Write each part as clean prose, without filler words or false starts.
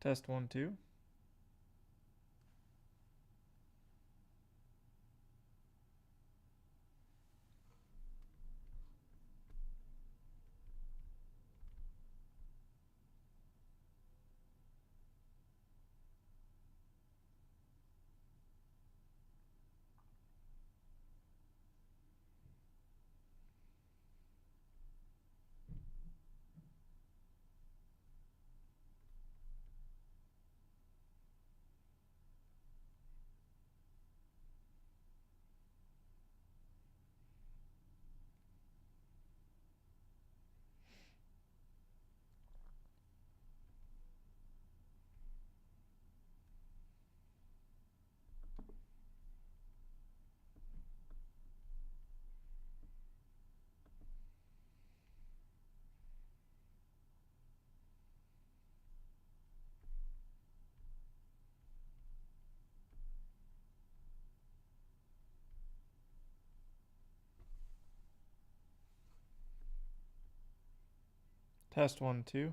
Test 1, 2. Test 1, 2.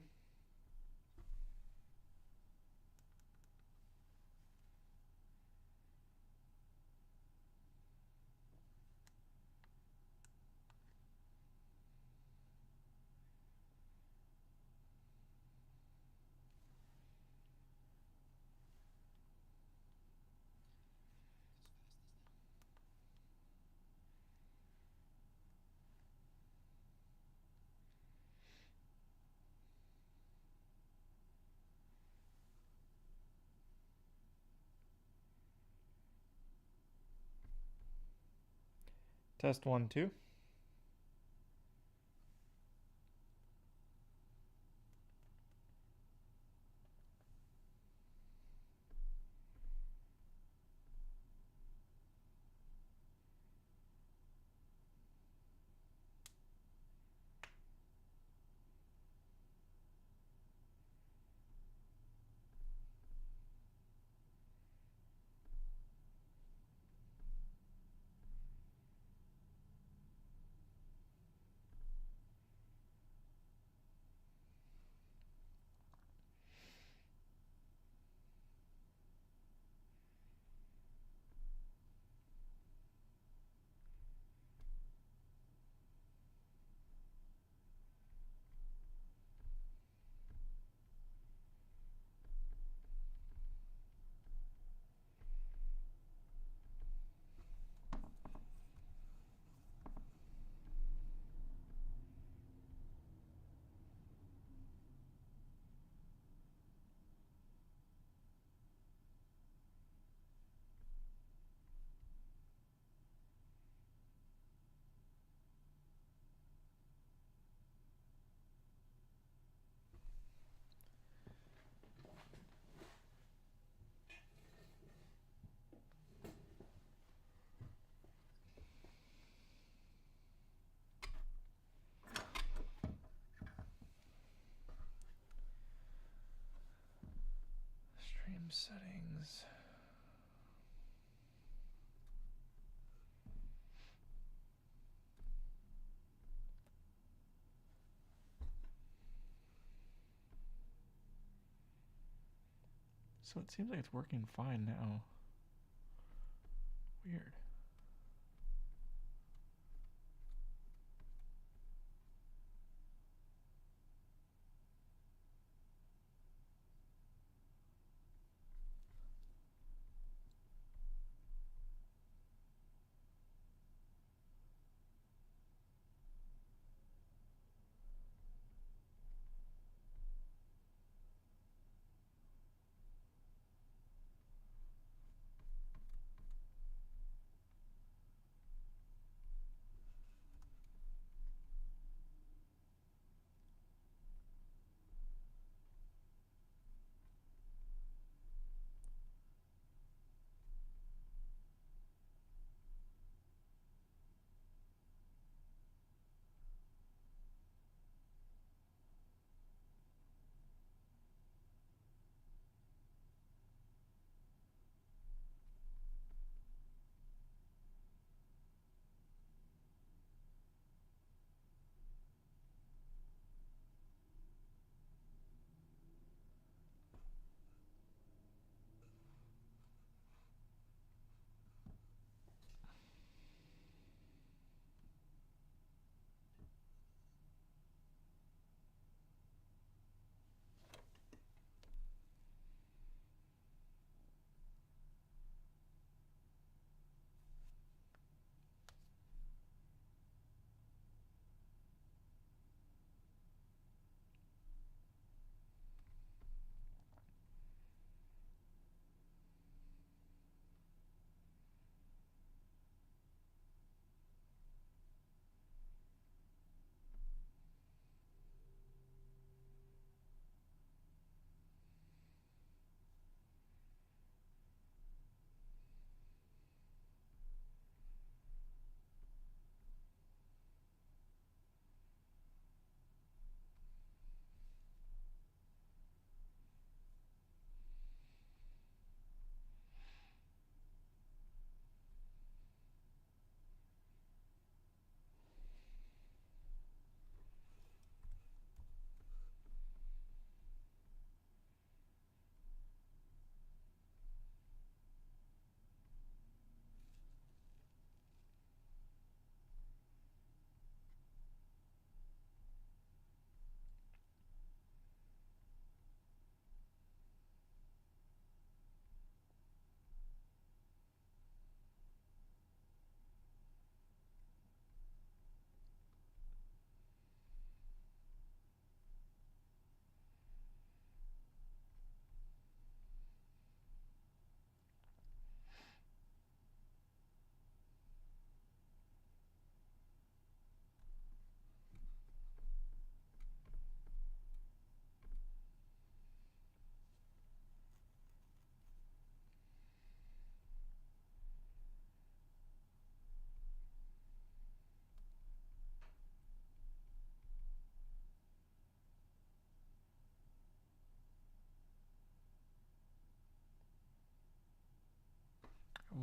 Test 1, 2. Stream settings. So it seems like it's working fine now. Weird.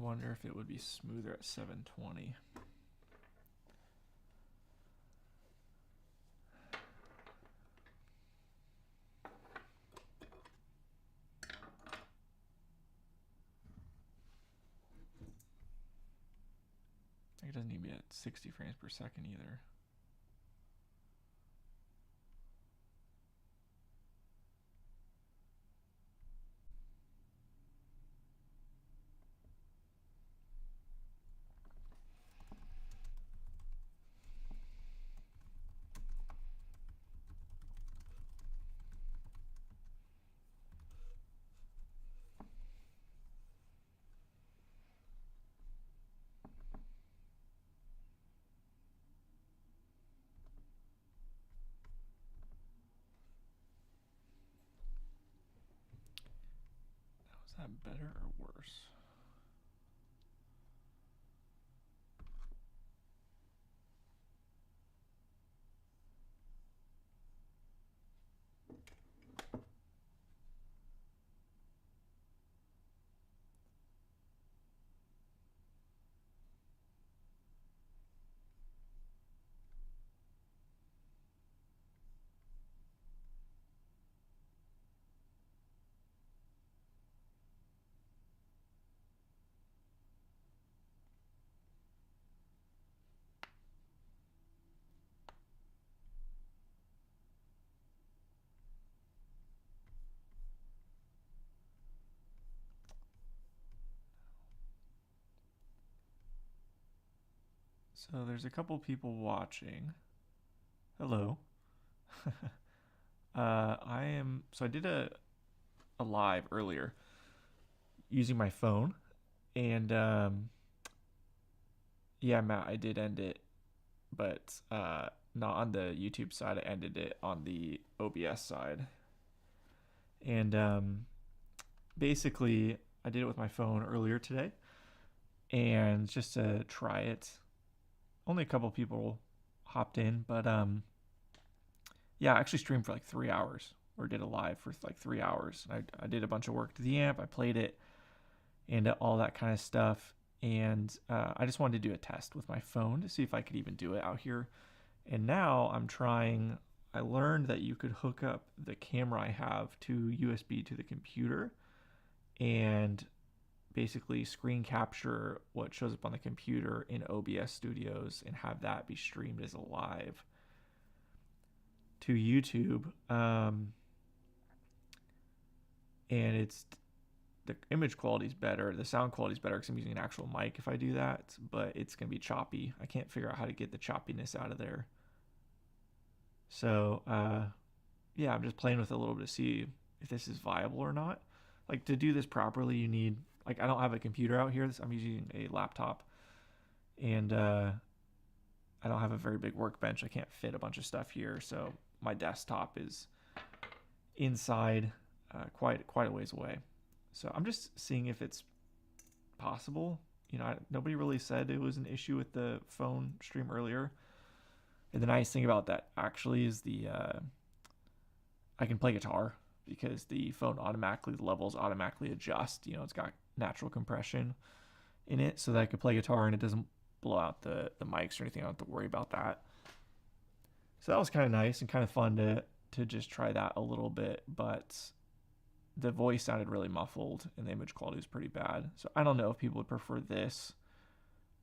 wonder if it would be smoother at 720. It doesn't need to be at 60 frames per second either. Is that better or worse? So there's a couple people watching. Hello. I did a live earlier using my phone, and yeah, Matt, I did end it, but not on the YouTube side. I ended it on the OBS side, and basically I did it with my phone earlier today, and just to try it. Only a couple people hopped in, but yeah, I actually streamed for like 3 hours, or did a live for like 3 hours. I did a bunch of work to the amp, I played it, and all that kind of stuff. And I just wanted to do a test with my phone to see if I could even do it out here. And now I'm trying. I learned that you could hook up the camera I have to USB to the computer and basically screen capture what shows up on the computer in OBS Studios and have that be streamed as a live to YouTube. And it's the image quality is better, the sound quality is better because I'm using an actual mic if I do that, but it's gonna be choppy. I can't figure out how to get the choppiness out of there. So yeah, I'm just playing with it a little bit to see if this is viable or not. Like, to do this properly, you need, like, I don't have a computer out here. I'm using a laptop, and I don't have a very big workbench. I can't fit a bunch of stuff here, so my desktop is inside, quite a ways away. So I'm just seeing if it's possible. You know, nobody really said it was an issue with the phone stream earlier. And the nice thing about that actually is I can play guitar because the phone the levels automatically adjust. You know, it's got natural compression in it so that I could play guitar and it doesn't blow out the mics or anything. I don't have to worry about that. So that was kind of nice and kind of fun to just try that a little bit, but the voice sounded really muffled and the image quality was pretty bad. So I don't know if people would prefer this,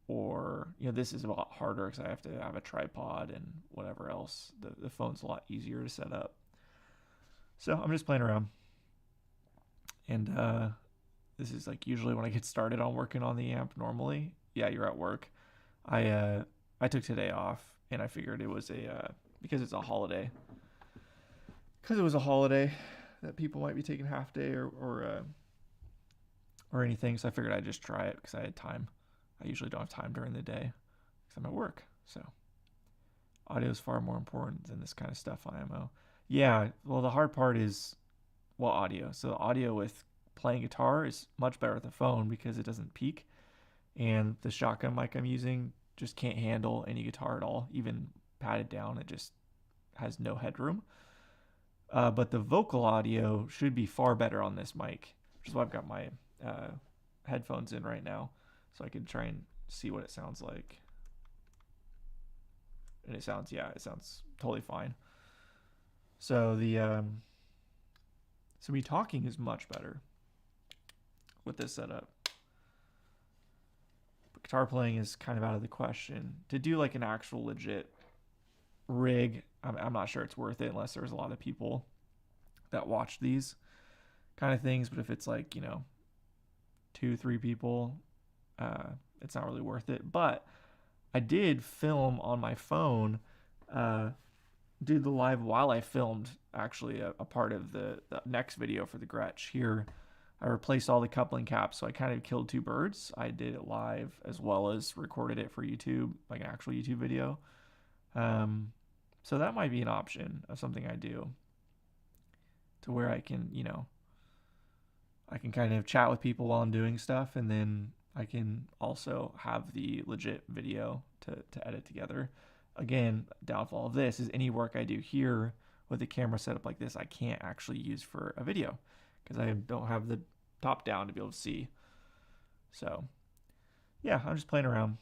or, you know, this is a lot harder because I have to have a tripod and whatever else. The phone's a lot easier to set up. So I'm just playing around. And this is like usually when I get started on working on the amp normally. Yeah, you're at work. I took today off, and I figured it was because it's a holiday. Because it was a holiday that people might be taking half day or anything. So I figured I'd just try it because I had time. I usually don't have time during the day because I'm at work. So audio is far more important than this kind of stuff on IMO. Yeah, well, the hard part is, well, audio. So the audio with playing guitar is much better with the phone because it doesn't peak. And the shotgun mic I'm using just can't handle any guitar at all. Even patted down, it just has no headroom. But the vocal audio should be far better on this mic, which is why I've got my headphones in right now. so I could try and see what it sounds like. And it sounds totally fine. So so me talking is much better with this setup. But guitar playing is kind of out of the question. To do like an actual legit rig, I'm not sure it's worth it unless there's a lot of people that watch these kind of things. But if it's like, 2-3 people, it's not really worth it. But I did film on my phone, did the live while I filmed actually a part of the next video for the Gretsch. Here I replaced all the coupling caps, so I kind of killed two birds. I did it live as well as recorded it for YouTube, like an actual YouTube video. So that might be an option of something I do, to where I can, I can kind of chat with people while I'm doing stuff, and then I can also have the legit video to edit together. Again, downfall of this is any work I do here with the camera set up like this, I can't actually use for a video because I don't have the top down to be able to see. So yeah, I'm just playing around.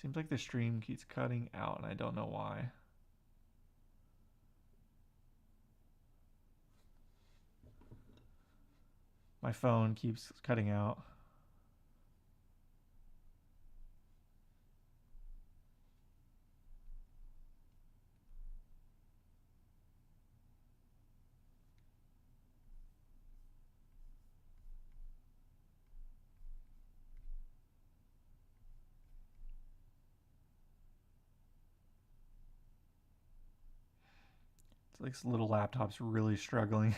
Seems like the stream keeps cutting out and I don't know why. My phone keeps cutting out. It's like this little laptop's really struggling.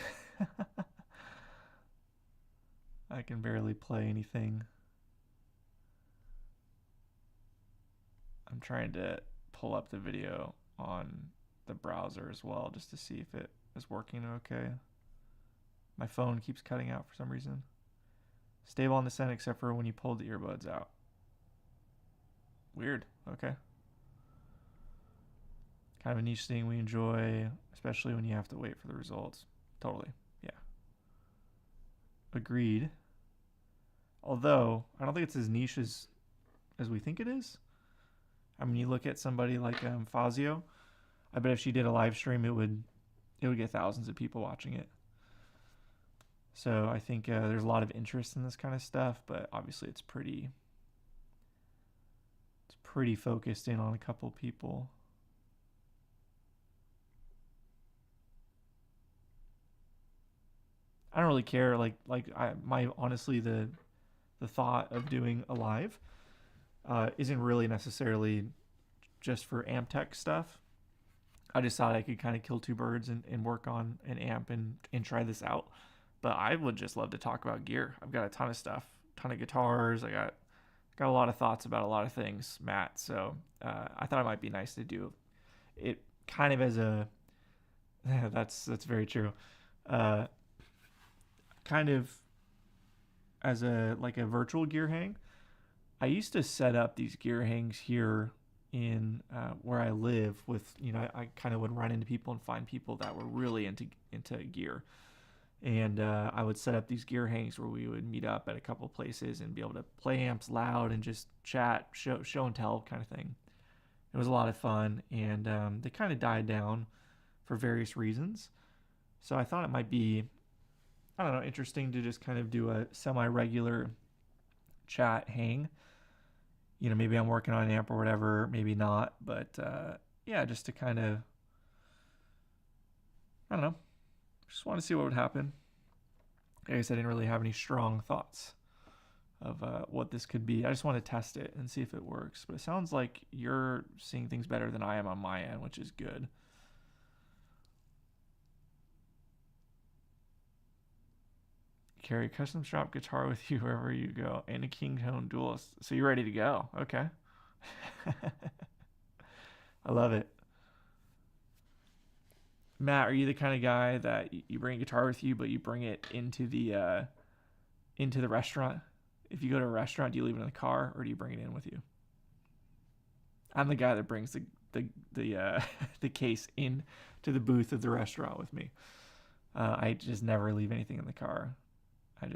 I can barely play anything. I'm trying to pull up the video on the browser as well just to see if it is working okay. My phone keeps cutting out for some reason. Stable on the send except for when you pulled the earbuds out. Weird. Okay. Kind of a niche thing we enjoy, especially when you have to wait for the results. Totally. Yeah. Agreed. Although, I don't think it's as niche as we think it is. I mean, you look at somebody like Fazio. I bet if she did a live stream, it would get thousands of people watching it. So I think there's a lot of interest in this kind of stuff, but obviously it's pretty focused in on a couple people. I don't really care. Honestly, the thought of doing a live isn't really necessarily just for amp tech stuff. I just thought I could kind of kill two birds and work on an amp and try this out. But I would just love to talk about gear. I've got a ton of stuff, ton of guitars. I got a lot of thoughts about a lot of things, Matt. So I thought it might be nice to do it kind of as a that's very true. Kind of as a virtual gear hang. I used to set up these gear hangs here in where I live with, I kind of would run into people and find people that were really into gear. And I would set up these gear hangs where we would meet up at a couple places and be able to play amps loud and just chat, show and tell kind of thing. It was a lot of fun, and they kind of died down for various reasons. So I thought it might be I don't know, interesting to just kind of do a semi-regular chat hang. Maybe I'm working on an amp or whatever, maybe not, but yeah, just to kind of, I don't know, just want to see what would happen. I guess I didn't really have any strong thoughts of what this could be. I just want to test it and see if it works. But it sounds like you're seeing things better than I am on my end, which is good. Carry custom strap guitar with you wherever you go, and a King Tone Duelist. So you're ready to go. Okay. I love it. Matt, are you the kind of guy that you bring a guitar with you, but you bring it into the restaurant? If you go to a restaurant, do you leave it in the car or do you bring it in with you? I'm the guy that brings the the case in to the booth of the restaurant with me. I just never leave anything in the car. I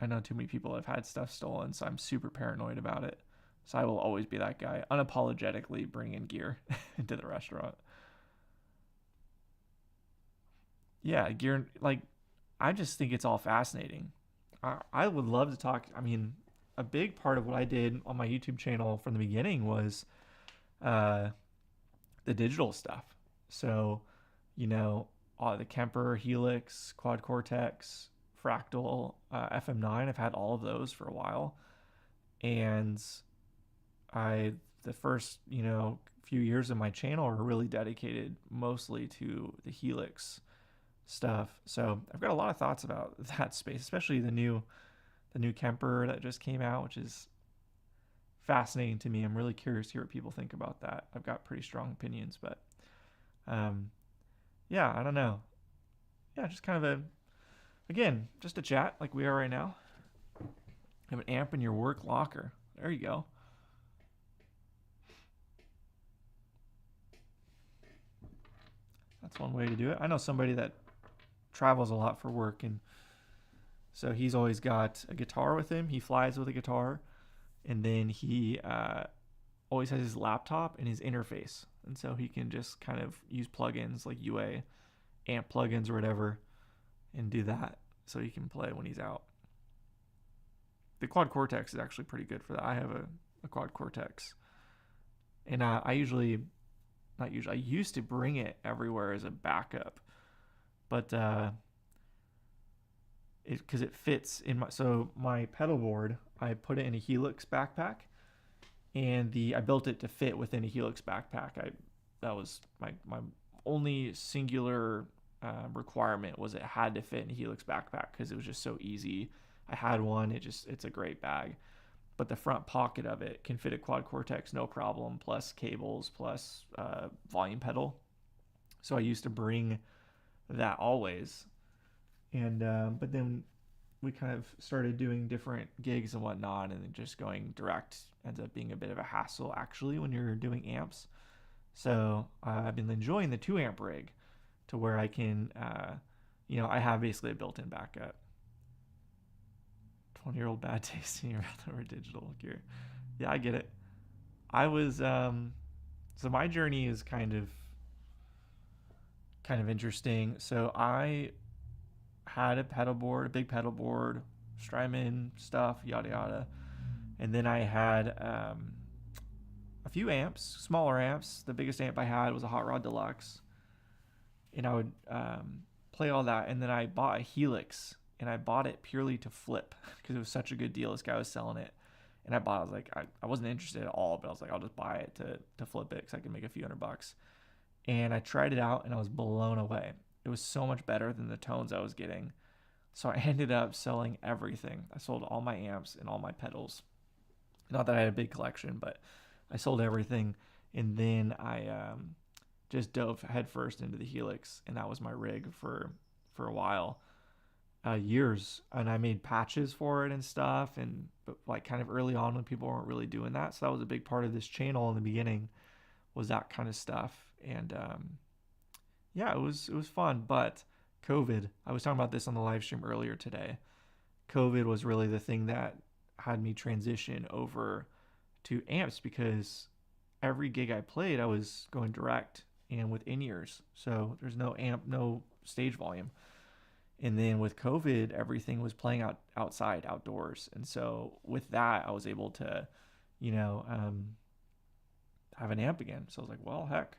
know too many people have had stuff stolen, so I'm super paranoid about it. So I will always be that guy, unapologetically bringing gear into the restaurant. Yeah, gear, like, I just think it's all fascinating. I would love to talk. I mean, a big part of what I did on my YouTube channel from the beginning was uh, the digital stuff. So, the Kemper, Helix, Quad Cortex, Fractal, FM9. I've had all of those for a while, and the first few years of my channel are really dedicated mostly to the Helix stuff. So I've got a lot of thoughts about that space, especially the new Kemper that just came out, which is fascinating to me. I'm really curious to hear what people think about that. I've got pretty strong opinions, but yeah, I don't know. Yeah, just kind of just a chat like we are right now. Have an amp in your work locker. There you go. That's one way to do it. I know somebody that travels a lot for work, and so he's always got a guitar with him. He flies with a guitar, and then he always has his laptop and his interface, and so he can just kind of use plugins like UA amp plugins or whatever and do that, so he can play when he's out. The Quad Cortex is actually pretty good for that. I have a Quad Cortex, and I used to bring it everywhere as a backup, but because it fits in my pedal board, I put it in a Helix backpack, and I built it to fit within a Helix backpack. That was my only singular requirement, was it had to fit in a Helix backpack because it was just so easy. I had one. It's a great bag, but the front pocket of it can fit a Quad Cortex no problem, plus cables, plus volume pedal. So I used to bring that always, and but then we kind of started doing different gigs and whatnot, and just going direct ends up being a bit of a hassle actually when you're doing amps. So I've been enjoying the 2 amp rig to where I can I have basically a built-in backup. 20-year-old bad taste in your leftover digital gear. Yeah, I get it. I was so my journey is kind of interesting. So I had a big pedal board, Strymon stuff, yada yada, and then I had a few amps, smaller amps. The biggest amp I had was a Hot Rod Deluxe, and I would play all that. And then I bought a Helix, and I bought it purely to flip because it was such a good deal. This guy was selling it, and I bought it. I was like, I wasn't interested at all, but I was like, I'll just buy it to flip it because I can make a few $100. And I tried it out, and I was blown away. It was so much better than the tones I was getting. So I ended up selling everything. I sold all my amps and all my pedals. Not that I had a big collection, but I sold everything. And then I just dove headfirst into the Helix, and that was my rig for a while, years. And I made patches for it and stuff, but like kind of early on when people weren't really doing that. So that was a big part of this channel in the beginning, was that kind of stuff. And yeah, it was fun. But COVID, I was talking about this on the live stream earlier today. COVID was really the thing that had me transition over to amps, because every gig I played, I was going direct and with in-ears. So there's no amp, no stage volume. And then with COVID, everything was playing outside, outdoors. And so with that, I was able to, you know, have an amp again. So I was like, well, heck,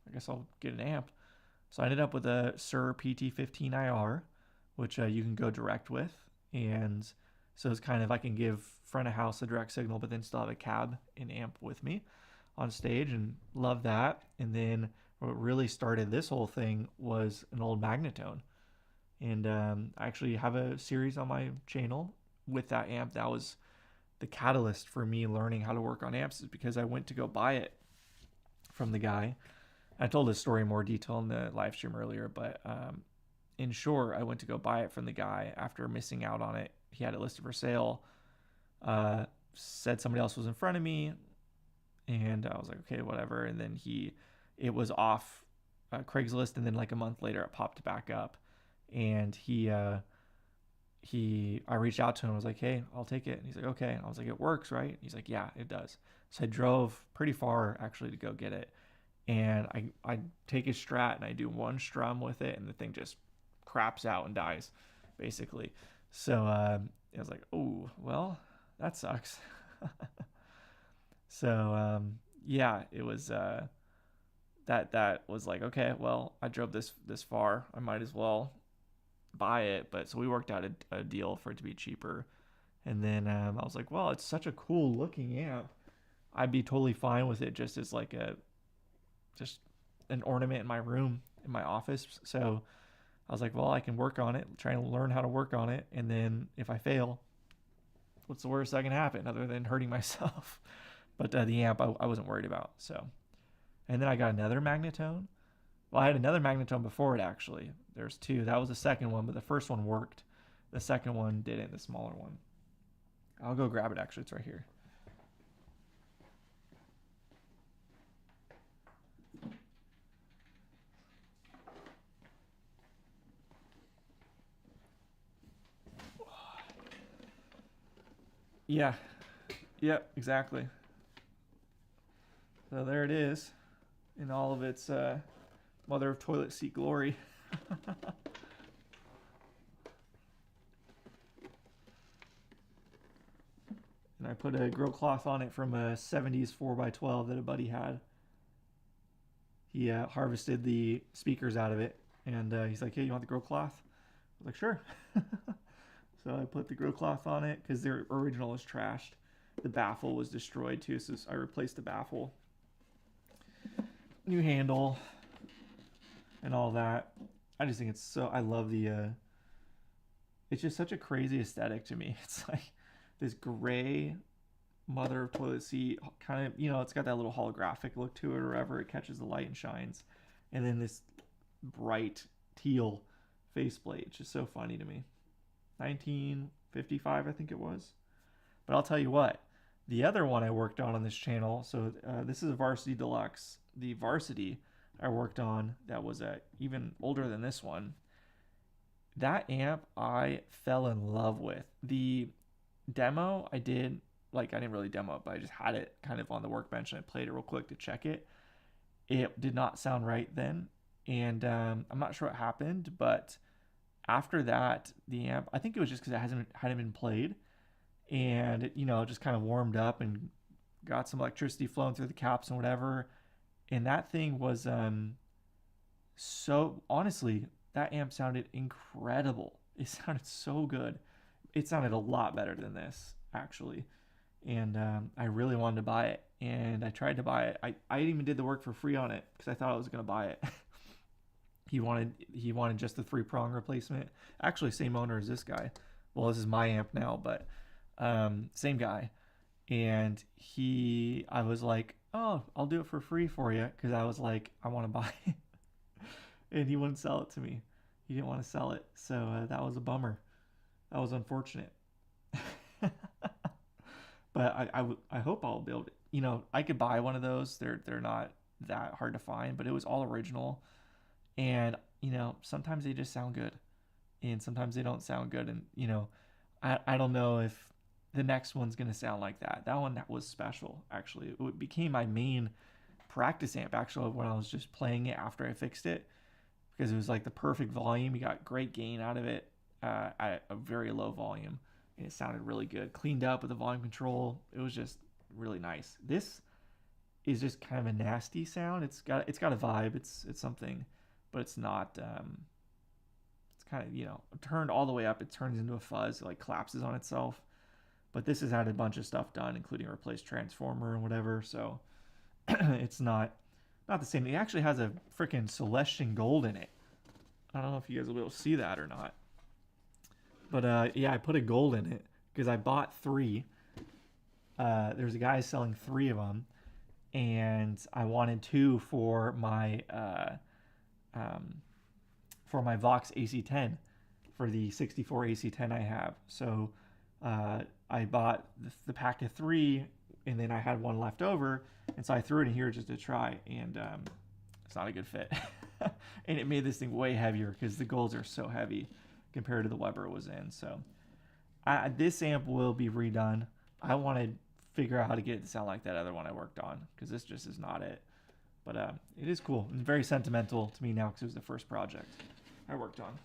I guess I'll get an amp. So I ended up with a Shure PT15IR, which you can go direct with. And so it's kind of, I can give front of house a direct signal, but then still have a cab and amp with me on stage, and love that. And then what really started this whole thing was an old Magnetone. And I actually have a series on my channel with that amp. That was the catalyst for me learning how to work on amps, is because I went to go buy it from the guy. I told this story in more detail in the live stream earlier, but in short, I went to go buy it from the guy after missing out on it. He had it listed for sale, said somebody else was in front of me, and I was like, okay, whatever. And then it was off Craigslist, and then like a month later, it popped back up, and I reached out to him. I was like, hey, I'll take it. And he's like, okay. And I was like, it works, right? He's like, yeah, it does. So I drove pretty far actually to go get it. And I take a Strat and I do one strum with it, and the thing just craps out and dies, basically. So I was like, oh, well, that sucks. So yeah, it was that was like, okay, well, I drove this far, I might as well buy it. But so we worked out a deal for it to be cheaper. And then I was like, well, it's such a cool looking amp, I'd be totally fine with it just as like just an ornament in my room, in my office. So I was like, well, I can work on it, try and learn how to work on it. And then if I fail, what's the worst that can happen other than hurting myself? But the amp I wasn't worried about. So, and then I got another Magnetone. Well, I had another Magnetone before it, actually. There's two. That was the second one, but the first one worked. The second one didn't, the smaller one. I'll go grab it, actually. It's right here. Yeah. Yep, exactly. So there it is in all of its mother of toilet seat glory. And I put a grill cloth on it from a 70s 4x12 that a buddy had. He harvested the speakers out of it, and he's like, hey, you want the grill cloth? I was like, sure. So I put the grill cloth on it because their original was trashed. The baffle was destroyed too, so I replaced the baffle. New handle and all that. I just think it's so, I love the, it's just such a crazy aesthetic to me. It's like this gray mother of toilet seat, kind of, you know, it's got that little holographic look to it, or whatever. It catches the light and shines. And then this bright teal faceplate. It's just so funny to me. 1955, I think it was. But I'll tell you what, the other one I worked on this channel, so this is a Varsity Deluxe. The Varsity I worked on that was even older than this one. That amp I fell in love with. The demo I did, like, I didn't really demo it, but I just had it kind of on the workbench and I played it real quick to check it. It did not sound right then, and I'm not sure what happened, but after that, the amp, I think it was just because it hadn't been played, and it, you know, just kind of warmed up and got some electricity flowing through the caps and whatever. And that thing was so, honestly, that amp sounded incredible. It sounded so good. It sounded a lot better than this, actually. And I really wanted to buy it, and I tried to buy it. I even did the work for free on it because I thought I was going to buy it. He wanted just the 3-prong replacement. Actually, same owner as this guy. Well, this is my amp now, but same guy. And I was like, oh, I'll do it for free for you, because I was like, I want to buy it. And he wouldn't sell it to me. He didn't want to sell it, so that was a bummer. That was unfortunate. But I hope I'll be able to, you know, I could buy one of those. They're not that hard to find, but it was all original. And, you know, sometimes they just sound good, and sometimes they don't sound good. And, you know, I don't know if the next one's going to sound like that. That one was special, actually. It became my main practice amp, actually, when I was just playing it after I fixed it, because it was like the perfect volume. You got great gain out of it at a very low volume, and it sounded really good. Cleaned up with the volume control. It was just really nice. This is just kind of a nasty sound. It's got a vibe. It's something, but it's not. It's kind of, turned all the way up. It turns into a fuzz. It like collapses on itself. But this has had a bunch of stuff done, including a replaced transformer and whatever. So it's not the same. It actually has a freaking Celestian gold in it. I don't know if you guys will be able to see that or not. But yeah, I put a gold in it because I bought 3. There's a guy selling 3 of them, and I wanted 2 for my Vox AC10 for the 64 AC10 I have. So I bought the pack of 3, and then I had 1 left over, and so I threw it in here just to try, and it's not a good fit. And it made this thing way heavier because the golds are so heavy compared to the Weber it was in. So this amp will be redone. I want to figure out how to get it to sound like that other one I worked on, because this just is not it. But it is cool. It's very sentimental to me now because it was the first project I worked on.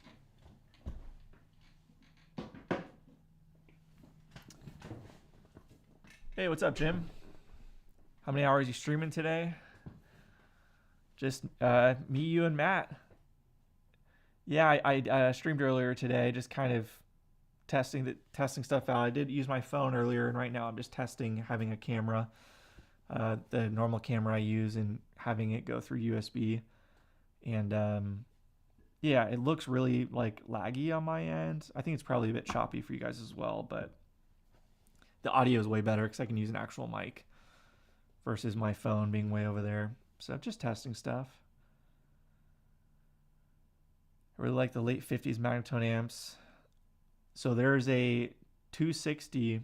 Hey, what's up, Jim? How many hours are you streaming today? Just me, you, and Matt. Yeah, I streamed earlier today, just kind of testing stuff out. I did use my phone earlier, and right now I'm just testing having a camera, the normal camera I use, and having it go through USB. And yeah, it looks really like laggy on my end. I think it's probably a bit choppy for you guys as well, but the audio is way better because I can use an actual mic versus my phone being way over there. So just testing stuff. I really like the late 50s Magnatone amps. So there's a 260.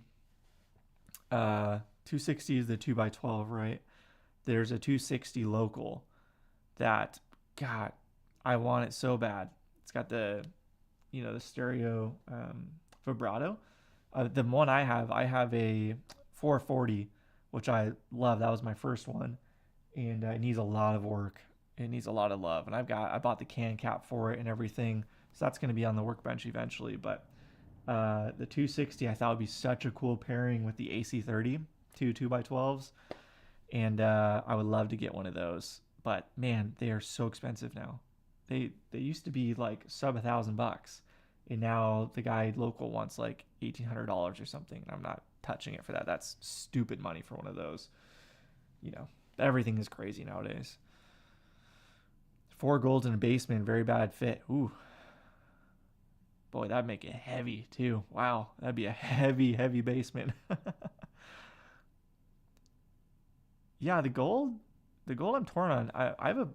260 is the 2x12, right? There's a 260 local that, God, I want it so bad. It's got the stereo vibrato. The one I have a 440, which I love. That was my first one, and it needs a lot of work. It needs a lot of love, and I bought the can cap for it and everything, so that's going to be on the workbench eventually. But the 260 I thought would be such a cool pairing with the AC30, 2x12s, and I would love to get one of those. But man, they are so expensive now. They used to be like sub $1,000, and now the guy local wants like $1,800 or something, and I'm not touching it for that. That's stupid money for one of those. Everything is crazy nowadays. 4 golds in a basement, very bad fit. Ooh. Boy, that'd make it heavy too. Wow, that'd be a heavy, heavy basement. Yeah, the gold I'm torn on. I have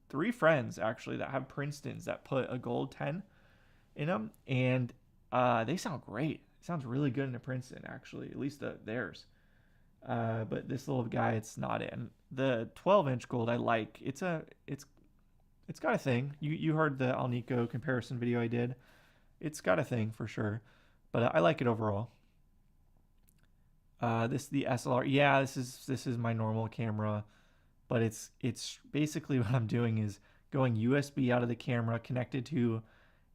3 friends actually that have Princetons that put a gold 10 in them, and they sound great. It sounds really good in a Princeton, actually, at least theirs. But this little guy, it's not in. The 12-inch gold I like. It's got a thing. You heard the Alnico comparison video I did. It's got a thing for sure, but I like it overall. This is the SLR. Yeah, this is my normal camera, but it's basically what I'm doing is going USB out of the camera, connected to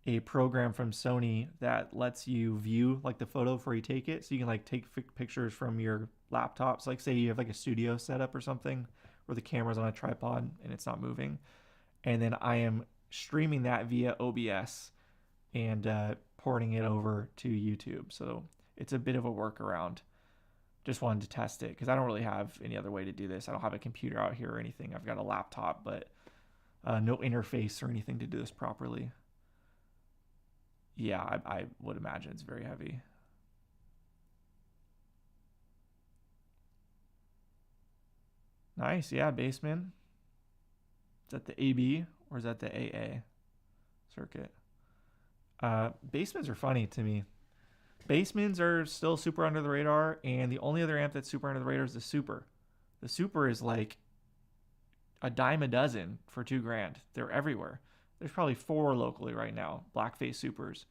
a program from Sony that lets you view like the photo before you take it, so you can like take pictures from your laptops. Like say you have like a studio setup or something where the camera's on a tripod and it's not moving, and then I am streaming that via OBS and porting it over to YouTube. So it's a bit of a workaround. Just wanted to test it because I don't really have any other way to do this. I don't have a computer out here or anything. I've got a laptop, but no interface or anything to do this properly. Yeah, I would imagine it's very heavy. Nice, yeah, Bassman. Is that the AB or is that the AA circuit? Bassmans are funny to me. Bassmans are still super under the radar, and the only other amp that's super under the radar is the Super. The Super is like a dime a dozen for $2,000. They're everywhere. There's probably 4 locally right now, Blackface Supers.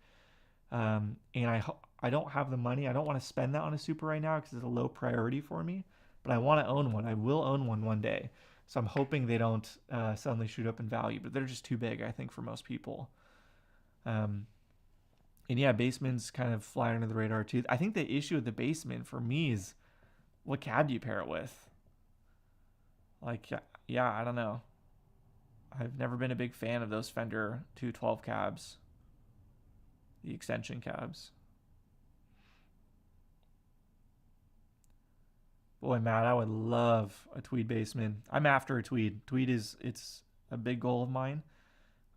And I don't have the money. I don't want to spend that on a Super right now because it's a low priority for me. But I want to own one. I will own one day. So I'm hoping they don't suddenly shoot up in value, but they're just too big, I think, for most people. Um, and yeah, Baseman's kind of flying under the radar too. I think the issue with the Baseman for me is what cab do you pair it with? Like, yeah, I don't know. I've never been a big fan of those Fender 212 cabs, the extension cabs. Boy, Matt, I would love a Tweed Baseman. I'm after a Tweed. It's a big goal of mine.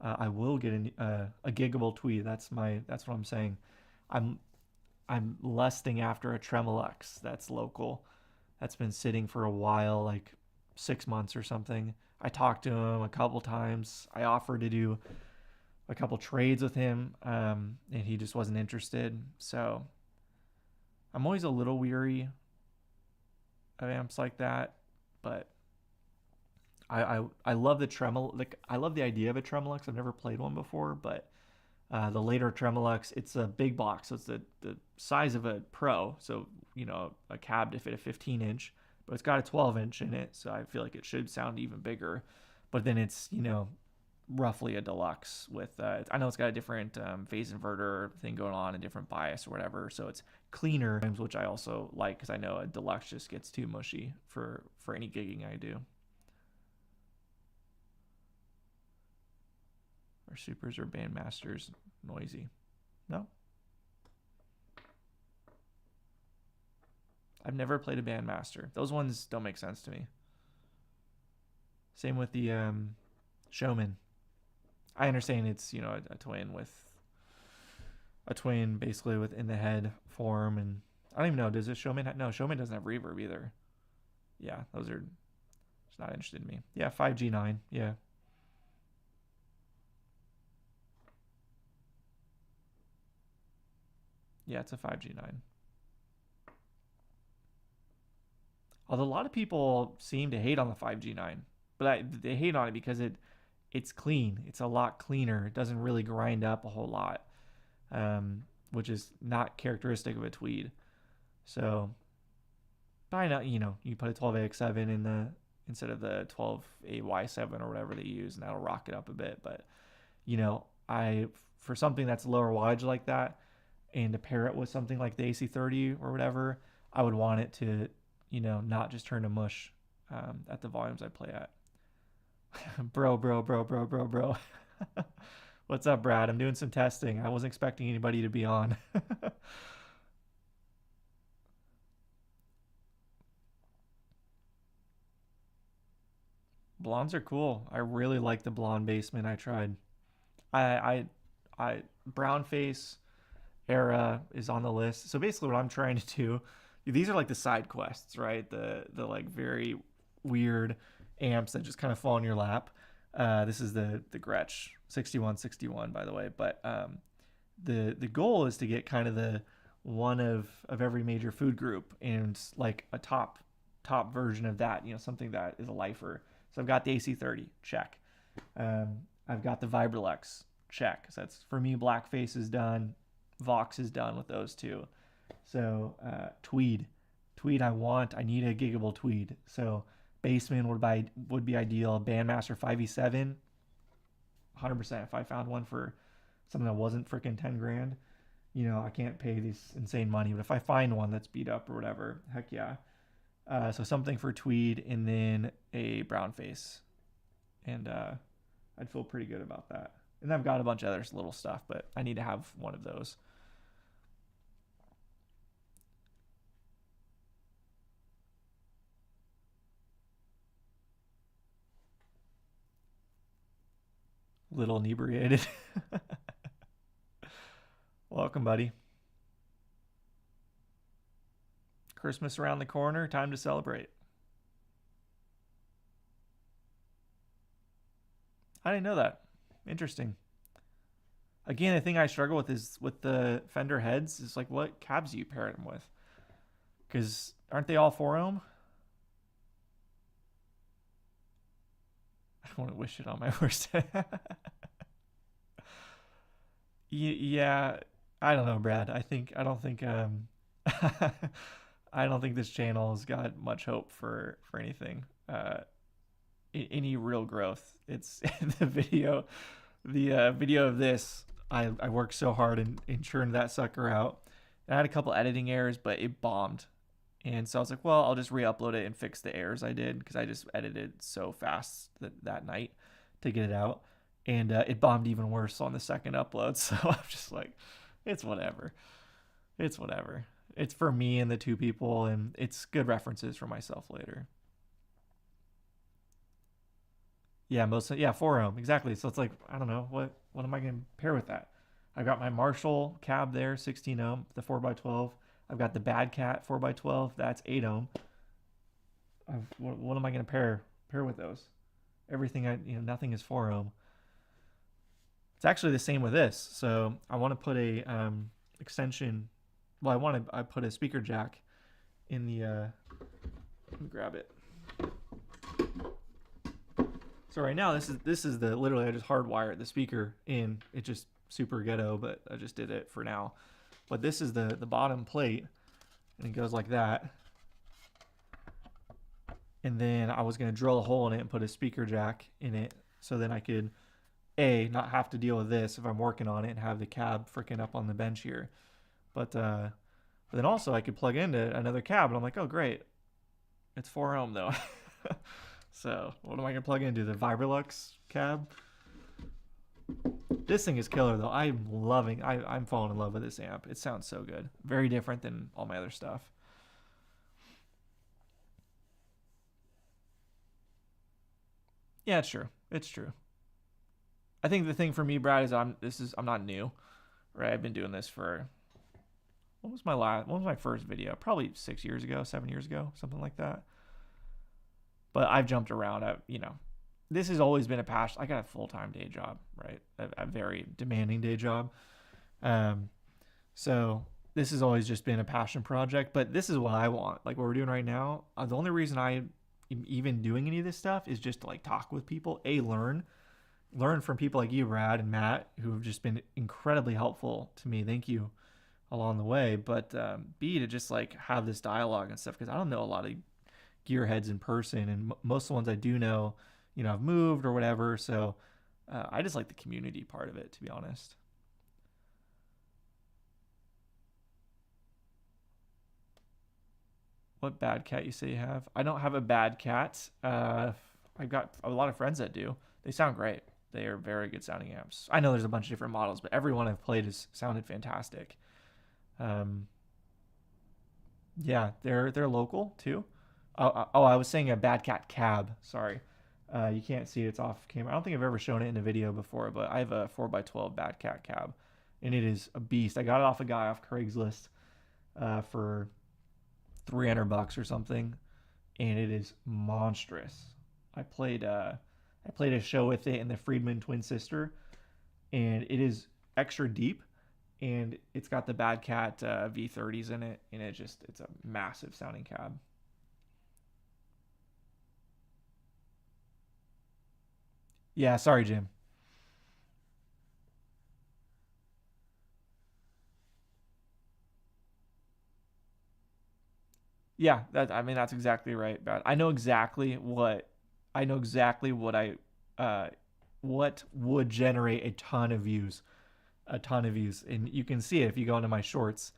I will get a giggable Tweed. That's what I'm saying. I'm I'm lusting after a Tremolux that's local. That's been sitting for a while, like 6 months or something. I talked to him a couple times. I offered to do a couple trades with him, and he just wasn't interested. So I'm always a little weary of amps like that, but I love the tremolo. Like I love the idea of a Tremolux. I've never played one before, but the later Tremolux, it's a big box, so it's the size of a Pro. So a cab to fit a 15-inch, but it's got a 12-inch in it, so I feel like it should sound even bigger. But then it's roughly a deluxe with I know it's got a different phase inverter thing going on, a different bias or whatever, so it's cleaner, which I also like because I know a deluxe just gets too mushy for any gigging I do. Or supers or bandmasters noisy? No, I've never played a bandmaster. Those ones don't make sense to me. Same with the Showman. I understand it's a twin with a twin basically within the head form, and I don't even know, does this Showman no, Showman doesn't have reverb either. Yeah, those are just not interested in me. Yeah, 5G9. Yeah. Yeah, it's a 5G9. Although a lot of people seem to hate on the 5G9, but they hate on it because it's clean. It's a lot cleaner. It doesn't really grind up a whole lot, which is not characteristic of a Tweed. So, by now, you put a 12AX7 in the instead of the 12AY7 or whatever they use, and that'll rock it up a bit. But I for something that's lower wattage like that, and to pair it with something like the AC30 or whatever, I would want it to not just turn to mush at the volumes I play at. bro. What's up, Brad? I'm doing some testing. I wasn't expecting anybody to be on. Blondes are cool. I really like the blonde Baseman I tried. I brown face era is on the list. So basically what I'm trying to do, these are like the side quests, right? The like very weird amps that just kind of fall in your lap. This is the Gretsch 6161, by the way. But the goal is to get kind of the one of every major food group and like a top version of that, something that is a lifer. So I've got the AC30, check. I've got the Vibrolux, check. So that's, for me, Blackface is done. Vox is done with those two. So Tweed, I need a giggable Tweed. So Baseman would be ideal. Bandmaster 5E7, 100%. If I found one for something that wasn't freaking 10 grand, I can't pay this insane money. But if I find one that's beat up or whatever, heck yeah. So something for Tweed and then a brown face. And I'd feel pretty good about that. And I've got a bunch of other little stuff, but I need to have one of those. Little inebriated. Welcome, buddy. Christmas around the corner, time to celebrate. I didn't know that. Interesting. Again, the thing I struggle with is with the Fender heads is like, what cabs do you pair them with? Because aren't they all 4-ohm? I don't want to wish it on my worst. Yeah, I don't know, Brad. I don't think I don't think this channel has got much hope for anything. any real growth. It's the video, the video of this. I worked so hard and churned that sucker out. And I had a couple editing errors, but it bombed. And so I was like, well, I'll just re-upload it and fix the errors I did because I just edited so fast that night to get it out. And it bombed even worse on the second upload. So I'm just like, it's whatever. It's whatever. It's for me and the two people, and it's good references for myself later. Yeah, yeah, 4 ohm, exactly. So it's like, I don't know, what am I gonna pair with that? I've got my Marshall cab there, 16 ohm, the 4x12. I've got the Bad Cat 4x12, that's 8 ohm. What am I gonna pair with those? Everything nothing is 4 ohm. It's actually the same with this. So I want to put a extension. Well, I put a speaker jack in the. Let me grab it. So right now this is the literally I just hardwired the speaker in. It's just super ghetto, but I just did it for now. But this is the bottom plate, and it goes like that. And then I was gonna drill a hole in it and put a speaker jack in it, so then I could not have to deal with this if I'm working on it and have the cab freaking up on the bench here. But then also I could plug into another cab, and I'm like, oh great, it's 4 ohm though. So what am I gonna plug into? The Vibrolux cab. This thing is killer though. I'm falling in love with this amp. It sounds so good. Very different than all my other stuff. Yeah, it's true. It's true. I think the thing for me, Brad, is I'm not new, right? I've been doing this for what was my first video? Probably 6 years ago, 7 years ago, something like that. But I've jumped around. This has always been a passion. I got a full-time day job, right? A very demanding day job. So this has always just been a passion project. But this is what I want. Like what we're doing right now. The only reason I am even doing any of this stuff is just to like talk with people, learn from people like you, Brad and Matt, who have just been incredibly helpful to me. Thank you along the way. But B, to just like have this dialogue and stuff, because I don't know a lot of gearheads in person, and most of the ones I do know, I've moved or whatever. So I just like the community part of it, to be honest. What bad cat you say you have? I don't have a bad cat. I've got a lot of friends that do. They sound great. They are very good sounding amps. I know there's a bunch of different models, but every one I've played has sounded fantastic. Yeah, they're local too. Oh, I was saying a Bad Cat cab. Sorry. You can't see it. It's off camera. I don't think I've ever shown it in a video before, but I have a 4x12 Bad Cat cab, and it is a beast. I got it off a guy off Craigslist for $300 or something, and it is monstrous. I played a show with it in the Friedman Twin Sister, and it is extra deep, and it's got the Bad Cat V30s in it, and it's a massive sounding cab. Yeah, sorry, Jim. Yeah, that's exactly right, Brad. I know exactly uh what would generate a ton of views, and you can see it if you go into my shorts.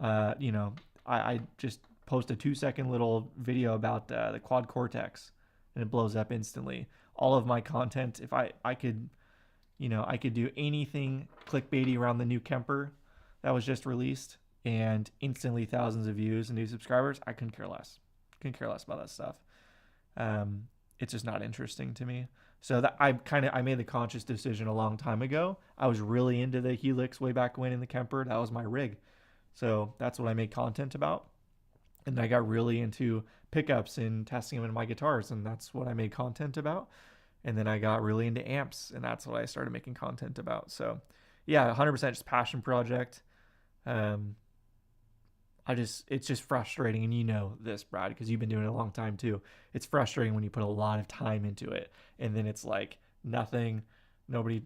I just post a 2 second little video about the quad cortex, and it blows up instantly. All of my content, if I could, I could do anything clickbaity around the new Kemper that was just released, and instantly thousands of views and new subscribers. I couldn't care less. Couldn't care less about that stuff. It's just not interesting to me. So that I made the conscious decision a long time ago. I was really into the Helix way back when in the Kemper. That was my rig. So that's what I made content about. And I got really into pickups and testing them in my guitars, and that's what I made content about. And then I got really into amps, and that's what I started making content about. So yeah, 100% just passion project. Um, it's just frustrating, and you know this, Brad, because you've been doing it a long time too. It's frustrating when you put a lot of time into it, and then it's like nothing, nobody,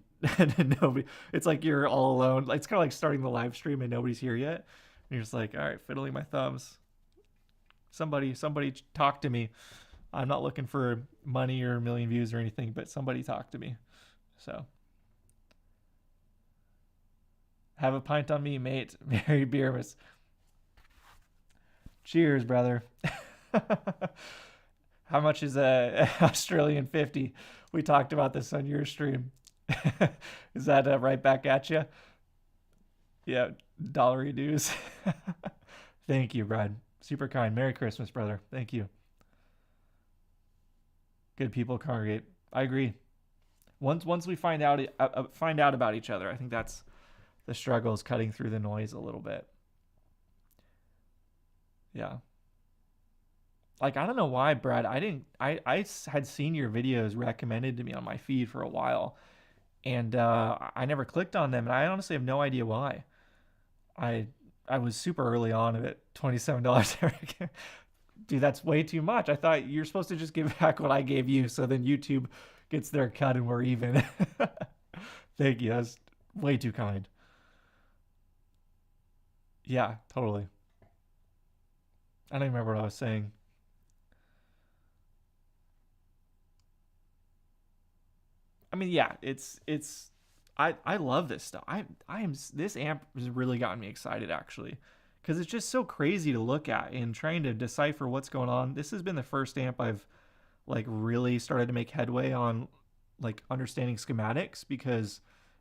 nobody. It's like you're all alone. It's kind of like starting the live stream and nobody's here yet, and you're just like, all right, fiddling my thumbs. Somebody talk to me. I'm not looking for money or a million views or anything, but somebody talk to me. So have a pint on me, mate. Mary Beermas. Cheers, brother. How much is a Australian 50? We talked about this on your stream. Is that right back at you? Yeah, dollary dues. Thank you, Brad. Super kind. Merry Christmas, brother. Thank you. Good people congregate. I agree. Once we find out about each other, I think that's the struggle, is cutting through the noise a little bit. Yeah. Like, I don't know why, Brad. I had seen your videos recommended to me on my feed for a while, and I never clicked on them, and I honestly have no idea why. I I was super early on at $27. Dude, that's way too much. I thought you're supposed to just give back what I gave you, so then YouTube gets their cut and we're even. Thank you. That's way too kind. Yeah, totally. I don't even remember what I was saying. I mean, yeah, it's I love this stuff. I am this amp has really gotten me excited, actually, because it's just so crazy to look at and trying to decipher what's going on. This has been the first amp I've like really started to make headway on, like understanding schematics, because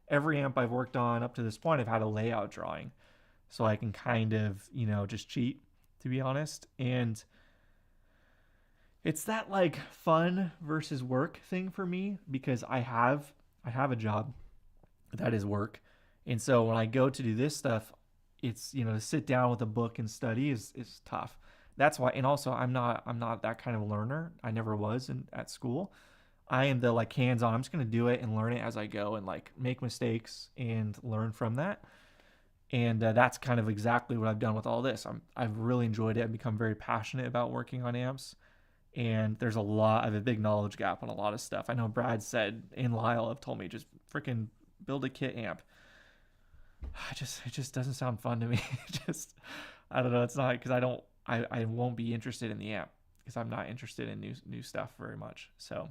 every amp I've worked on up to this point I've had a layout drawing, so I can kind of, just cheat, to be honest. And it's that like fun versus work thing for me, because I have a job that is work. And so when I go to do this stuff, it's, to sit down with a book and study is tough. That's why. And also, I'm not that kind of learner. I never was at school. I am the like hands on. I'm just going to do it and learn it as I go, and like make mistakes and learn from that. And that's kind of exactly what I've done with all this. I've really enjoyed it. I've become very passionate about working on amps, and there's a lot. I have a big knowledge gap on a lot of stuff. I know Brad said, and Lyle have told me, just freaking build a kit amp. It just doesn't sound fun to me. Just, I don't know. It's not because I won't be interested in the amp, because I'm not interested in new stuff very much. So,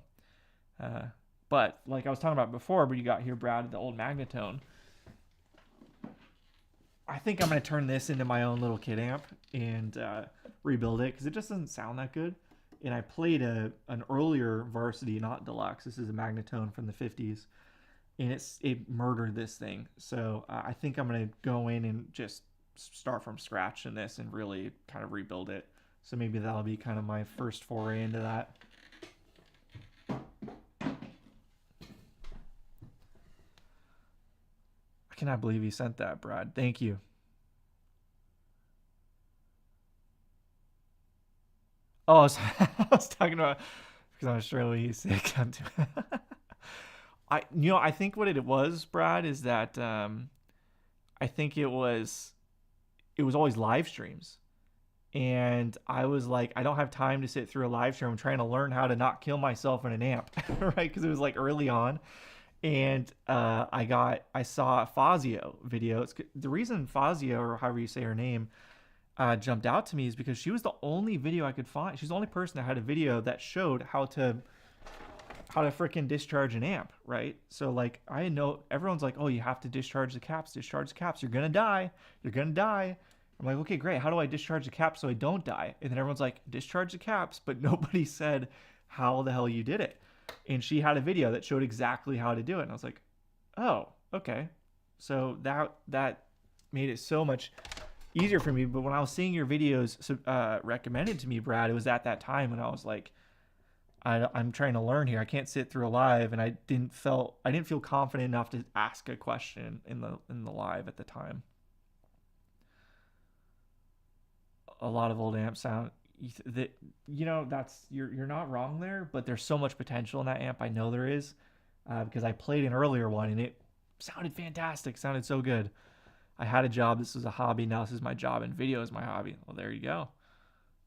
uh, but like I was talking about before, but you got here, Brad, the old Magnetone. I think I'm gonna turn this into my own little kit amp and rebuild it, because it just doesn't sound that good. And I played an earlier Varsity, not Deluxe. This is a Magnetone from the 50s, and it murdered this thing. So I think I'm gonna go in and just start from scratch in this and really kind of rebuild it. So maybe that'll be kind of my first foray into that. I cannot believe you sent that, Brad. Thank you. Oh, I was talking about, because I'm sure he's sick. I think what it was, Brad, is that I think it was always live streams. And I was like, I don't have time to sit through a live stream. I'm trying to learn how to not kill myself in an amp, right? Because it was like early on, and I saw a Fazio video. The reason Fazio, or however you say her name, jumped out to me is because she was the only video I could find. She's the only person that had a video that showed how to freaking discharge an amp, right? So like, I know everyone's like, oh, you have to discharge the caps, you're gonna die. I'm like, okay, great. How do I discharge the caps so I don't die? And then everyone's like, discharge the caps, but nobody said how the hell you did it. And she had a video that showed exactly how to do it, and I was like, oh, okay. So that made it so much easier for me. But when I was seeing your videos recommended to me, Brad, it was at that time when I was like, I'm trying to learn here. I can't sit through a live, and I didn't feel confident enough to ask a question in the live at the time. A lot of old amps sound that, that's, you're not wrong there, but there's so much potential in that amp. I know there is, because I played an earlier one and it sounded fantastic. Sounded so good. I had a job. This was a hobby. Now this is my job, and video is my hobby. Well, there you go.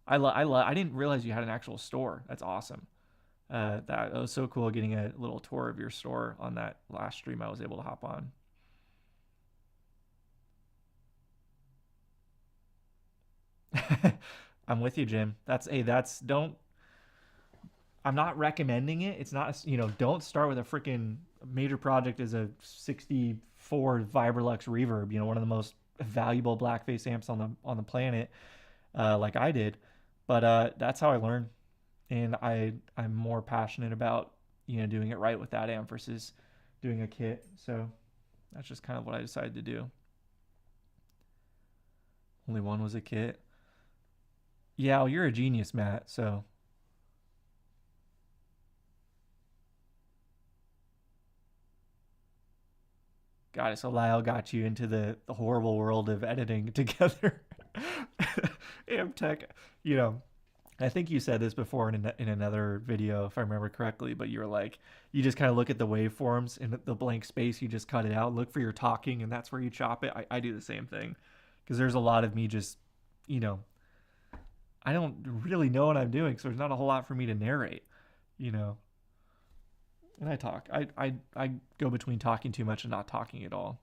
I didn't realize you had an actual store. That's awesome. That was so cool, getting a little tour of your store on that last stream I was able to hop on. I'm with you, Jim. That's, hey, that's, don't I'm not recommending it. It's not, don't start with a freaking major project as a 64 Vibrolux reverb, one of the most valuable blackface amps on the planet, like I did. But that's how I learned, and I'm more passionate about doing it right with that amp versus doing a kit. So that's just kind of what I decided to do. Only one was a kit. Yeah, well, you're a genius, Matt. So got it. So Lyle got you into the horrible world of editing together. Amp Tech, you know, I think you said this before in another video, if I remember correctly, but you were like, you just kind of look at the waveforms and the blank space, you just cut it out, look for your talking, and that's where you chop it. I do the same thing because there's a lot of me just, you know, I don't really know what I'm doing, so there's not a whole lot for me to narrate, you know. And I talk. I go between talking too much and not talking at all.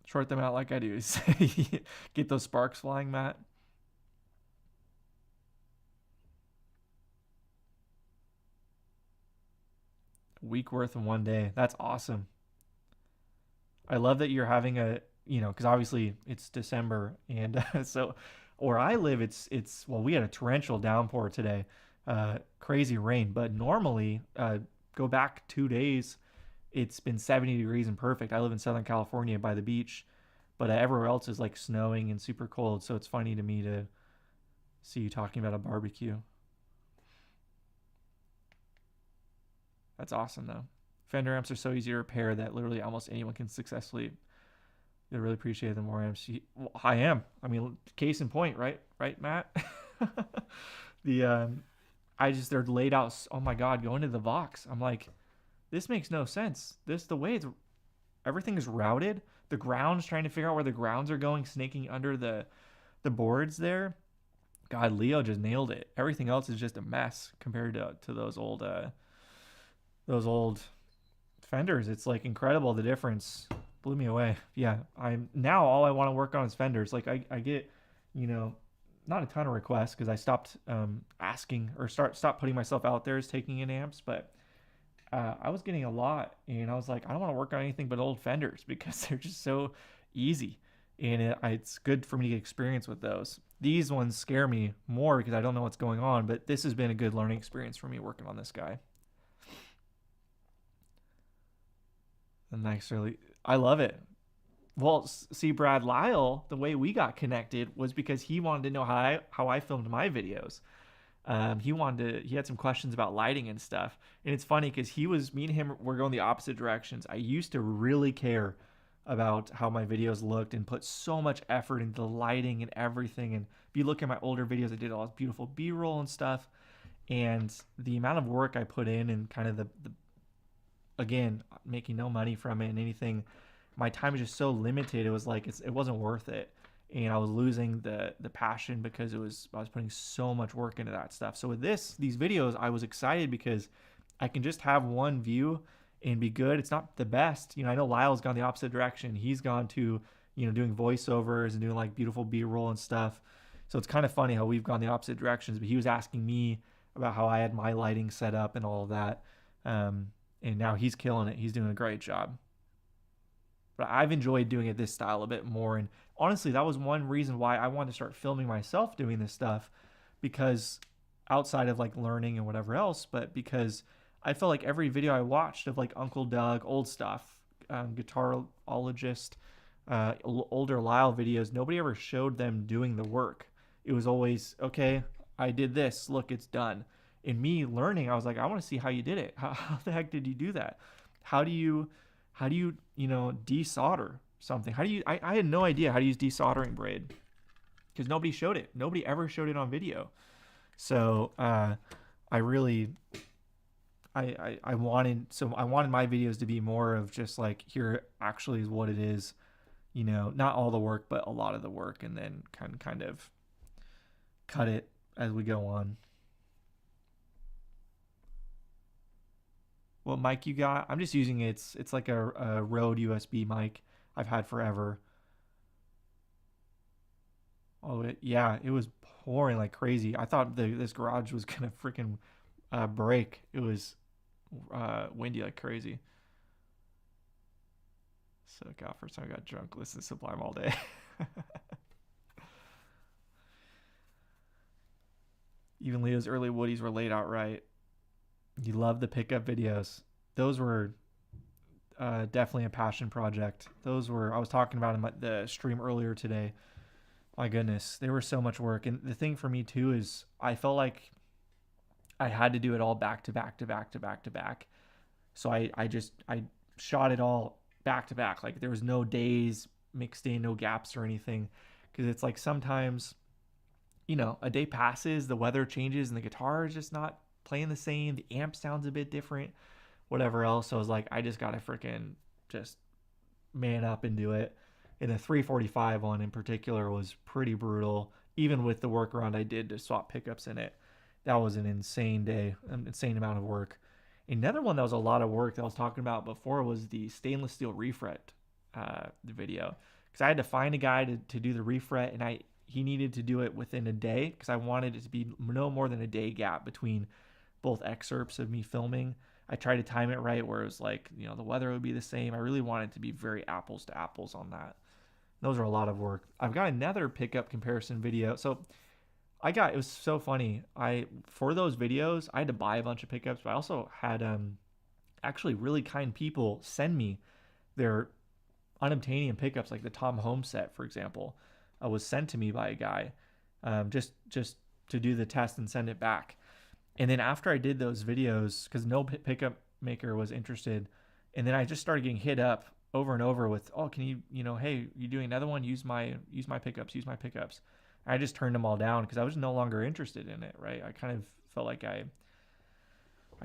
Short them out like I do. Get those sparks flying, Matt. Week worth in one day. That's awesome. I love that you're having because obviously it's December, and so where I live, it's well, we had a torrential downpour today, crazy rain. But normally, go back 2 days, it's been 70 degrees and perfect. I live in Southern California by the beach, but everywhere else is like snowing and super cold. So it's funny to me to see you talking about a barbecue. That's awesome though. Fender amps are so easy to repair that literally almost anyone can successfully. I really appreciate the more amps. Well, I am. I mean, case in point, right? Right, Matt. the I just they're laid out. Oh my God, going to the Vox. I'm like, this makes no sense. The way everything is routed. The grounds, trying to figure out where the grounds are going, snaking under the boards there. God, Leo just nailed it. Everything else is just a mess compared to those old Fenders. It's like incredible the difference. Blew me away. Yeah, I'm now all I want to work on is Fenders. Like I get, not a ton of requests because I stopped asking or stopped putting myself out there as taking in amps, but I was getting a lot, and I was like, I don't want to work on anything but old Fenders because they're just so easy, and it's good for me to get experience with those. These ones scare me more because I don't know what's going on, but this has been a good learning experience for me working on this guy. And really, I love it. Well, see, Brad Lyle, the way we got connected was because he wanted to know how I filmed my videos. He had some questions about lighting and stuff, and it's funny because me and him were going the opposite directions. I used to really care about how my videos looked and put so much effort into the lighting and everything. And if you look at my older videos, I did all this beautiful B-roll and stuff, and the amount of work I put in and kind of the again making no money from it and anything, my time was just so limited. It was like it wasn't worth it, and I was losing the passion because I was putting so much work into that stuff. So with these videos, I was excited because I can just have one view and be good. It's not the best, I know Lyle's gone the opposite direction. He's gone to doing voiceovers and doing like beautiful B-roll and stuff. So it's kind of funny how we've gone the opposite directions. But he was asking me about how I had my lighting set up and all of that, and now he's killing it. He's doing a great job. But I've enjoyed doing it this style a bit more. And honestly, that was one reason why I wanted to start filming myself doing this stuff, because outside of like learning and whatever else, but because I felt like every video I watched of like Uncle Doug, old stuff, guitarologist, older Lyle videos, nobody ever showed them doing the work. It was always, okay, I did this, look, it's done. In me learning, I was like, I want to see how you did it. How the heck did you do that? How do you desolder something? I had no idea how to use desoldering braid because nobody showed it. Nobody ever showed it on video. So I wanted my videos to be more of just like, here actually is what it is, not all the work, but a lot of the work, and then kind of cut it as we go on. What mic you got? I'm just using it's like a Rode USB mic I've had forever. Oh, yeah, it was pouring like crazy. I thought this garage was gonna freaking break. It was windy like crazy. So God, first time I got drunk listening to Sublime all day. Even Leo's early Woodies were laid out right. You love the pickup videos. Those were definitely a passion project. Those were, I was talking about in the stream earlier today. My goodness, they were so much work. And the thing for me too is I felt like I had to do it all back to back to back to back to back. So I shot it all back to back. Like there was no days mixed in, no gaps or anything. Because it's like sometimes, a day passes, the weather changes, and the guitar is just not playing the same. The amp sounds a bit different, whatever else. So I was like, I just gotta freaking just man up and do it. And the 345 one in particular was pretty brutal. Even with the workaround I did to swap pickups in it, that was an insane day, an insane amount of work. Another one that was a lot of work that I was talking about before was the stainless steel refret the video. Because I had to find a guy to do the refret, and he needed to do it within a day because I wanted it to be no more than a day gap between both excerpts of me filming. I tried to time it right where it was like, the weather would be the same. I really wanted to be very apples to apples on that. Those are a lot of work. I've got another pickup comparison video. So it was so funny. For those videos, I had to buy a bunch of pickups, but I also had actually really kind people send me their unobtainium pickups, like the Tom Holmes set, for example, was sent to me by a guy just to do the test and send it back. And then after I did those videos, because no pickup maker was interested, and then I just started getting hit up over and over with, oh, can you, hey, you doing another one? Use my pickups. And I just turned them all down because I was no longer interested in it, right? I kind of felt like I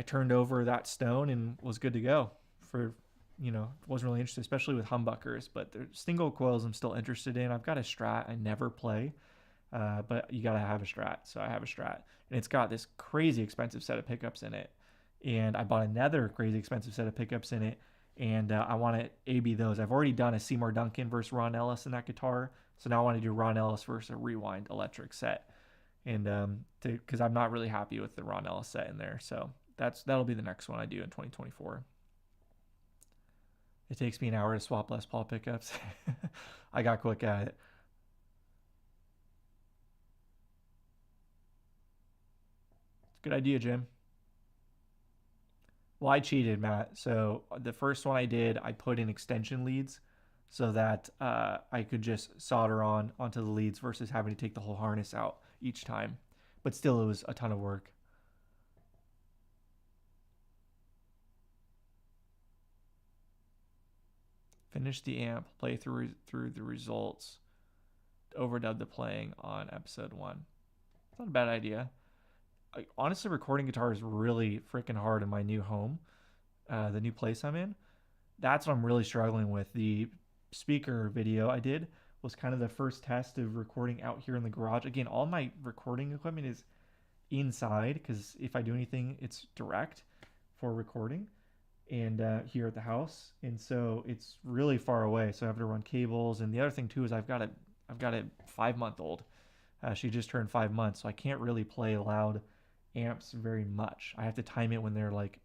turned over that stone and was good to go for, wasn't really interested, especially with humbuckers. But the single coils I'm still interested in. I've got a Strat I never play, but you got to have a Strat. So I have a Strat. And it's got this crazy expensive set of pickups in it. And I bought another crazy expensive set of pickups in it. And I want to A-B those. I've already done a Seymour Duncan versus Ron Ellis in that guitar. So now I want to do Ron Ellis versus a Rewind electric set. And because I'm not really happy with the Ron Ellis set in there. So that'll be the next one I do in 2024. It takes me an hour to swap Les Paul pickups. I got quick at it. Good idea, Jim. Well, I cheated, Matt. So the first one I did, I put in extension leads so that I could just solder onto the leads versus having to take the whole harness out each time. But still, it was a ton of work. Finish the amp, play through the results, overdub the playing on episode 1. It's not a bad idea. Honestly, recording guitar is really freaking hard in my new home, the new place I'm in. That's what I'm really struggling with. The speaker video I did was kind of the first test of recording out here in the garage. Again, all my recording equipment is inside because if I do anything, it's direct for recording and here at the house. And so it's really far away. So I have to run cables. And the other thing too is I've got a 5-month-old. She just turned 5 months, so I can't really play loud amps very much. I have to time it when they're like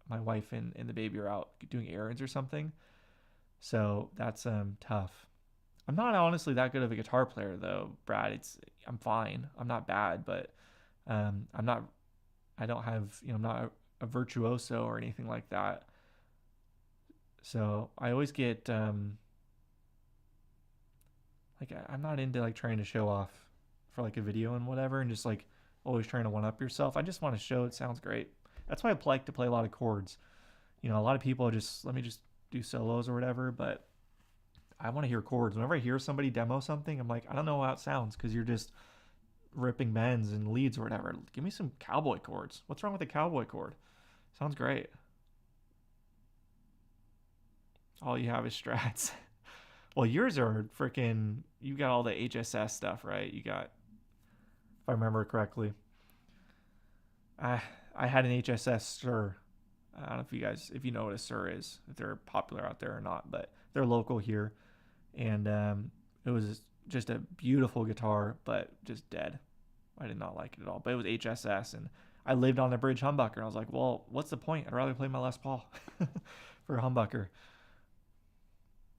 my wife and the baby are out doing errands or something. So that's tough. I'm not honestly that good of a guitar player though, Brad. I'm fine. I'm not bad, but I don't have, I'm not a virtuoso or anything like that. So I always get I'm not into like trying to show off for like a video and whatever and just like always trying to one up yourself. I just want to show it sounds great. That's why I like to play a lot of chords. A lot of people just let me just do solos or whatever, but I want to hear chords. Whenever I hear somebody demo something, I'm like, I don't know how it sounds because you're just ripping bends and leads or whatever. Give me some cowboy chords. What's wrong with a cowboy chord? Sounds great. All you have is Strats. Well, yours are freaking, you got all the HSS stuff, right? You got, if I remember correctly, I had an HSS Sir. I don't know if you know what a Sir is, if they're popular out there or not, but they're local here. And it was just a beautiful guitar, but just dead. I did not like it at all. But it was HSS, and I lived on the bridge humbucker. And I was like, well, what's the point? I'd rather play my Les Paul for a humbucker.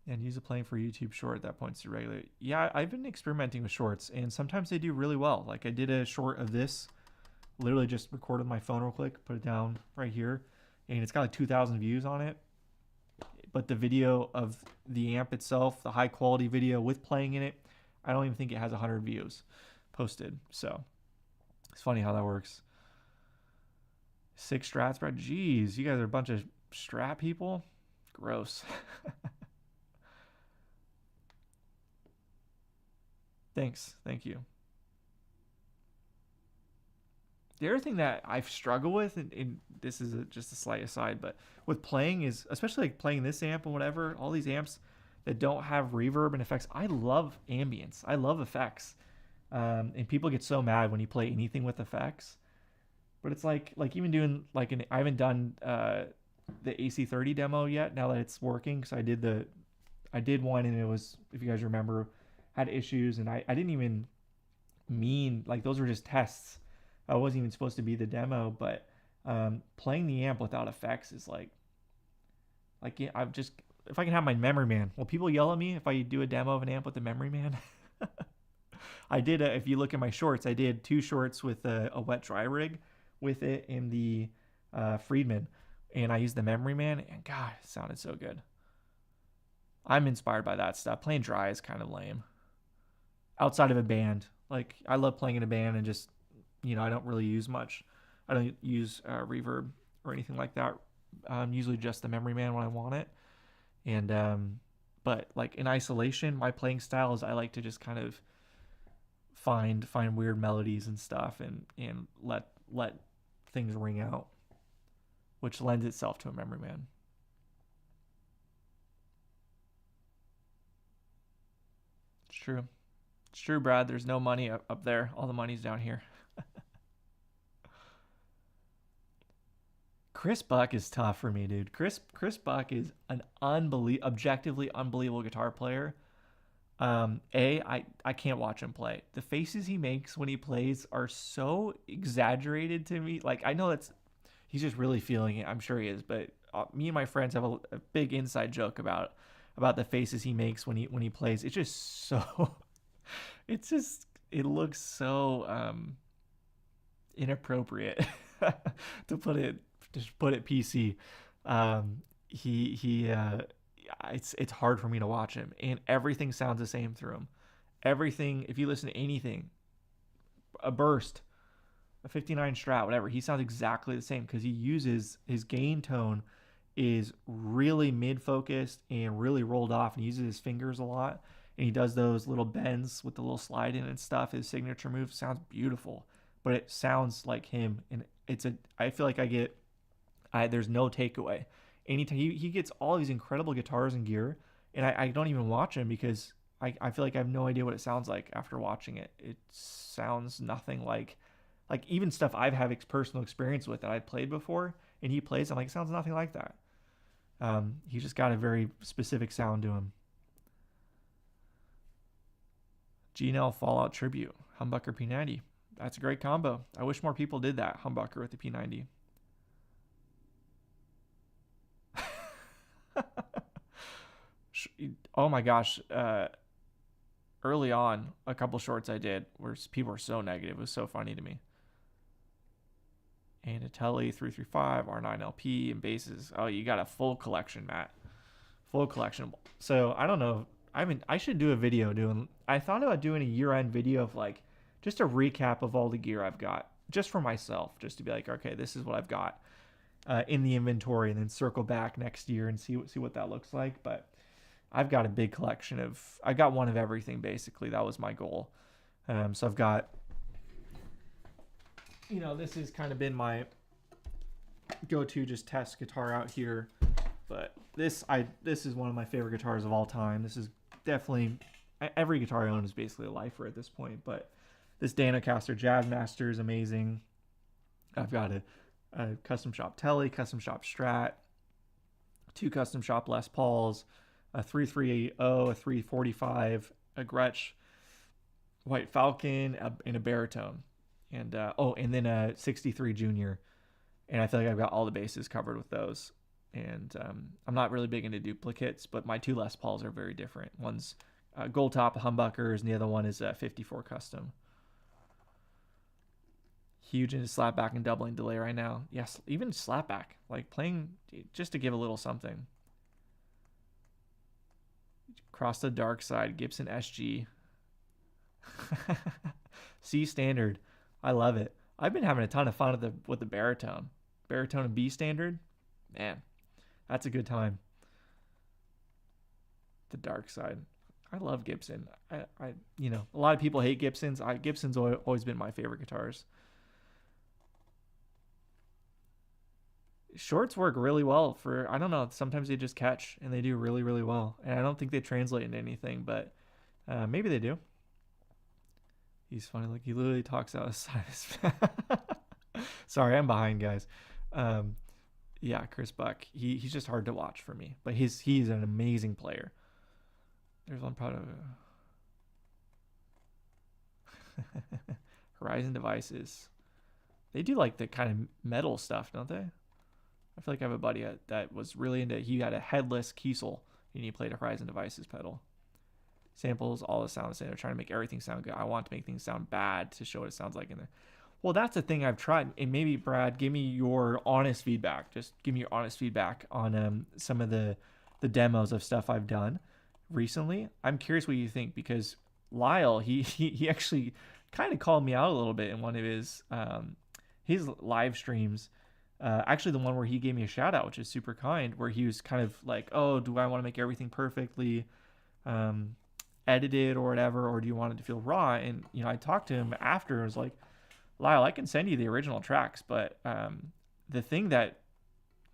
And use it playing for YouTube short at that point to regular. Yeah, I've been experimenting with shorts, and sometimes they do really well. Like I did a short of this, literally just recorded my phone real quick, put it down right here, and it's got like 2,000 views on it. But the video of the amp itself, the high quality video with playing in it, I don't even think it has 100 views posted. So it's funny how that works. 6 strats, bro. Jeez, you guys are a bunch of strat people. Gross. Thanks. Thank you. The other thing that I've struggled with, and this is just a slight aside, but with playing is, especially like playing this amp and whatever, all these amps that don't have reverb and effects. I love ambience. I love effects. And people get so mad when you play anything with effects. But it's like even doing like I haven't done the AC30 demo yet. Now that it's working, because I did one and it was, if you guys remember, had issues, and I didn't even mean, like, those were just tests. I wasn't even supposed to be the demo, but playing the amp without effects is like yeah, I've just, if I can have my memory man. Well, people yell at me if I do a demo of an amp with the memory man. I did if you look at my shorts, I did 2 shorts with a wet dry rig with it in the Friedman, and I used the memory man, and God, it sounded so good. I'm inspired by that stuff. Playing dry is kind of lame. Outside of a band, like I love playing in a band and just, I don't really use much. I don't use reverb or anything like that. Usually just the memory man when I want it. And but like in isolation, my playing style is I like to just kind of find weird melodies and stuff, and let things ring out, which lends itself to a memory man. It's true. It's true, Brad. There's no money up there. All the money's down here. Chris Buck is tough for me, dude. Chris Buck is an objectively unbelievable guitar player. I can't watch him play. The faces he makes when he plays are so exaggerated to me. Like, I know he's just really feeling it. I'm sure he is. But me and my friends have a big inside joke about the faces he makes when he plays. It's just so. It looks so inappropriate to put it PC. It's hard for me to watch him, and everything sounds the same through him. Everything, if you listen to anything, a burst, a 59 Strat, whatever, he sounds exactly the same because he uses his gain tone is really mid-focused and really rolled off, and he uses his fingers a lot, and he does those little bends with the little slide in and stuff. His signature move sounds beautiful, but it sounds like him, and I feel like there's no takeaway. Anytime he gets all these incredible guitars and gear, and I don't even watch him because I feel like I have no idea what it sounds like after watching it. It sounds nothing like even stuff I've had personal experience with that I played before, and he plays, I'm like, it sounds nothing like that. He's just got a very specific sound to him. GNL Fallout Tribute, Humbucker P90. That's a great combo. I wish more people did that, humbucker with the P90. Oh my gosh. Early on, a couple shorts I did where people were so negative. It was so funny to me. And a Tele 335, R9 LP, and basses. Oh, you got a full collection, Matt. Full collection. So I don't know. I should do a video I thought about doing a year-end video of like just a recap of all the gear I've got, just for myself, just to be like, okay, this is what I've got in the inventory, and then circle back next year and see what that looks like. But I've got a big collection I got one of everything, basically. That was my goal. So I've got, this has kind of been my go-to just test guitar out here. But this is one of my favorite guitars of all time. This is definitely, every guitar I own is basically a lifer at this point. But this Danocaster Jazzmaster is amazing. I've got a custom shop Tele, custom shop Strat, 2 custom shop Les Pauls, a 3380, a 345, a Gretsch White Falcon, and a baritone. And and then a 63 Junior, and I feel like I've got all the bases covered with those. And I'm not really big into duplicates, but my two Les Pauls are very different. One's gold top humbuckers, and the other one is a 54 custom. Huge into slapback and doubling delay right now. Yes, even slapback, like playing just to give a little something. Across the dark side, Gibson SG. C standard. I love it. I've been having a ton of fun with the baritone. Baritone and B standard. Man, that's a good time. The dark side. I love Gibson. I a lot of people hate Gibsons. Gibson's always been my favorite guitars. Shorts work really well for, I don't know, sometimes they just catch and they do really, really well. And I don't think they translate into anything, but maybe they do. He's funny. Like, he literally talks out of size. Sorry, I'm behind, guys. Yeah, Chris Buck. He's just hard to watch for me, but he's an amazing player. There's one product. Horizon Devices. They do like the kind of metal stuff, don't they? I feel like I have a buddy that was really into. He had a headless Kiesel and he played a Horizon Devices pedal. Samples, all the sound the same. They're trying to make everything sound good. I want to make things sound bad to show what it sounds like in there. Well, that's the thing I've tried. And maybe, Brad, give me your honest feedback. Just give me your honest feedback on some of the demos of stuff I've done recently. I'm curious what you think, because Lyle, he actually kind of called me out a little bit in one of his live streams. Actually, the one where he gave me a shout out, which is super kind, where he was kind of like, oh, do I want to make everything perfectly edited or whatever, or do you want it to feel raw? And, I talked to him after and was like, Lyle, I can send you the original tracks, but the thing that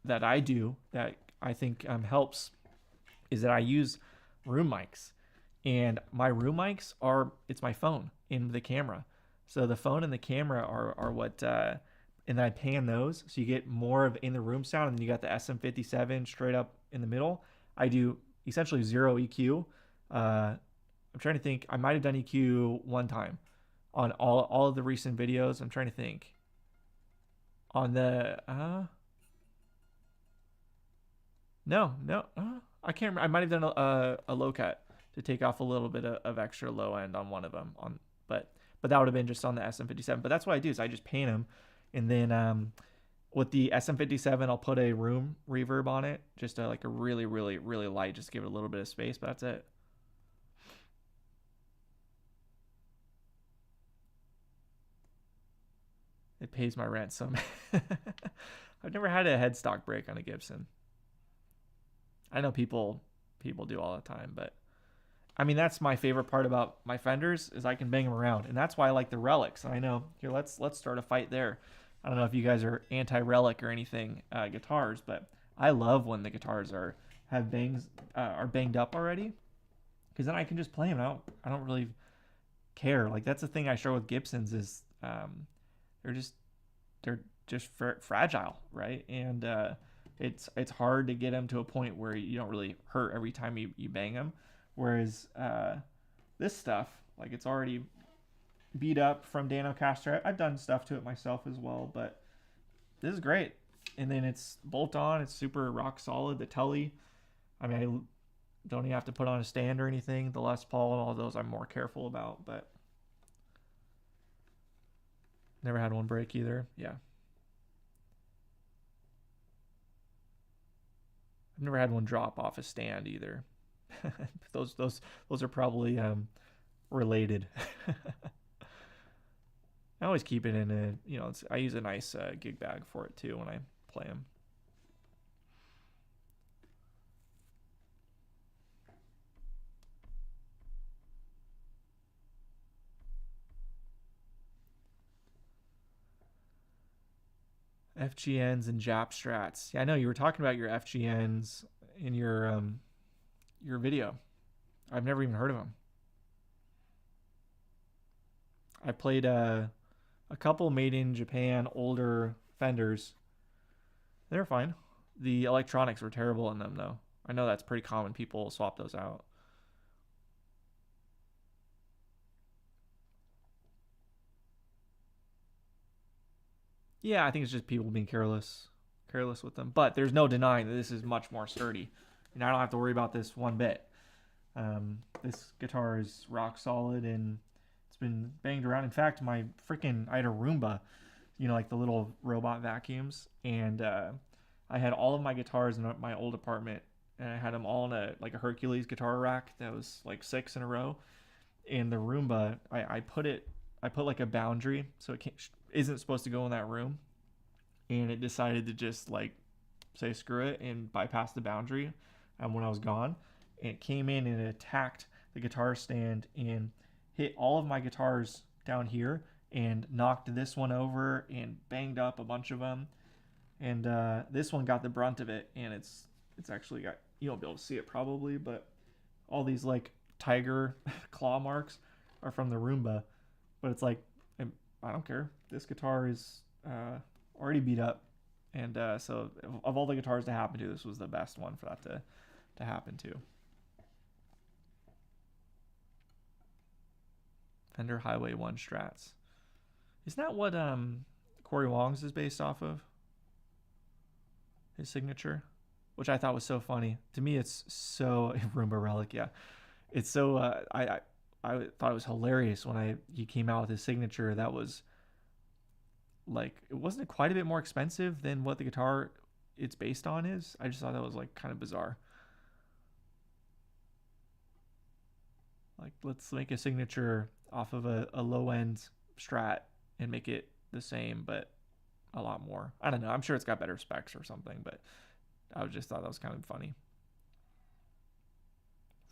I do that I think helps is that I use room mics. And my room mics it's my phone and the camera. So the phone and the camera are what... and then I pan those, so you get more of in the room sound, and then you got the SM57 straight up in the middle. I do essentially zero EQ. I'm trying to think. I might have done EQ one time on all of the recent videos. I'm trying to think. On the no, I can't remember. I might have done a low cut to take off a little bit of extra low end on one of them. But that would have been just on the SM57. But that's what I do is I just pan them. And then with the SM57, I'll put a room reverb on it, just like a really, really, really light, just to give it a little bit of space, but that's it. It pays my rent. So I've never had a headstock break on a Gibson. I know people do all the time, but I mean, that's my favorite part about my Fenders is I can bang them around, and that's why I like the Relics. And I know here, let's start a fight there. I don't know if you guys are anti-Relic or anything guitars, but I love when the guitars are banged up already, because then I can just play them. I don't really care. Like, that's the thing I share with Gibsons is they're just fragile, right? And it's hard to get them to a point where you don't really hurt every time you bang them. Whereas this stuff, like, it's already beat up from Dano Castro. I've done stuff to it myself as well, but this is great. And then it's bolt on. It's super rock solid. The Tully, I mean, I don't even have to put on a stand or anything. The Les Paul and all those I'm more careful about, but never had one break either. Yeah. I've never had one drop off a stand either. those are probably related. I always keep it in I use a nice gig bag for it too when I play them. FGNs and Jap Strats. Yeah, I know you were talking about your FGNs in your video. I've never even heard of them. I played a couple made in Japan older Fenders. They're fine. The electronics were terrible in them, though. I know that's pretty common. People swap those out. Yeah, I think it's just people being careless with them. But there's no denying that this is much more sturdy, and I don't have to worry about this one bit. This guitar is rock solid and it's been banged around. In fact, I had a Roomba, like the little robot vacuums, and I had all of my guitars in my old apartment, and I had them all in a Hercules guitar rack that was like 6 in a row. And the Roomba, I put like a boundary so it isn't supposed to go in that room, and it decided to just like say screw it and bypass the boundary. When I was gone, and it came in and it attacked the guitar stand and hit all of my guitars down here and knocked this one over and banged up a bunch of them. And this one got the brunt of it, and it's actually got, you won't be able to see it probably, but all these like tiger claw marks are from the Roomba. But it's like, I don't care. This guitar is already beat up, and so of all the guitars to happen to, this was the best one for that to happen to. Fender Highway 1 Strats. Isn't that what Corey Wong's is based off of? His signature? Which I thought was so funny. To me, it's so... Roomba Relic, yeah. It's so... I thought it was hilarious when he came out with his signature. That was... Like, it wasn't quite a bit more expensive than what the guitar it's based on is. I just thought that was, like, kind of bizarre. Like, let's make a signature off of a low-end Strat and make it the same, but a lot more. I don't know. I'm sure it's got better specs or something, but I just thought that was kind of funny.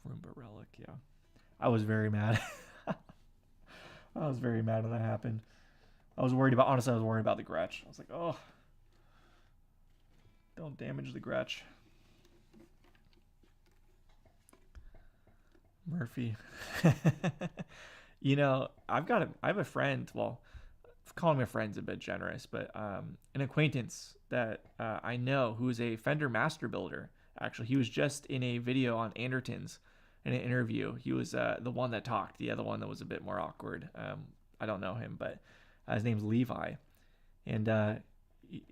Roomba Relic, yeah. I was very mad. I was very mad when that happened. Honestly, I was worried about the Gretsch. I was like, oh, don't damage the Gretsch. Murphy. I have a friend. Well, calling him a friend's a bit generous, but an acquaintance that I know who is a Fender master builder. Actually, he was just in a video on Andertons in an interview. He was the one that talked. The other one that was a bit more awkward. I don't know him, but his name's Levi, and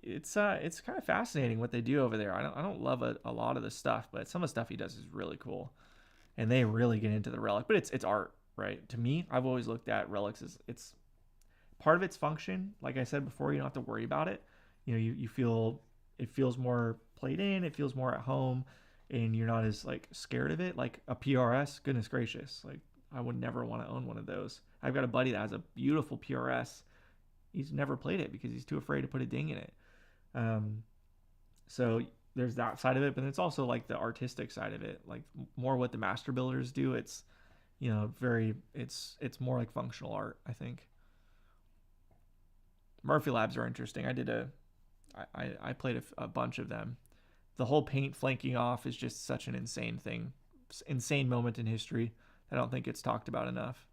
it's kind of fascinating what they do over there. I don't love a lot of the stuff, but some of the stuff he does is really cool. And they really get into the Relic, but it's art, right? To me, I've always looked at Relics as it's part of its function. Like I said before, you don't have to worry about it. You feel it feels more played in, it feels more at home, and you're not as like scared of it. Like a PRS, goodness gracious, like I would never want to own one of those. I've got a buddy that has a beautiful PRS. He's never played it because he's too afraid to put a ding in it. So there's that side of it, but it's also like the artistic side of it, like more what the master builders do. It's it's more like functional art, I think. Murphy Labs are interesting. I played a bunch of them. The whole paint flanking off is just such an insane thing, insane moment in history. I don't think it's talked about enough.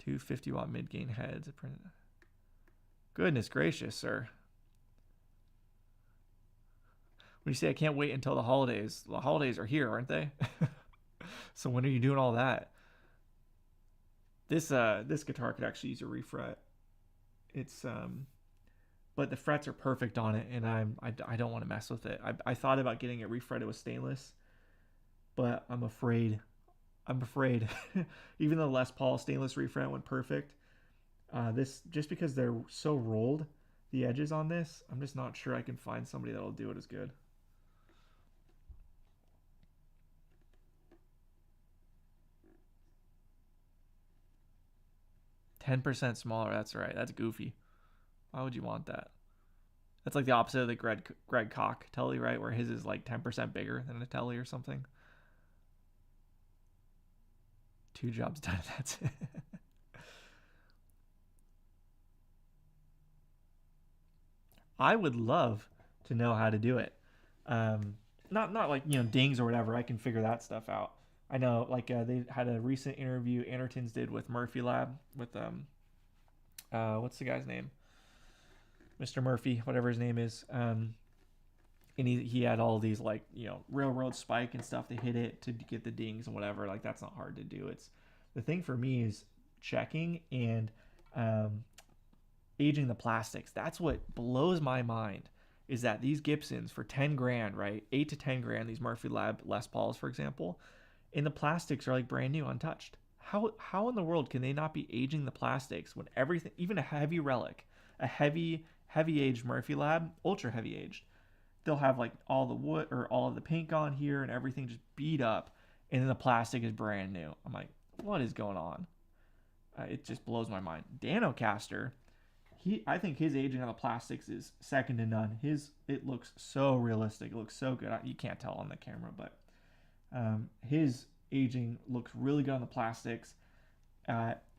250-watt mid-gain heads. Goodness gracious, sir. When you say I can't wait until the holidays are here, aren't they? So when are you doing all that? This guitar could actually use a refret. It's but the frets are perfect on it, and I don't want to mess with it. I thought about getting it refretted with stainless, but I'm afraid. Even though Les Paul stainless refret went perfect, this, just because they're so rolled, the edges on this, I'm just not sure I can find somebody that'll do it as good. %, smaller. That's right. That's goofy. Why would you want that? That's like the opposite of the Greg Koch Telly, right? Where his is like 10% bigger than a Telly or something. 2 jobs done. That's it. I would love to know how to do it. Not like dings or whatever. I can figure that stuff out. I know, like they had a recent interview Andertons did with Murphy Lab with what's the guy's name? Mr. Murphy, whatever his name is. And he had all these like railroad spike and stuff to hit it to get the dings and whatever. Like that's not hard to do. It's the thing for me is checking and aging the plastics. That's what blows my mind, is that these Gibsons for 10 grand, right? 8 to 10 grand, these Murphy Lab Les Pauls, for example, and the plastics are like brand new, untouched. How in the world can they not be aging the plastics when everything, even a heavy relic, a heavy aged Murphy Lab, ultra heavy aged, they'll have like all the wood or all of the paint gone here and everything just beat up, and then the plastic is brand new. I'm like, what is going on? It just blows my mind. Danocaster, I think his aging on the plastics is second to none. It looks so realistic. It looks so good. You can't tell on the camera, but his aging looks really good on the plastics.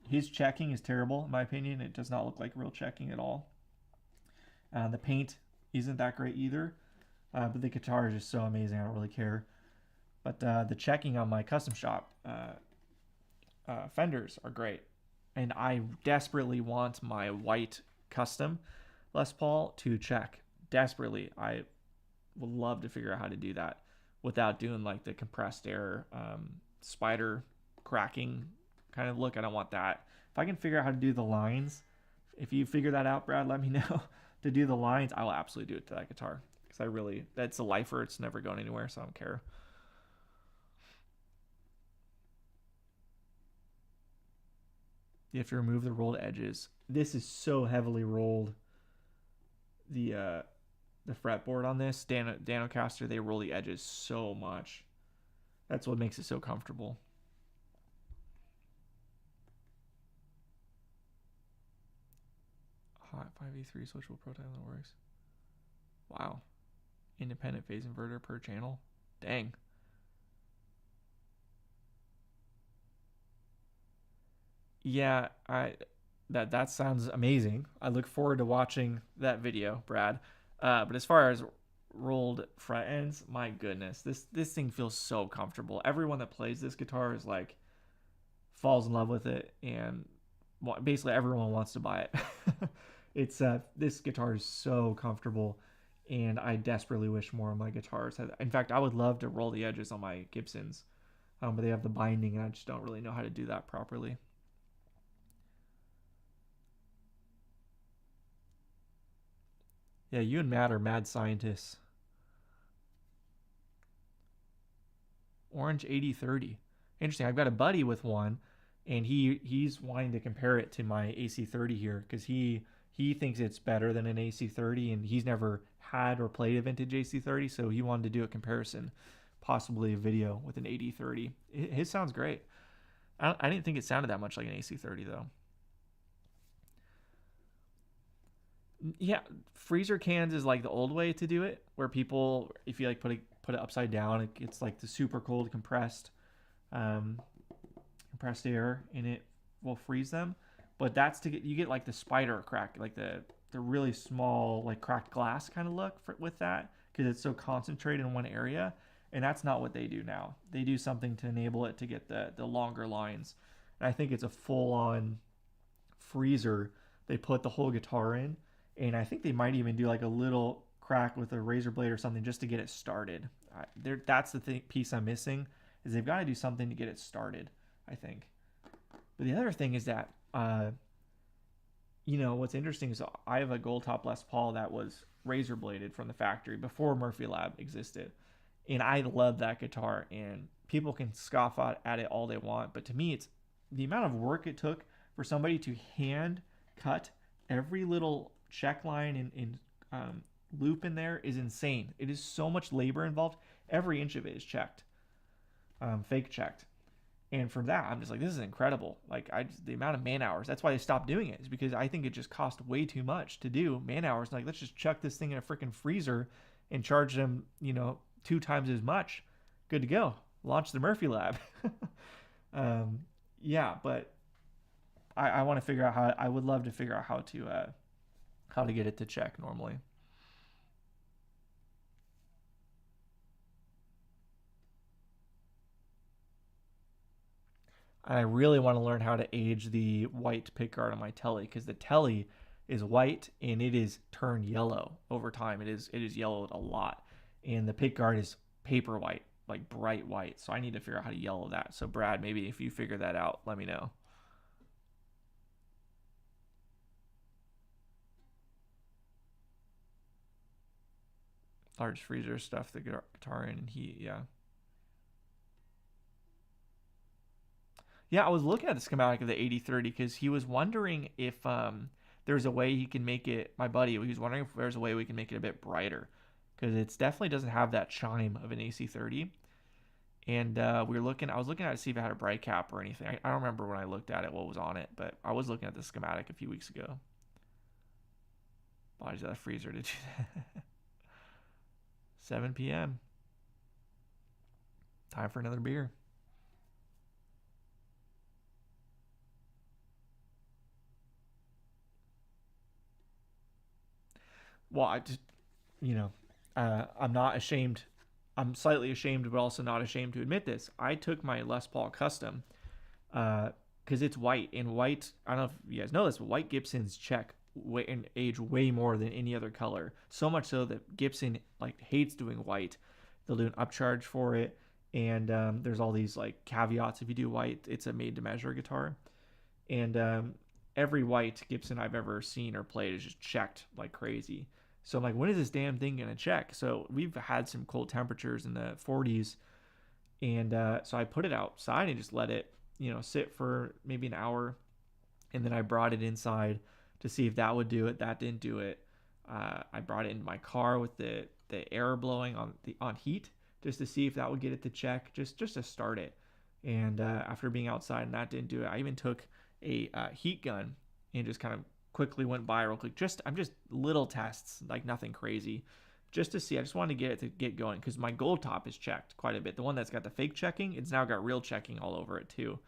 His checking is terrible, in my opinion. It does not look like real checking at all. The paint isn't that great either, but the guitar is just so amazing. I don't really care. But the checking on my custom shop fenders are great. And I desperately want my white custom Les Paul to check. Desperately. I would love to figure out how to do that without doing like the compressed air spider cracking kind of look. I don't want that. If I can figure out how to do the lines, if you figure that out, Brad, let me know. To do the lines, I will absolutely do it to that guitar. Because that's a lifer. It's never going anywhere, so I don't care. You have to remove the rolled edges. This is so heavily rolled. The fretboard on this Danocaster, they roll the edges so much. That's what makes it so comfortable. Hot 5v3 switchable prototype that works. Wow. Independent phase inverter per channel. Dang. Yeah, that sounds amazing. I look forward to watching that video, Brad. But as far as rolled front ends, my goodness, this thing feels so comfortable. Everyone that plays this guitar is like falls in love with it, and basically everyone wants to buy it. It's this guitar is so comfortable, and I desperately wish more of my guitars had. In fact, I would love to roll the edges on my Gibsons, but they have the binding, and I just don't really know how to do that properly. Yeah, you and Matt are mad scientists. Orange 8030. Interesting. I've got a buddy with one, and he's wanting to compare it to my AC30 here because he thinks it's better than an AC30, and he's never had or played a vintage AC30, so he wanted to do a comparison, possibly a video with an 8030. His sounds great. I didn't think it sounded that much like an AC30 though. Yeah, freezer cans is like the old way to do it, where people, if you like put it upside down, it's like the super cold compressed air, and it will freeze them. But that's you get like the spider crack, like the really small like cracked glass kind of look with that, because it's so concentrated in one area. And that's not what they do now. They do something to enable it to get the longer lines. And I think it's a full on freezer. They put the whole guitar in, and I think they might even do like a little crack with a razor blade or something just to get it started. That's the piece I'm missing, is they've got to do something to get it started, I think. But the other thing is that, what's interesting is I have a gold top Les Paul that was razor bladed from the factory before Murphy Lab existed. And I love that guitar, and people can scoff at it all they want. But to me, it's the amount of work it took for somebody to hand cut every little check line and loop in there is insane. It is so much labor involved. Every inch of it is checked, fake checked. And from that, I'm just like, this is incredible. Like, the amount of man hours. That's why they stopped doing it, is because I think it just cost way too much to do man hours. Like, let's just chuck this thing in a freaking freezer and charge them, 2 times as much. Good to go. Launch the Murphy Lab. Yeah, but I want to figure out I would love to figure out how to get it to check normally. I really want to learn how to age the white pickguard on my Telly, because the Telly is white and it is turned yellow over time. It is yellowed a lot, and the pickguard is paper white, like bright white. So I need to figure out how to yellow that. So Brad, maybe if you figure that out, let me know. large freezer stuff the guitar in and heat. Yeah. Yeah, I was looking at the schematic of the 8030 because he was wondering if there's a way he can make it. My buddy, he was wondering if there's a way we can make it a bit brighter because it definitely doesn't have that chime of an AC30. And we were looking. I was looking at it to see if it had a bright cap or anything. I don't remember when I looked at it what was on it, but I was looking at the schematic a few weeks ago. Body's at a freezer to do that. 7 p.m. Time for another beer. Well, I just, I'm not ashamed. I'm slightly ashamed, but also not ashamed to admit this. I took my Les Paul Custom because it's white. And white, I don't know if you guys know this, but white Gibsons check and age way more than any other color. So much so that Gibson like hates doing white. They'll do an upcharge for it. And there's all these like caveats. If you do white, it's a made to measure guitar. And every white Gibson I've ever seen or played is just checked like crazy. So I'm like, when is this damn thing gonna check? So we've had some cold temperatures in the 40s, and so I put it outside and just let it, sit for maybe an hour, and then I brought it inside to see if that would do it. That didn't do it. I brought it in my car with the air blowing on heat just to see if that would get it to check, just to start it. And after being outside and that didn't do it, I even took a heat gun and just kind of quickly went by real quick. I'm just little tests, like nothing crazy, just to see. I just wanted to get it to get going because my gold top is checked quite a bit. The one that's got the fake checking, it's now got real checking all over it too.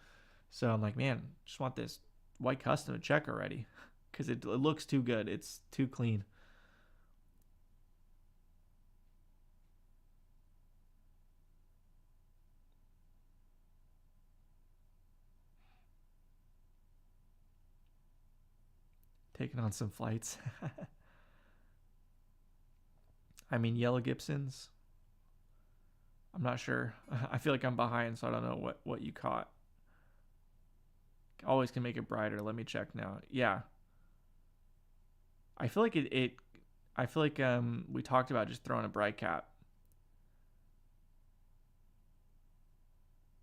So I'm like, man, just want this white custom to check already because it looks too good. It's too clean. Taking on some flights. I mean, yellow Gibsons. I'm not sure. I feel like I'm behind, so I don't know what you caught. Always can make it brighter. Let me check now. Yeah. I feel like I feel like we talked about just throwing a bright cap.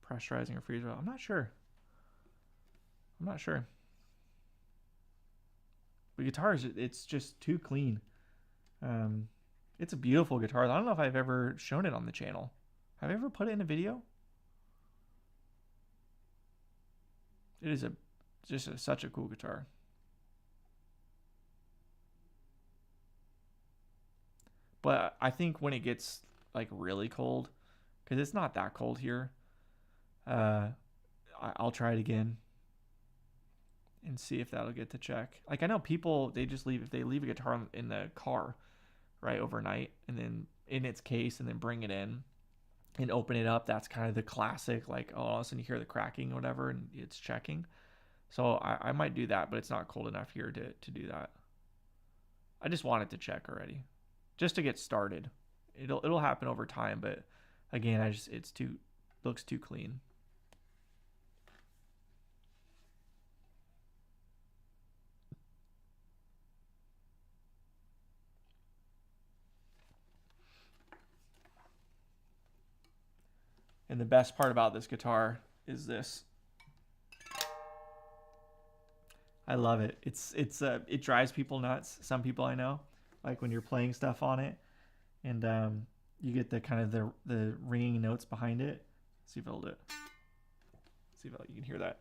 Pressurizing or freeze. I'm not sure. The guitar it's just too clean. It's a beautiful guitar. I don't know if I've ever shown it on the channel. Have I ever put it in a video? It is such a cool guitar. But I think when it gets like really cold, because it's not that cold here, I'll try it again and see if that'll get to check. Like I know people, they just leave, if they leave a guitar in the car, right, overnight, and then in its case, and then bring it in and open it up. That's kind of the classic, like, oh, all of a sudden you hear the cracking or whatever, and it's checking. So I might do that, but it's not cold enough here to do that. I just want it to check already, just to get started. It'll happen over time, but again, looks too clean. And the best part about this guitar is this. I love it. It drives people nuts. Some people I know, like when you're playing stuff on it, and you get the kind of the ringing notes behind it. Let's see if it'll do it. See if you can hear that.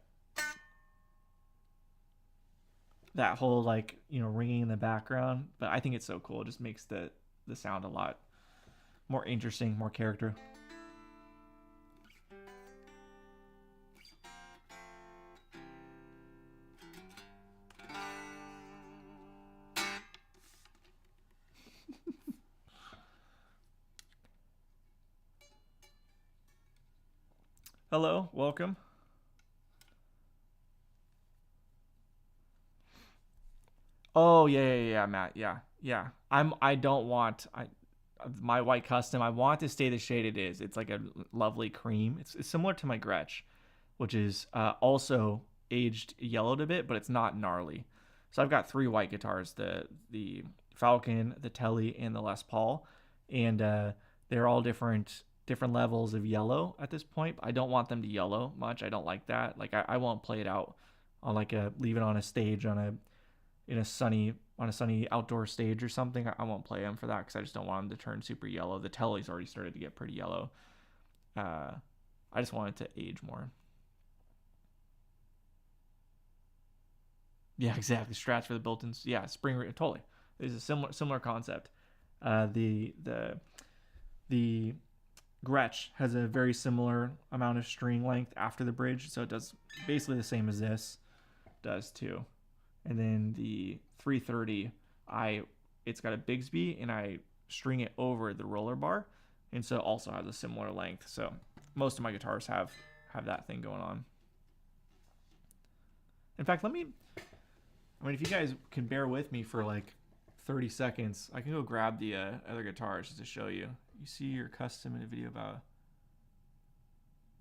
That whole like ringing in the background. But I think it's so cool. It just makes the sound a lot more interesting, more character. Hello, welcome. Oh yeah, Matt. Yeah. I don't want my white custom. I want to stay the shade it is. It's like a lovely cream. It's similar to my Gretsch, which is also aged yellowed a bit, but it's not gnarly. So I've got three white guitars: the Falcon, the Telly, and the Les Paul. and they're all different levels of yellow at this point. I don't want them to yellow much. I don't like that. Like I won't play it out on like leave it on a stage in a sunny outdoor stage or something. I won't play them for that because I just don't want them to turn super yellow. The Telly's already started to get pretty yellow. I just want it to age more. Yeah, exactly. Strats for the built-ins. Yeah, spring totally. It's a similar concept. The Gretsch has a very similar amount of string length after the bridge, so it does basically the same as this does too. And then the 330, it's got a Bigsby, and I string it over the roller bar, and so it also has a similar length. So most of my guitars have that thing going on. In fact, if you guys can bear with me for like 30 seconds, I can go grab the other guitars just to show you. You see your custom in a video about...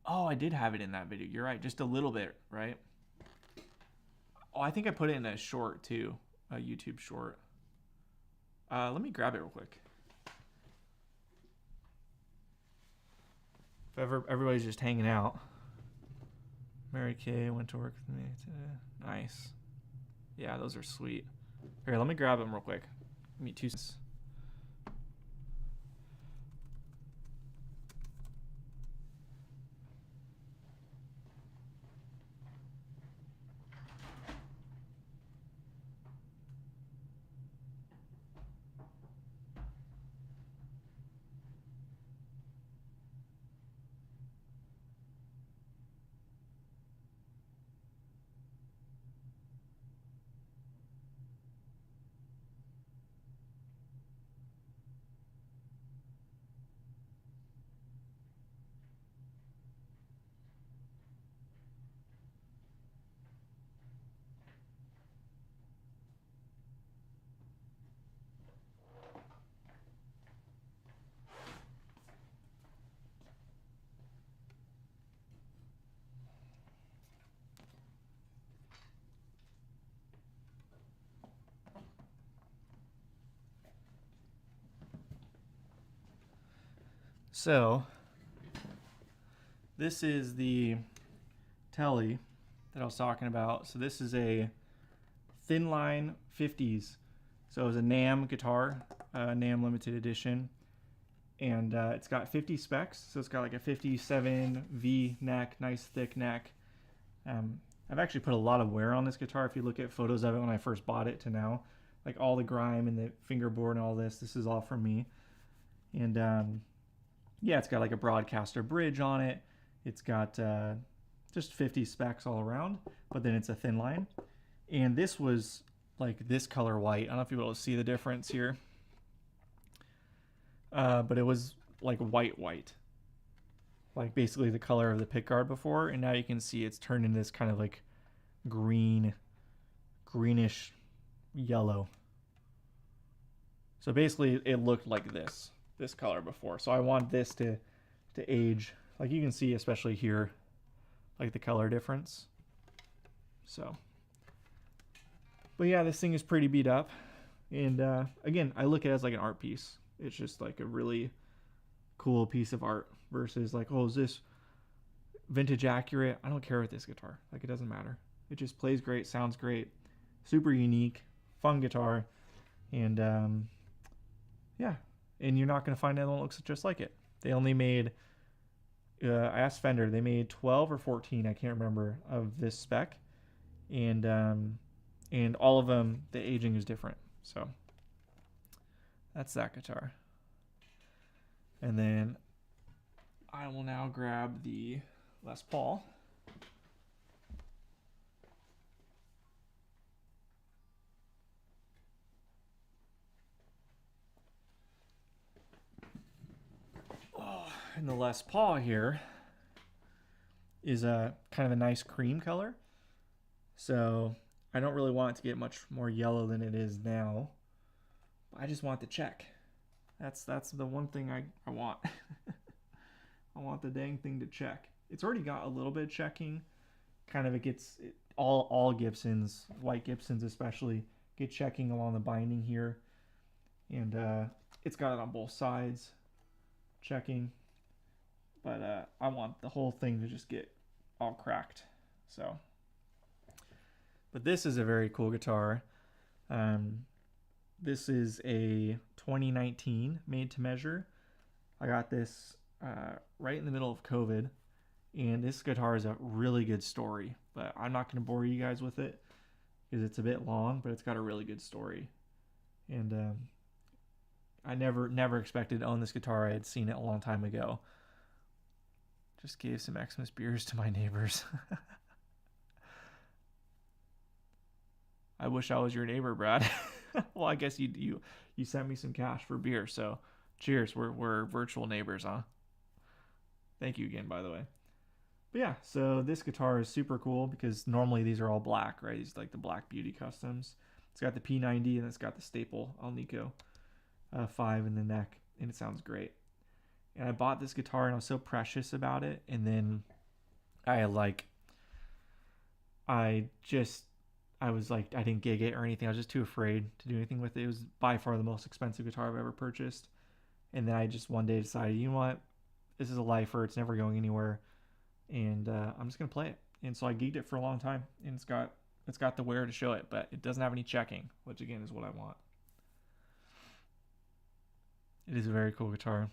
Oh, I did have it in that video. You're right. Just a little bit, right? Oh, I think I put it in a short too. A YouTube short. Let me grab it real quick. If everybody's just hanging out. Mary Kay went to work with me today. Nice. Yeah, those are sweet. Here, let me grab them real quick. Give me 2 seconds. So, this is the Telly that I was talking about. So this is a thin line 50s. So it was a NAMM guitar, NAMM limited edition. And it's got 50 specs. So it's got like a 57 V neck, nice thick neck. I've actually put a lot of wear on this guitar. If you look at photos of it when I first bought it to now, like all the grime and the fingerboard and all this is all from me. And yeah, it's got like a broadcaster bridge on it. It's got just 50 specs all around, but then it's a thin line. And this was like this color white. I don't know if you'll be able to see the difference here. But it was like white. Like basically the color of the pickguard before. And now you can see it's turned into this kind of like greenish yellow. So basically it looked like this color before. So I want this to age. Like you can see, especially here, like the color difference. So, but yeah, this thing is pretty beat up. And again, I look at it as like an art piece. It's just like a really cool piece of art versus like, oh, is this vintage accurate? I don't care with this guitar. Like it doesn't matter. It just plays great, sounds great, super unique, fun guitar. And yeah. And you're not going to find anyone that looks just like it. They only made, I asked Fender, they made 12 or 14, I can't remember, of this spec. And all of them, the aging is different. So that's that guitar. And then I will now grab the Les Paul. And the Les Paul here is a kind of a nice cream color. So I don't really want it to get much more yellow than it is now. I just want the check. That's the one thing I want. I want the dang thing to check. It's already got a little bit of checking. Kind of all Gibsons, white Gibsons especially, get checking along the binding here. and it's got it on both sides, checking. But I want the whole thing to just get all cracked. So, but this is a very cool guitar. This is a 2019 made to measure. I got this right in the middle of COVID, and this guitar is a really good story. But I'm not going to bore you guys with it because it's a bit long, but it's got a really good story. And I never expected to own this guitar. I had seen it a long time ago. Just gave some Xmas beers to my neighbors. I wish I was your neighbor, Brad. Well, I guess you sent me some cash for beer, so cheers. We're virtual neighbors, huh? Thank you again, by the way. But yeah, so this guitar is super cool because normally these are all black, right? These are like the Black Beauty Customs. It's got the P90 and it's got the staple Alnico 5 in the neck, and it sounds great. And I bought this guitar and I was so precious about it, and then I didn't gig it or anything. I was just too afraid to do anything with it. It was by far the most expensive guitar I've ever purchased. And then I just one day decided, you know what? This is a lifer. It's never going anywhere. And I'm just going to play it. And so I gigged it for a long time. And it's got the wear to show it, but it doesn't have any checking, which again is what I want. It is a very cool guitar.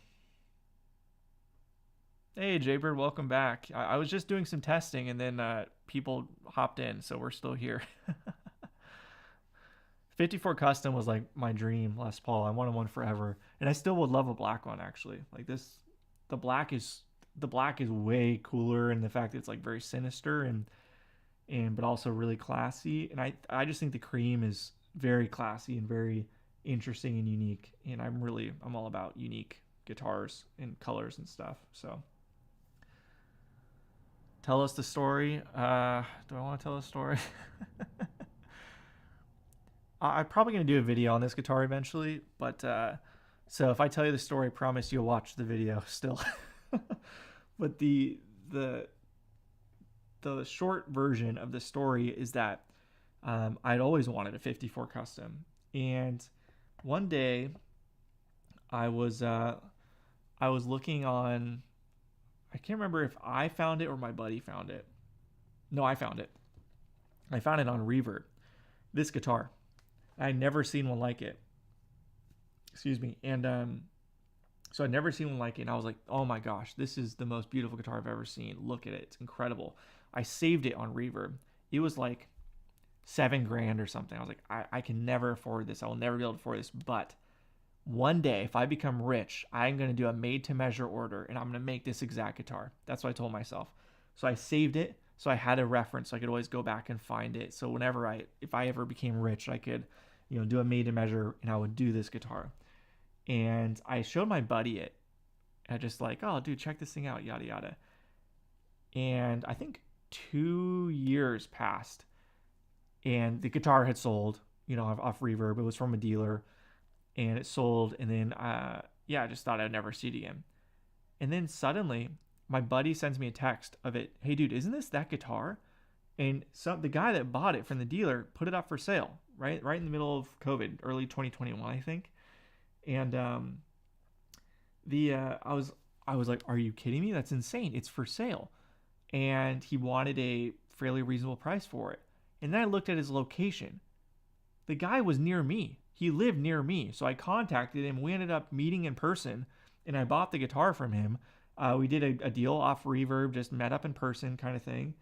Hey, Jaybird, welcome back. I was just doing some testing, and then people hopped in, so we're still here. 54 Custom was like my dream Les Paul. I wanted one forever, and I still would love a black one, actually. Like this, the black is way cooler, and the fact that it's like very sinister and but also really classy. And I just think the cream is very classy and very interesting and unique. And I'm all about unique guitars and colors and stuff. So tell us the story. Do I want to tell a story? I'm probably going to do a video on this guitar eventually, but so if I tell you the story, I promise you'll watch the video still. But the short version of the story is that I'd always wanted a 54 Custom, and one day I was looking on, I can't remember if I found it or my buddy found it. No, I found it. I found it on Reverb. This guitar. I'd never seen one like it. Excuse me. And so I'd never seen one like it. And I was like, oh my gosh, this is the most beautiful guitar I've ever seen. Look at it. It's incredible. I saved it on Reverb. It was like $7,000 or something. I was like, I can never afford this. I will never be able to afford this. But one day, if I become rich, I'm going to do a made-to-measure order, and I'm going to make this exact guitar. That's what I told myself. So I saved it, so I had a reference, so I could always go back and find it. So if I ever became rich, I could, do a made-to-measure, and I would do this guitar. And I showed my buddy it. And I just like, oh, dude, check this thing out, yada, yada. And I think 2 years passed, and the guitar had sold, off Reverb. It was from a dealer. And it sold, and then I just thought I'd never see it again. And then suddenly my buddy sends me a text of it. Hey dude, isn't this that guitar? And the guy that bought it from the dealer put it up for sale right in the middle of COVID, early 2021, I think. And I was like, are you kidding me? That's insane. It's for sale. And he wanted a fairly reasonable price for it. And then I looked at his location. The guy was near me. He lived near me. So I contacted him. We ended up meeting in person, and I bought the guitar from him. We did a deal off Reverb, just met up in person kind of thing.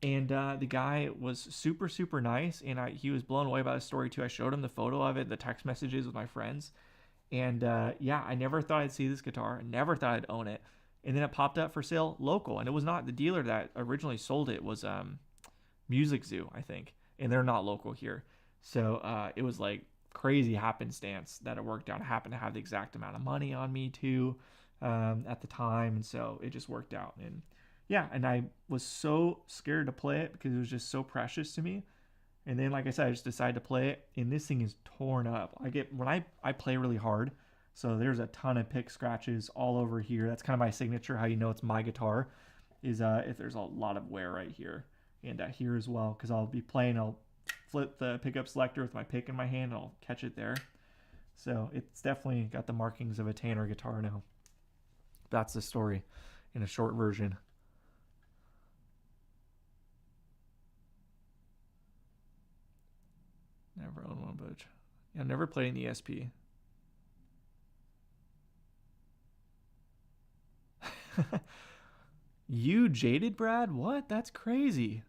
And the guy was super, super nice, and he was blown away by the story too. I showed him the photo of it, the text messages with my friends. And I never thought I'd see this guitar. I never thought I'd own it. And then it popped up for sale local. And it was not the dealer that originally sold it. Was Music Zoo, I think. And they're not local here. So it was like crazy happenstance that it worked out. I happened to have the exact amount of money on me too at the time, and so it just worked out. And and I was so scared to play it because it was just so precious to me. And then, like I said, I just decided to play it, and this thing is torn up. When I play really hard, so there's a ton of pick scratches all over here. That's kind of my signature. How you know it's my guitar is if there's a lot of wear right here and here as well, because I'll be playing. I'll flip the pickup selector with my pick in my hand, and I'll catch it there. So it's definitely got the markings of a Tanner guitar now. That's the story in a short version. Never owned one, but yeah, I've never played an ESP. You jaded, Brad? What? That's crazy.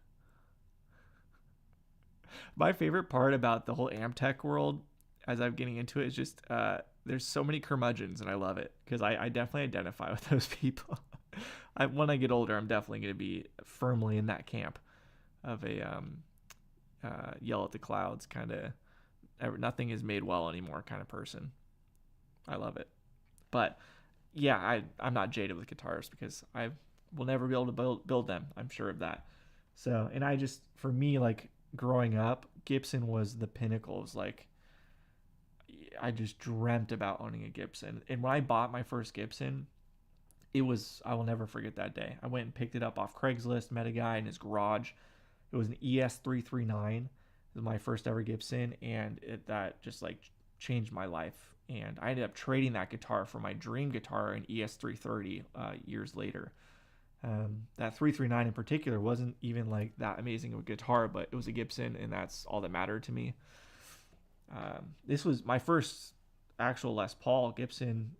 My favorite part about the whole Amtech world, as I'm getting into it, is just there's so many curmudgeons, and I love it because I definitely identify with those people. When I get older, I'm definitely going to be firmly in that camp of a yell at the clouds kind of nothing is made well anymore kind of person. I love it. But yeah, I'm not jaded with guitars because I will never be able to build them. I'm sure of that. So, and I just, for me, like growing up, Gibson was the pinnacle. It was like, I just dreamt about owning a Gibson. And when I bought my first Gibson, I will never forget that day. I went and picked it up off Craigslist, met a guy in his garage. It was an ES339. It was my first ever Gibson, and that just like changed my life. And I ended up trading that guitar for my dream guitar, an ES330, years later. That 339 in particular wasn't even like that amazing of a guitar, but it was a Gibson, and that's all that mattered to me. This was my first actual Les Paul Gibson.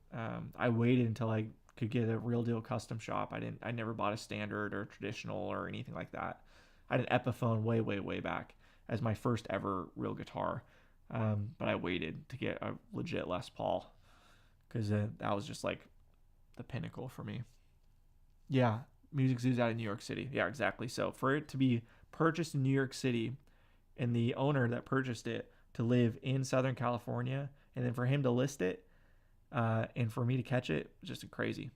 I waited until I could get a real deal custom shop. I never bought a standard or traditional or anything like that. I had an Epiphone way, way, way back as my first ever real guitar. But I waited to get a legit Les Paul because that was just like the pinnacle for me. Yeah, Music Zoo's out of New York City. Yeah, exactly. So for it to be purchased in New York City and the owner that purchased it to live in Southern California, and then for him to list it and for me to catch it, just crazy.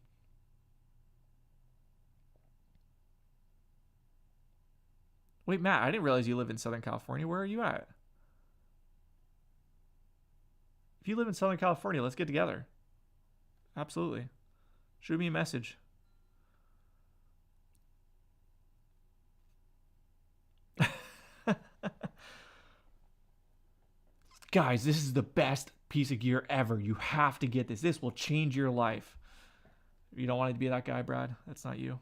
Wait, Matt, I didn't realize you live in Southern California. Where are you at? If you live in Southern California, let's get together. Absolutely. Shoot me a message. Guys, this is the best piece of gear ever. You have to get this. This will change your life. You don't want to be that guy, Brad. That's not you.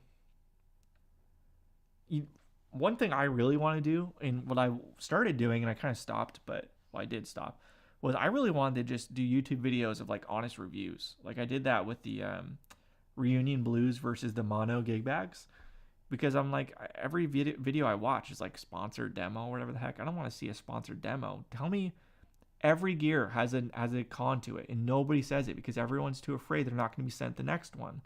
One thing I really want to do, and what I started doing, and I kind of stopped, but well, I did stop, was I really wanted to just do YouTube videos of like honest reviews. Like I did that with the Reunion Blues versus the Mono gig bags, because I'm like, every video I watch is like sponsored demo or whatever the heck. I don't want to see a sponsored demo. Tell me every gear has a con to it, and nobody says it because everyone's too afraid they're not going to be sent the next one.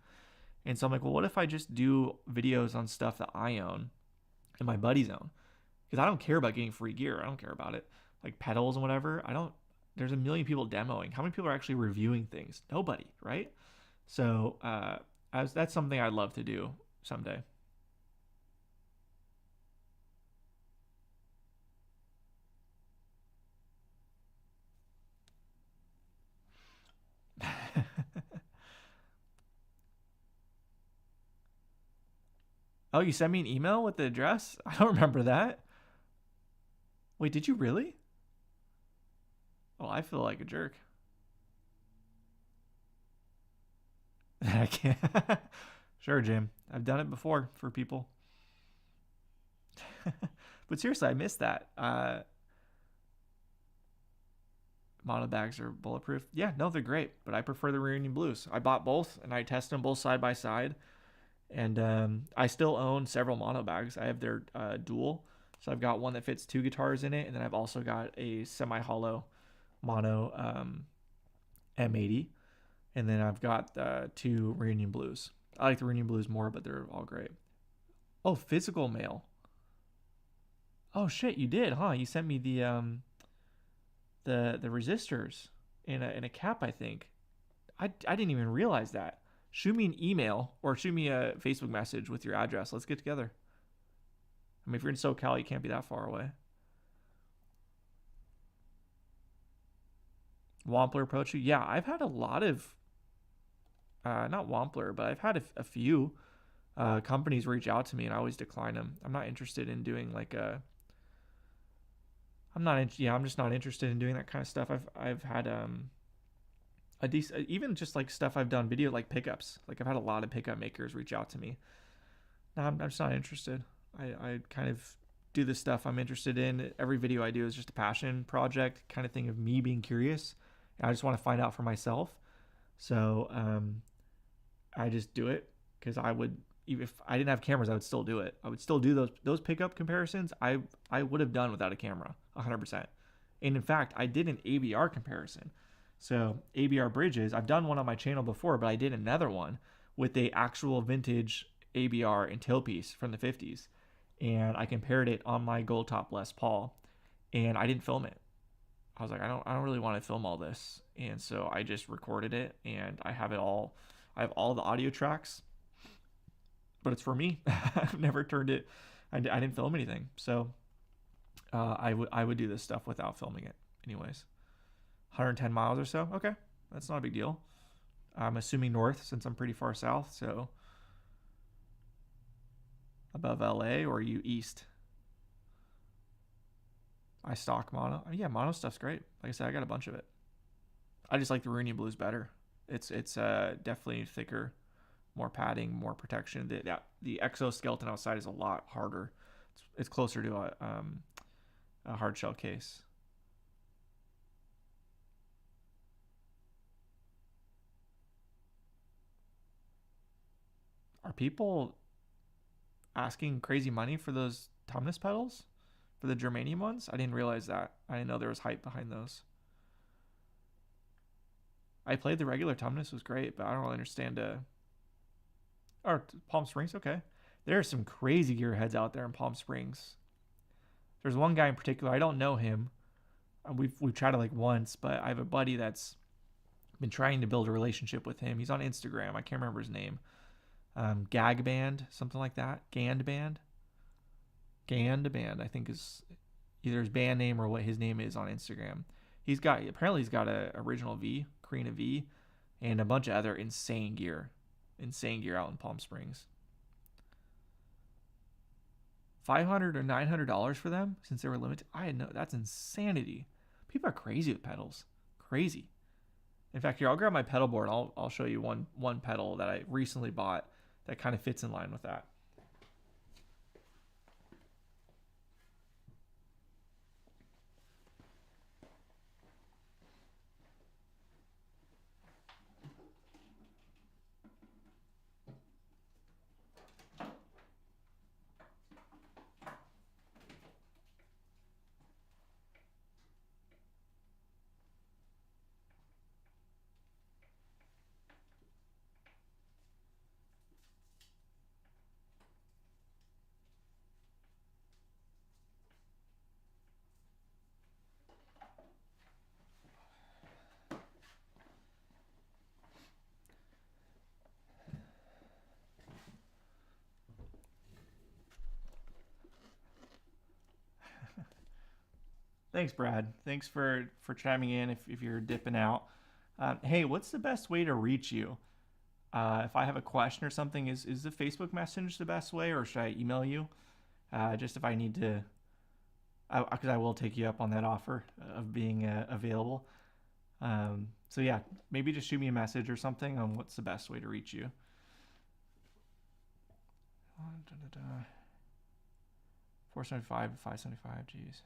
And so I'm like, well, what if I just do videos on stuff that I own and my buddies own? Because I don't care about getting free gear. I don't care about it. Like pedals and whatever. I don't. There's a million people demoing. How many people are actually reviewing things? Nobody, right? So that's something I'd love to do someday. Oh, you sent me an email with the address? I don't remember that. Wait, did you really? Well, I feel like a jerk. I can't. Sure, Jim. I've done it before for people. But seriously, I missed that. Mono bags are bulletproof. Yeah, no, they're great, but I prefer the Reunion Blues. I bought both and I tested them both side by side. And I still own several mono bags. I have their dual. So I've got one that fits two guitars in it, and then I've also got a semi-hollow mono M80. And then I've got two Reunion Blues. I like the Reunion Blues more, but they're all great. Oh, physical mail. Oh shit, you did, huh? You sent me the resistors in a cap, I think. I didn't even realize that. Shoot me an email or shoot me a Facebook message with your address. Let's get together. I mean, if you're in SoCal, you can't be that far away. Wampler approach you? Yeah, I've had a lot of, not Wampler, but I've had a few companies reach out to me, and I always decline them. I'm not interested in doing like a. I'm not. Yeah, I'm just not interested in doing that kind of stuff. I've had a decent, even just like stuff I've done video, like pickups. Like I've had a lot of pickup makers reach out to me. No, I'm just not interested. I kind of do the stuff I'm interested in. Every video I do is just a passion project kind of thing of me being curious. And I just want to find out for myself. So I just do it because I would, even if I didn't have cameras, I would still do it. I would still do those pickup comparisons. I would have done without a camera, 100%. And in fact, I did an ABR comparison. So ABR bridges, I've done one on my channel before, but I did another one with the actual vintage ABR and tailpiece from the 50s. And I compared it on my gold top Les Paul, and I didn't film it. I was like, I don't really want to film all this. And so I just recorded it, and I have it all. I have all the audio tracks, but it's for me. I've never turned it. I didn't film anything. So I would do this stuff without filming it anyways. 110 miles or so. Okay. That's not a big deal. I'm assuming north since I'm pretty far south. So above LA, or are you east? I stock mono. Yeah, mono stuff's great. Like I said, I got a bunch of it. I just like the Rooney Blues better. It's definitely thicker, more padding, more protection. The exoskeleton outside is a lot harder. It's closer to a hard shell case. Are people asking crazy money for those Tumnus pedals? For the germanium ones? I didn't realize that. I didn't know there was hype behind those. I played the regular Tumnus, was great, but I don't really understand or Palm Springs, okay. There are some crazy gearheads out there in Palm Springs. There's one guy in particular, I don't know him. We've tried it like once, but I have a buddy that's been trying to build a relationship with him. He's on Instagram. I can't remember his name. Gag Band, something like that. Gand Band, I think is either his band name or what his name is on Instagram. He's got a original V, Carina V, and a bunch of other insane gear out in Palm Springs. $500 or $900 for them since they were limited. That's insanity. People are crazy with pedals, crazy. In fact, here, I'll grab my pedal board. I'll show you one pedal that I recently bought that kind of fits in line with that. Thanks, Brad. Thanks for chiming in if you're dipping out. Hey, what's the best way to reach you? If I have a question or something, is the Facebook message the best way, or should I email you? Just if I need to, because I will take you up on that offer of being available. So yeah, maybe just shoot me a message or something on what's the best way to reach you. 475 to 575, geez.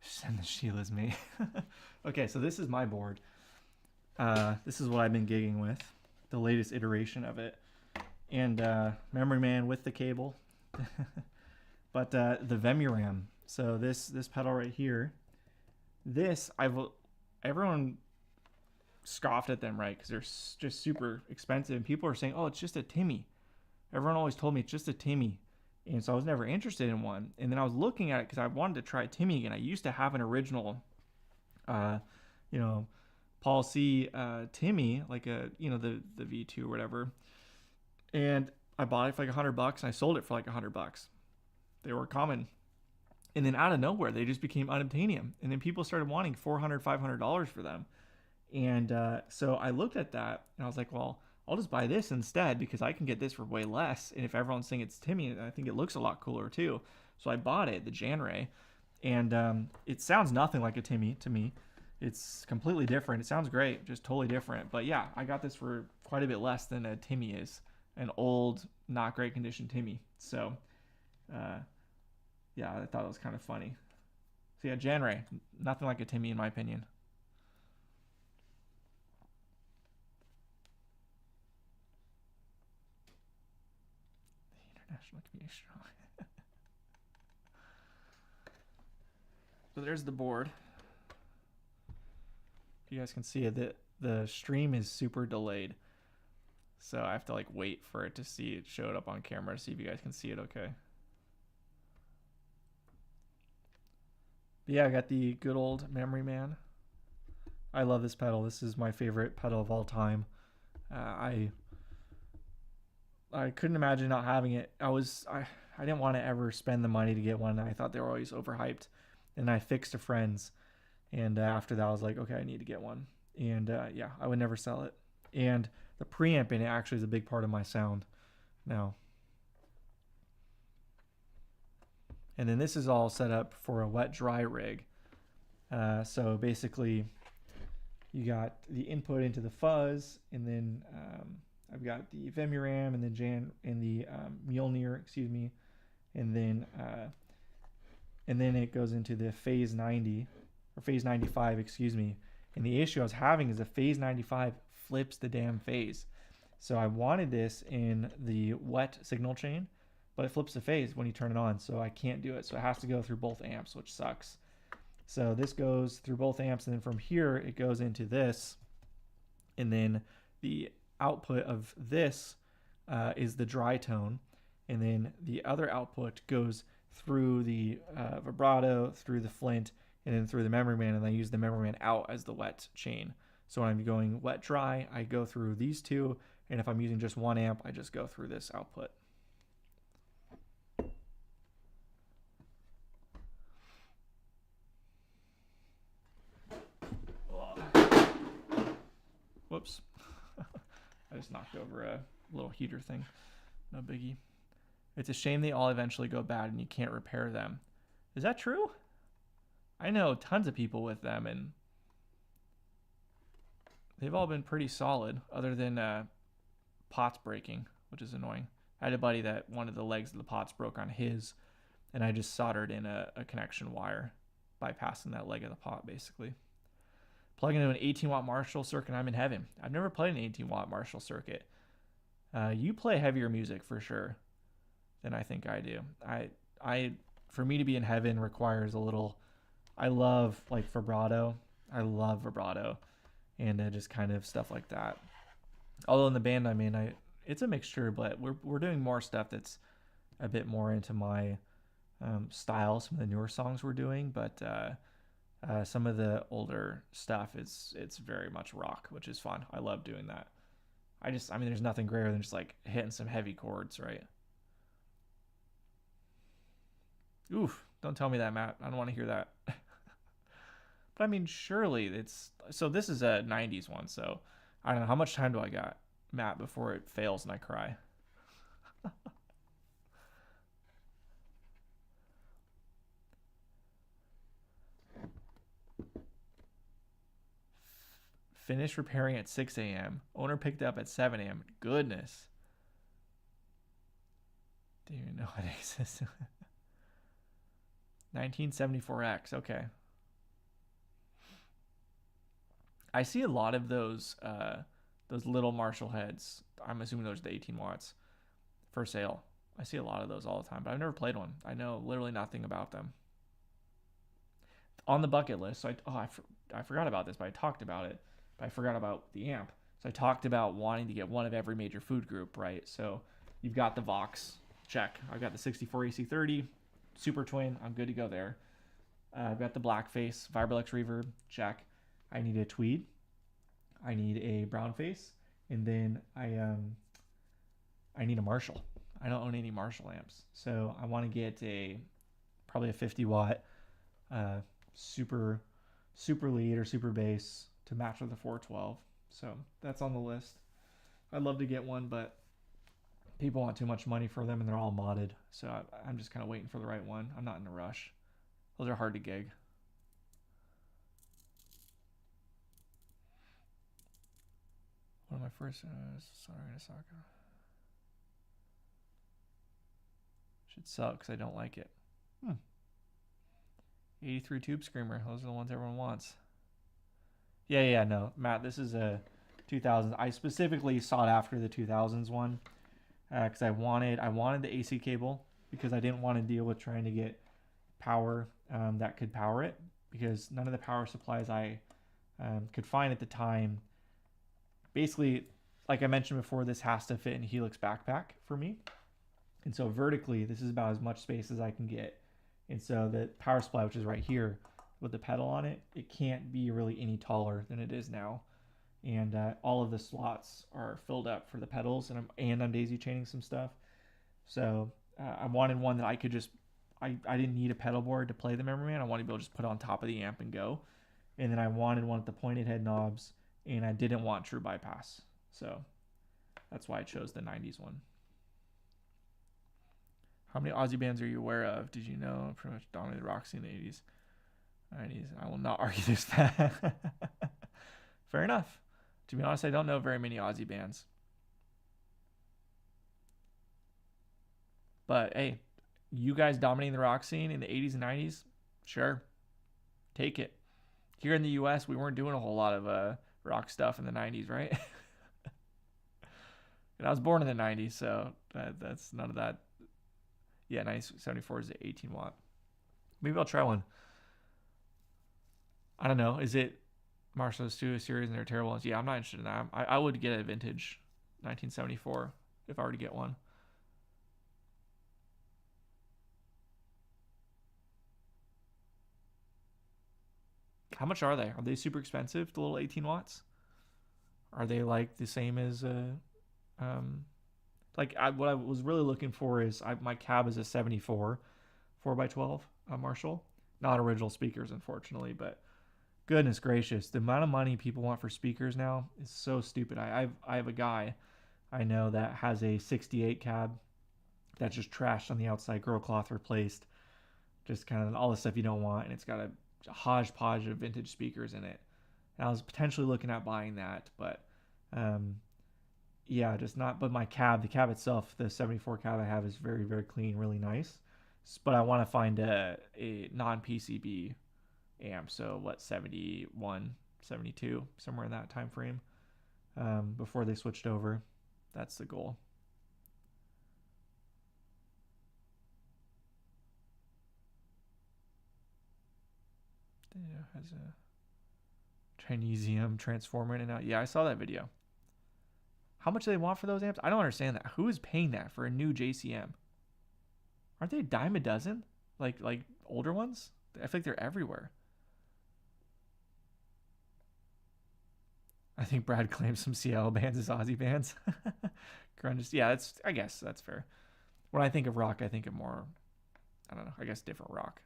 Send the Sheila's me. Okay, so this is my board. This is what I've been gigging with, the latest iteration of it. And Memory Man with the cable. But the Vemuram. So this pedal right here, everyone scoffed at them, right? Because they're just super expensive. And people are saying, oh, it's just a Timmy. Everyone always told me it's just a Timmy. And so I was never interested in one. And then I was looking at it because I wanted to try Timmy again. I used to have an original, Paul C. Timmy, like the V2 or whatever. And I bought it for like $100 and I sold it for like $100. They were common. And then out of nowhere, they just became unobtainium. And then people started wanting $400, $500 for them. And so I looked at that and I was like, well, I'll just buy this instead because I can get this for way less. And if everyone's saying it's Timmy, I think it looks a lot cooler too. So I bought it, the Jan Ray, and it sounds nothing like a Timmy to me. It's completely different. It sounds great, just totally different. But yeah, I got this for quite a bit less than a Timmy is, an old, not great condition Timmy. So, uh, yeah, I thought it was kind of funny. So yeah, Jan Ray, nothing like a Timmy in my opinion. The international community strong. So there's the board. You guys can see it. The stream is super delayed. So I have to like wait for it to see it show it up on camera to see if you guys can see it okay. But yeah, I got the good old Memory Man. I love this pedal. This is my favorite pedal of all time. I couldn't imagine not having it. I didn't want to ever spend the money to get one. I thought they were always overhyped. And I fixed to friends. And after that, I was like, okay, I need to get one. And yeah, I would never sell it. And the preamp in it actually is a big part of my sound now. And then this is all set up for a wet dry rig. So basically, you got the input into the fuzz, and then I've got the Vemuram and the Mjolnir, excuse me, and then it goes into the phase 90 or phase 95, excuse me. And the issue I was having is the phase 95 flips the damn phase. So I wanted this in the wet signal chain, but it flips the phase when you turn it on, so I can't do it. So it has to go through both amps, which sucks. So this goes through both amps, and then from here it goes into this, and then the output of this is the dry tone, and then the other output goes through the vibrato, through the Flint, and then through the Memory Man, and I use the Memory Man out as the wet chain. So when I'm going wet dry, I go through these two, and if I'm using just one amp, I just go through this output. Whoops. I just knocked over a little heater thing. No biggie. It's a shame they all eventually go bad and you can't repair them. Is that true? I know tons of people with them, and they've all been pretty solid, other than pots breaking, which is annoying. I had a buddy that one of the legs of the pots broke on his, and I just soldered in a connection wire, bypassing that leg of the pot, basically. Plugging into an 18-watt Marshall circuit, I'm in heaven. I've never played an 18-watt Marshall circuit. You play heavier music for sure than I think I do. For me to be in heaven requires a little. I love like vibrato. I love vibrato, and just kind of stuff like that. Although in the band I'm in, it's a mixture, but we're doing more stuff that's a bit more into my style. Some of the newer songs we're doing, but some of the older stuff it's very much rock, which is fun. I love doing that. I mean, there's nothing greater than just like hitting some heavy chords, right? Oof, don't tell me that, Matt. I don't want to hear that. But I mean, surely so this is a 90s one, so I don't know. How much time do I got, Matt, before it fails and I cry? Finished repairing at 6 a.m. Owner picked up at 7 a.m. Goodness. Didn't even know it existed. 1974X. Okay. I see a lot of those little Marshall heads. I'm assuming those are the 18 watts for sale. I see a lot of those all the time, but I've never played one. I know literally nothing about them. On the bucket list, so I forgot about this, but I talked about it. But I forgot about the amp. So I talked about wanting to get one of every major food group, right? So you've got the Vox, check. I've got the 64 AC30, Super Twin, I'm good to go there. I've got the Blackface, Vibralex Reverb, check. I need a Tweed. I need a brown face, and then I need a Marshall. I don't own any Marshall amps, so I want to get probably a 50 watt super lead or super bass to match with the 412. So that's on the list. I'd love to get one, but people want too much money for them, and they're all modded. So I'm just kind of waiting for the right one. I'm not in a rush. Those are hard to gig. One of my first sorry, Asaka. Should suck because I don't like it. 83 Tube Screamer. Those are the ones everyone wants. Yeah, no. Matt, this is a 2000s. I specifically sought after the 2000s one because I wanted the AC cable because I didn't want to deal with trying to get power that could power it because none of the power supplies I could find at the time. Basically, like I mentioned before, this has to fit in Helix backpack for me. And so vertically, this is about as much space as I can get. And so the power supply, which is right here with the pedal on it, it can't be really any taller than it is now. And all of the slots are filled up for the pedals, and I'm daisy chaining some stuff. So I wanted one that I could just, I didn't need a pedal board to play the Memory Man. I wanted to be able to just put it on top of the amp and go. And then I wanted one with the pointed head knobs, and I didn't want true bypass. So that's why I chose the 90s one. How many Aussie bands are you aware of? Did you know pretty much dominated rock scene in the 80s, 90s? I will not argue this fact. Fair enough. To be honest, I don't know very many Aussie bands. But hey, you guys dominating the rock scene in the 80s and 90s? Sure. Take it. Here in the US, we weren't doing a whole lot of rock stuff in the 90s, right? And I was born in the 90s, so that's none of that. Yeah, 974 is an 18 watt. Maybe I'll try one. I don't know. Is it Marshall Studio Series and they're terrible ones? Yeah, I'm not interested in that. I would get a vintage 1974 if I were to get one. How much are they? Are they super expensive, the little 18 watts? Are they like the same as what I was really looking for is my cab is a 74 4x12 Marshall. Not original speakers, unfortunately, but goodness gracious, the amount of money people want for speakers now is so stupid. I have a guy I know that has a 68 cab that's just trashed on the outside, grill cloth replaced, just kind of all the stuff you don't want, and it's got a hodgepodge of vintage speakers in it. And I was potentially looking at buying that, but yeah, just not. But the cab itself, the 74 cab I have is very, very clean, really nice. But I want to find a non-PCB amp, so 71, 72, somewhere in that time frame, before they switched over. That's the goal. Yeah, has a Chinesium transformer in and out. Yeah, I saw that video. How much do they want for those amps? I don't understand that. Who is paying that for a new JCM? Aren't they a dime a dozen? Like older ones? I feel like they're everywhere. I think Brad claims some Seattle bands as Aussie bands. Grunge, yeah, I guess that's fair. When I think of rock, I think of more, I don't know, I guess different rock.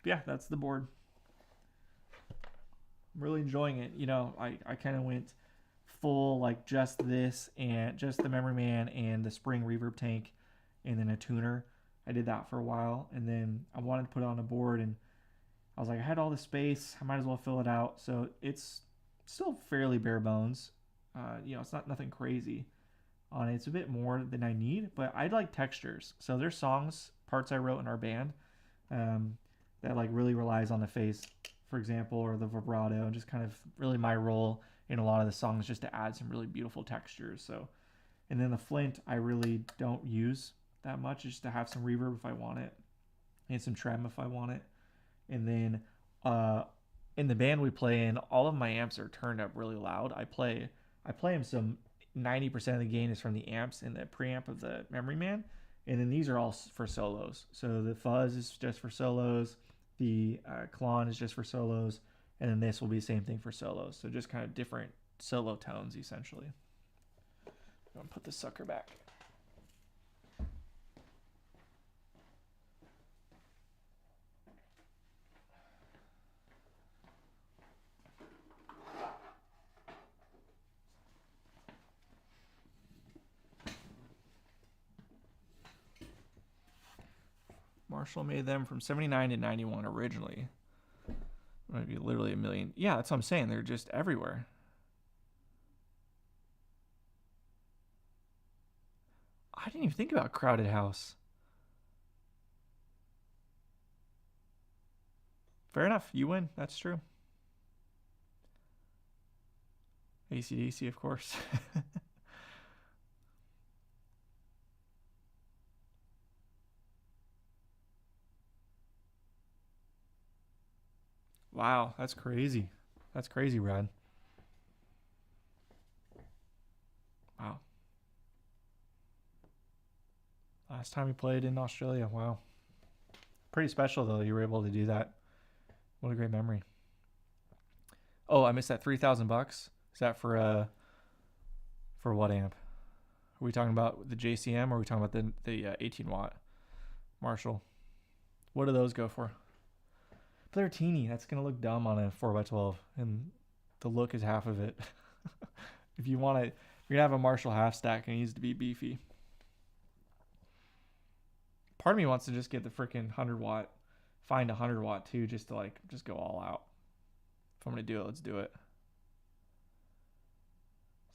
Yeah, that's the board. I'm really enjoying it. You know, I kind of went full like just this and just the Memory Man and the spring reverb tank and then a tuner. I did that for a while, and then I wanted to put it on a board, and I was like, I had all the space, I might as well fill it out. So it's still fairly bare bones. You know, it's not nothing crazy on it. It's a bit more than I need, but I like textures. So there's parts I wrote in our band that like really relies on the face, for example, or the vibrato, and just kind of really my role in a lot of the songs just to add some really beautiful textures. So, and then the Flint I really don't use that much, just to have some reverb if I want it, and some trem if I want it. And then in the band we play in, all of my amps are turned up really loud. I play them so 90% of the gain is from the amps and the preamp of the Memory Man, and then these are all for solos. So the fuzz is just for solos, the Klon is just for solos, and then this will be the same thing for solos. So just kind of different solo tones essentially. I'm gonna put this sucker back. Marshall made them from 79 to 91 originally. Might be literally a million. Yeah, that's what I'm saying. They're just everywhere. I didn't even think about Crowded House. Fair enough. You win. That's true. AC/DC, of course. Wow, that's crazy. That's crazy, Brad. Wow. Last time we played in Australia. Wow. Pretty special, though. You were able to do that. What a great memory. Oh, I missed that $3,000. Is that for what amp? Are we talking about the JCM or are we talking about the 18 watt Marshall? What do those go for? But they're teeny. That's gonna look dumb on a 4x12, and the look is half of it. If you're gonna have a Marshall half stack, it needs to be beefy. Part of me wants to just get the freaking 100 watt, find a 100 watt too, just to just go all out. If I'm gonna do it, let's do it.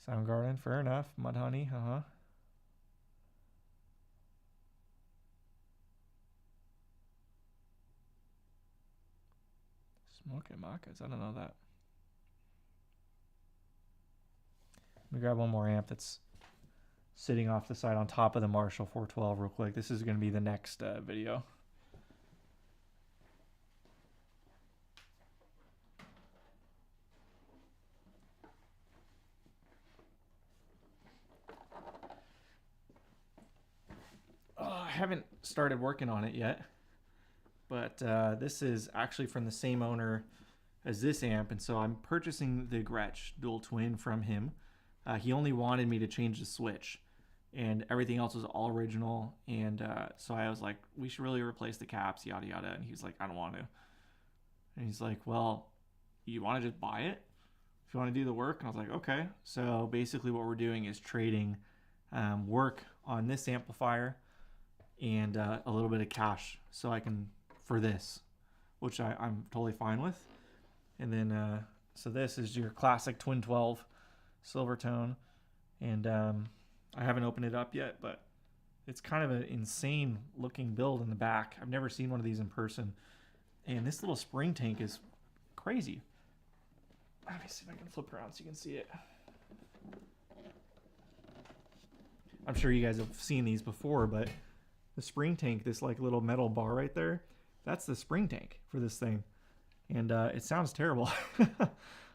Soundgarden, fair enough. Mudhoney, Smoking Macas, I don't know that. Let me grab one more amp that's sitting off the side on top of the Marshall 412 real quick. This is going to be the next video. I haven't started working on it yet, but this is actually from the same owner as this amp, and so I'm purchasing the Gretsch dual twin from him. He only wanted me to change the switch, and everything else was all original, and so I was like, we should really replace the caps, yada yada, and he's like, I don't want to. And he's like, well, you want to just buy it if you want to do the work? And I was like, okay. So basically what we're doing is trading work on this amplifier and a little bit of cash so I can, for this, which I'm totally fine with. And then, so this is your classic Twin 12 Silvertone. And I haven't opened it up yet, but it's kind of an insane looking build in the back. I've never seen one of these in person. And this little spring tank is crazy. Let me see if I can flip around so you can see it. I'm sure you guys have seen these before, but the spring tank, this like little metal bar right there, that's the spring tank for this thing. And it sounds terrible.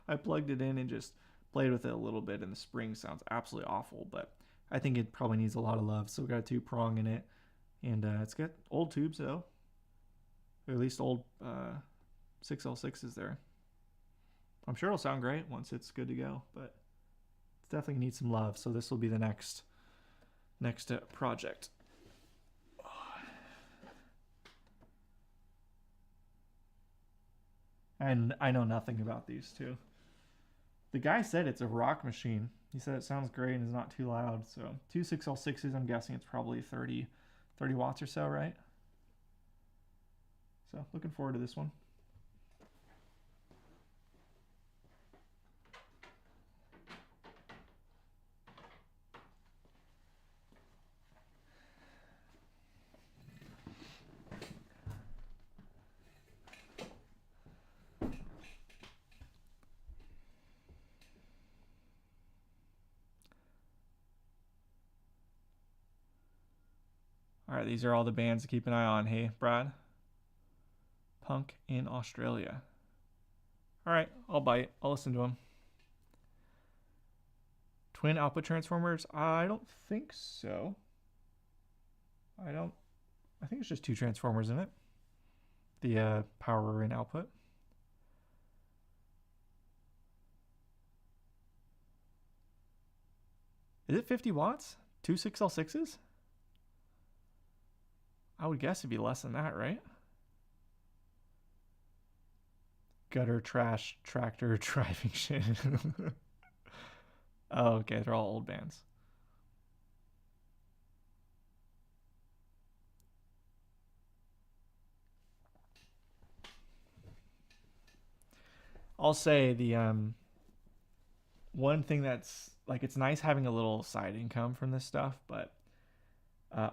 I plugged it in and just played with it a little bit, and the spring sounds absolutely awful, but I think it probably needs a lot of love. So we got a 2-prong in it, and it's got old tubes though, or at least old 6L6s there. I'm sure it'll sound great once it's good to go, but it definitely needs some love. So this will be the next project. And I know nothing about these two. The guy said it's a rock machine. He said it sounds great and is not too loud. So 2 6L6s, I'm guessing it's probably 30 watts or so, right? So looking forward to this one. All right, these are all the bands to keep an eye on. Hey, Brad. Punk in Australia. All right, I'll bite. I'll listen to them. Twin output transformers? I don't think so. I think it's just 2 transformers in it. The power and output. Is it 50 watts? 2 6L6s? I would guess it'd be less than that, right? Gutter, trash, tractor, driving shit. Oh, okay. They're all old bands. I'll say the one thing that's like, it's nice having a little side income from this stuff, but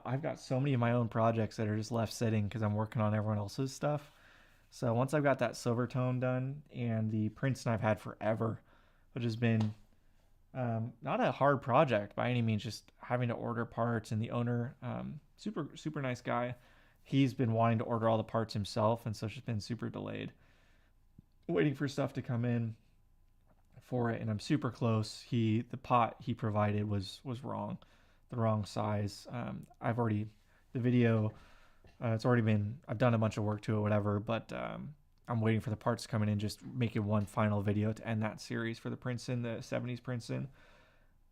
I've got so many of my own projects that are just left sitting because I'm working on everyone else's stuff. So once I've got that silver tone done and the Princeton I've had forever, which has been not a hard project by any means, just having to order parts, and the owner, super nice guy, he's been wanting to order all the parts himself, and so it's just been super delayed, waiting for stuff to come in for it, and I'm super close. The pot he provided was wrong, the wrong size. I've already the video. It's already been. I've done a bunch of work to it, whatever. But I'm waiting for the parts to come in and just making one final video to end that series for the Princeton, the '70s Princeton.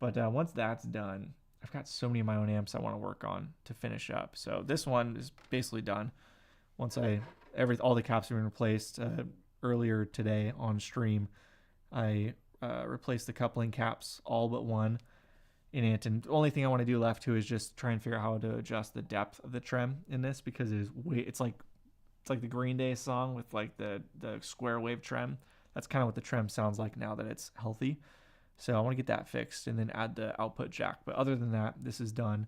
But once that's done, I've got so many of my own amps I want to work on to finish up. So this one is basically done. Once all the caps have been replaced. Earlier today on stream, I replaced the coupling caps, all but one, in it, and the only thing I want to do left too is just try and figure out how to adjust the depth of the trem in this, because it's like the Green Day song with like the square wave trem. That's kind of what the trem sounds like now that it's healthy. So I want to get that fixed and then add the output jack. But other than that, this is done.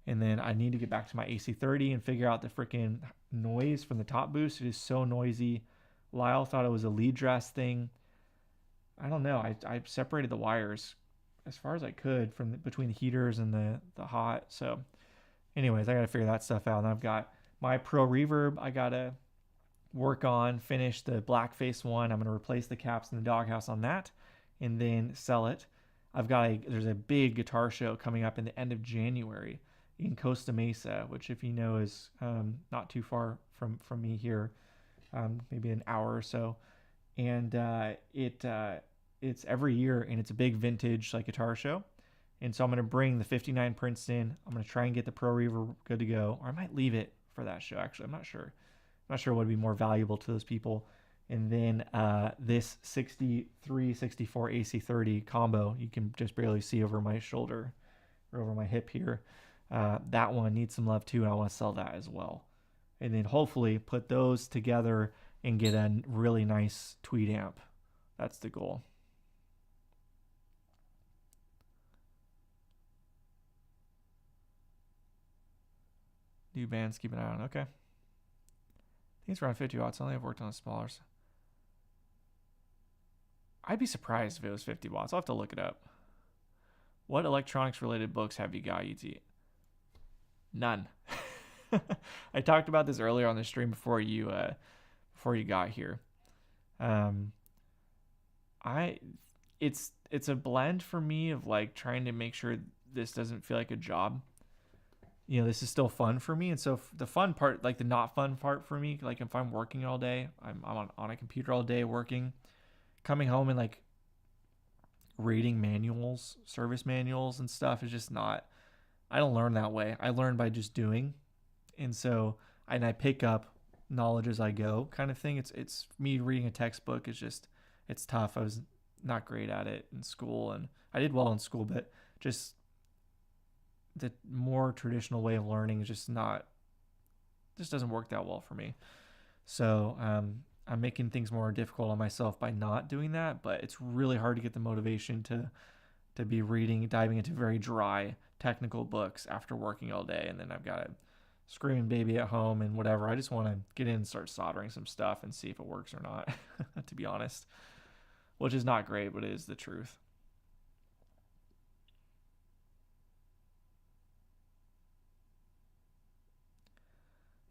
And then I need to get back to my AC30 and figure out the freaking noise from the top boost. It is so noisy. Lyle thought it was a lead dress thing. I don't know. I separated the wires as far as I could from between the heaters and the hot. So anyways, I got to figure that stuff out. And I've got my Pro Reverb I got to work on, finish the blackface one. I'm going to replace the caps in the doghouse on that and then sell it. There's a big guitar show coming up in the end of January in Costa Mesa, which, if you know, is not too far from me here, maybe an hour or so. And it's every year, and it's a big vintage like guitar show. And so I'm going to bring the 59 Princeton. I'm going to try and get the Pro Reverb good to go, or I might leave it for that show. Actually, I'm not sure. I'm not sure what would be more valuable to those people. And then this 63-64 AC30 combo, you can just barely see over my shoulder or over my hip here. That one needs some love too, and I want to sell that as well. And then hopefully put those together and get a really nice tweed amp. That's the goal. New bands, keep an eye on. Okay. I think it's around 50 watts. I only have worked on the smaller. I'd be surprised if it was 50 watts. I'll have to look it up. What electronics related books have you got, Yeatzee? None. I talked about this earlier on the stream before you got here. It's a blend for me of like trying to make sure this doesn't feel like a job. You know, this is still fun for me. And so the fun part, like the not fun part for me, like if I'm working all day, I'm on a computer all day working, coming home and like reading manuals, service manuals and stuff is just not, I don't learn that way. I learn by just doing. And so, I pick up knowledge as I go kind of thing. It's me reading a textbook is just, it's tough. I was not great at it in school, and I did well in school, but just the more traditional way of learning is just doesn't work that well for me. So I'm making things more difficult on myself by not doing that, but it's really hard to get the motivation to be diving into very dry technical books after working all day. And then I've got a screaming baby at home and whatever. I just want to get in and start soldering some stuff and see if it works or not, to be honest, which is not great, but it is the truth.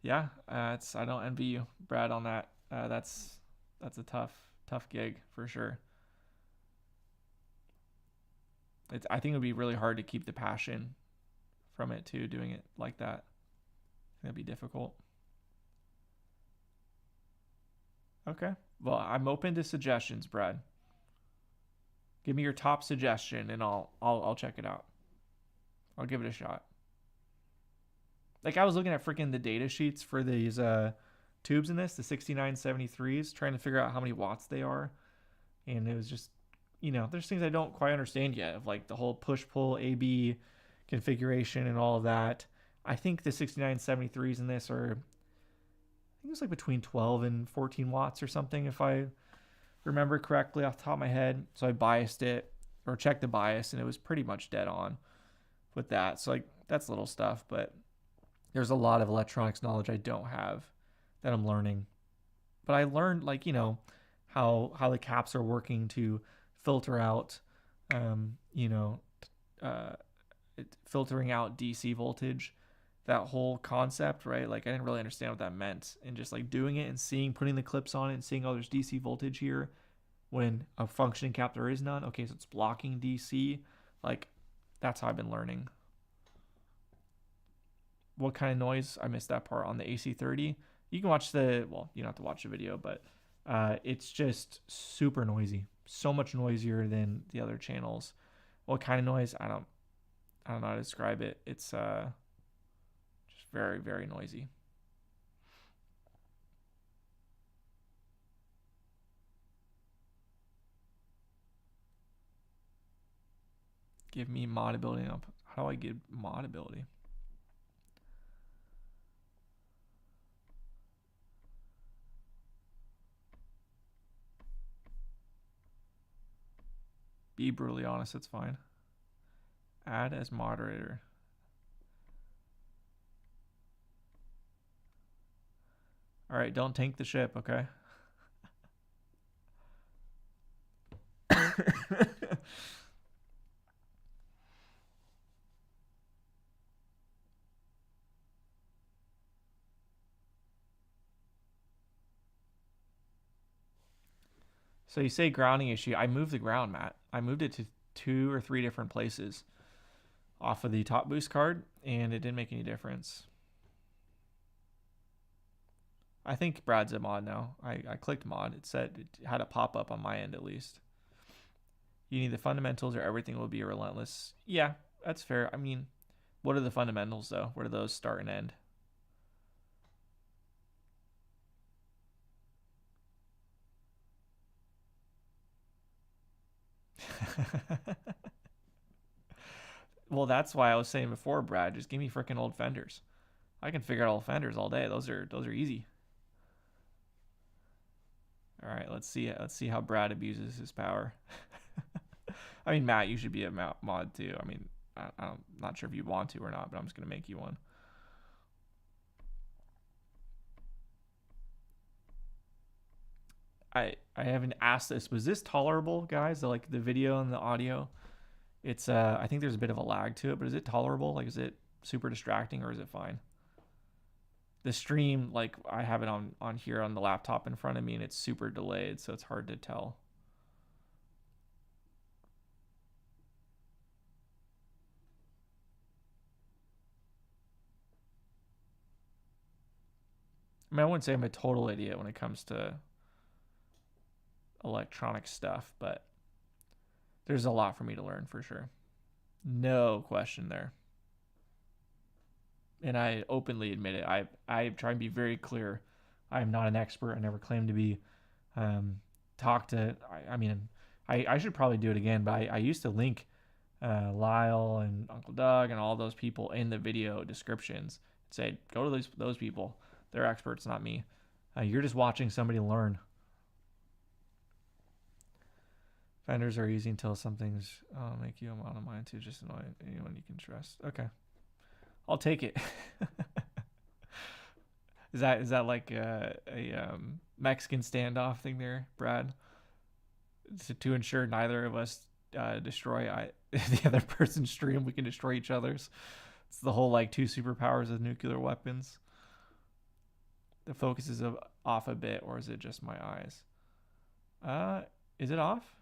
Yeah, I don't envy you, Brad, on that. That's a tough gig for sure. I think it would be really hard to keep the passion from it too, doing it like that. That'd be difficult. Okay. Well, I'm open to suggestions, Brad. Give me your top suggestion and I'll check it out. I'll give it a shot. Like, I was looking at freaking the data sheets for these tubes in this, the 6973s, trying to figure out how many watts they are. And it was just, there's things I don't quite understand yet, of like the whole push-pull AB configuration and all of that. I think the 6973s in this are, I think it's like between 12 and 14 watts or something, if I remember correctly off the top of my head. So I biased it or checked the bias, and it was pretty much dead on with that. So like that's little stuff, but there's a lot of electronics knowledge I don't have that I'm learning. But I learned like, how the caps are working to filter out um, you know, uh, filtering out DC voltage, that whole concept, right? Like I didn't really understand what that meant, and just like doing it and putting the clips on it and seeing, oh, there's DC voltage here when a functioning cap there is none. Okay, so it's blocking DC. Like that's how I've been learning. What kind of noise? I missed that part on the AC30. You can watch you don't have to watch the video, but it's just super noisy. So much noisier than the other channels. What kind of noise? I don't know how to describe it. It's just very, very noisy. Give me mod ability up. How do I get mod ability? Be brutally honest, it's fine. Add as moderator. All right, don't tank the ship, okay? So you say grounding issue. I moved the ground, Matt. I moved it to 2 or 3 different places off of the top boost card, and it didn't make any difference. I think Brad's a mod now. I clicked mod. It said it had a pop up on my end at least. You need the fundamentals or everything will be relentless. Yeah, that's fair. I mean, what are the fundamentals though? Where do those start and end? Well, that's why I was saying before, Brad, just give me freaking old fenders. I can figure out old fenders all day. Those are easy. All right, let's see how Brad abuses his power. I mean, Matt, you should be a mod too. I mean, I'm not sure if you want to or not, but I'm just gonna make you one. I haven't asked this. Was this tolerable, guys? Like the video and the audio? It's I think there's a bit of a lag to it, but is it tolerable? Like, is it super distracting or is it fine? The stream, like I have it on here on the laptop in front of me, and it's super delayed, so it's hard to tell. I mean, I wouldn't say I'm a total idiot when it comes to electronic stuff, but there's a lot for me to learn for sure. No question there. And I openly admit it. I try and be very clear. I am not an expert. I never claim to be. I mean, I should probably do it again, but I used to link Lyle and Uncle Doug and all those people in the video descriptions. Say, go to those people. They're experts, not me. You're just watching somebody learn. Fenders are easy until something's make you out of mind too. Just annoy anyone you can trust. Okay, I'll take it. Is that like a Mexican standoff thing there, Brad? To ensure neither of us destroy the other person's stream, we can destroy each other's. It's the whole like 2 superpowers of nuclear weapons. The focus is off a bit, or is it just my eyes? Is it off?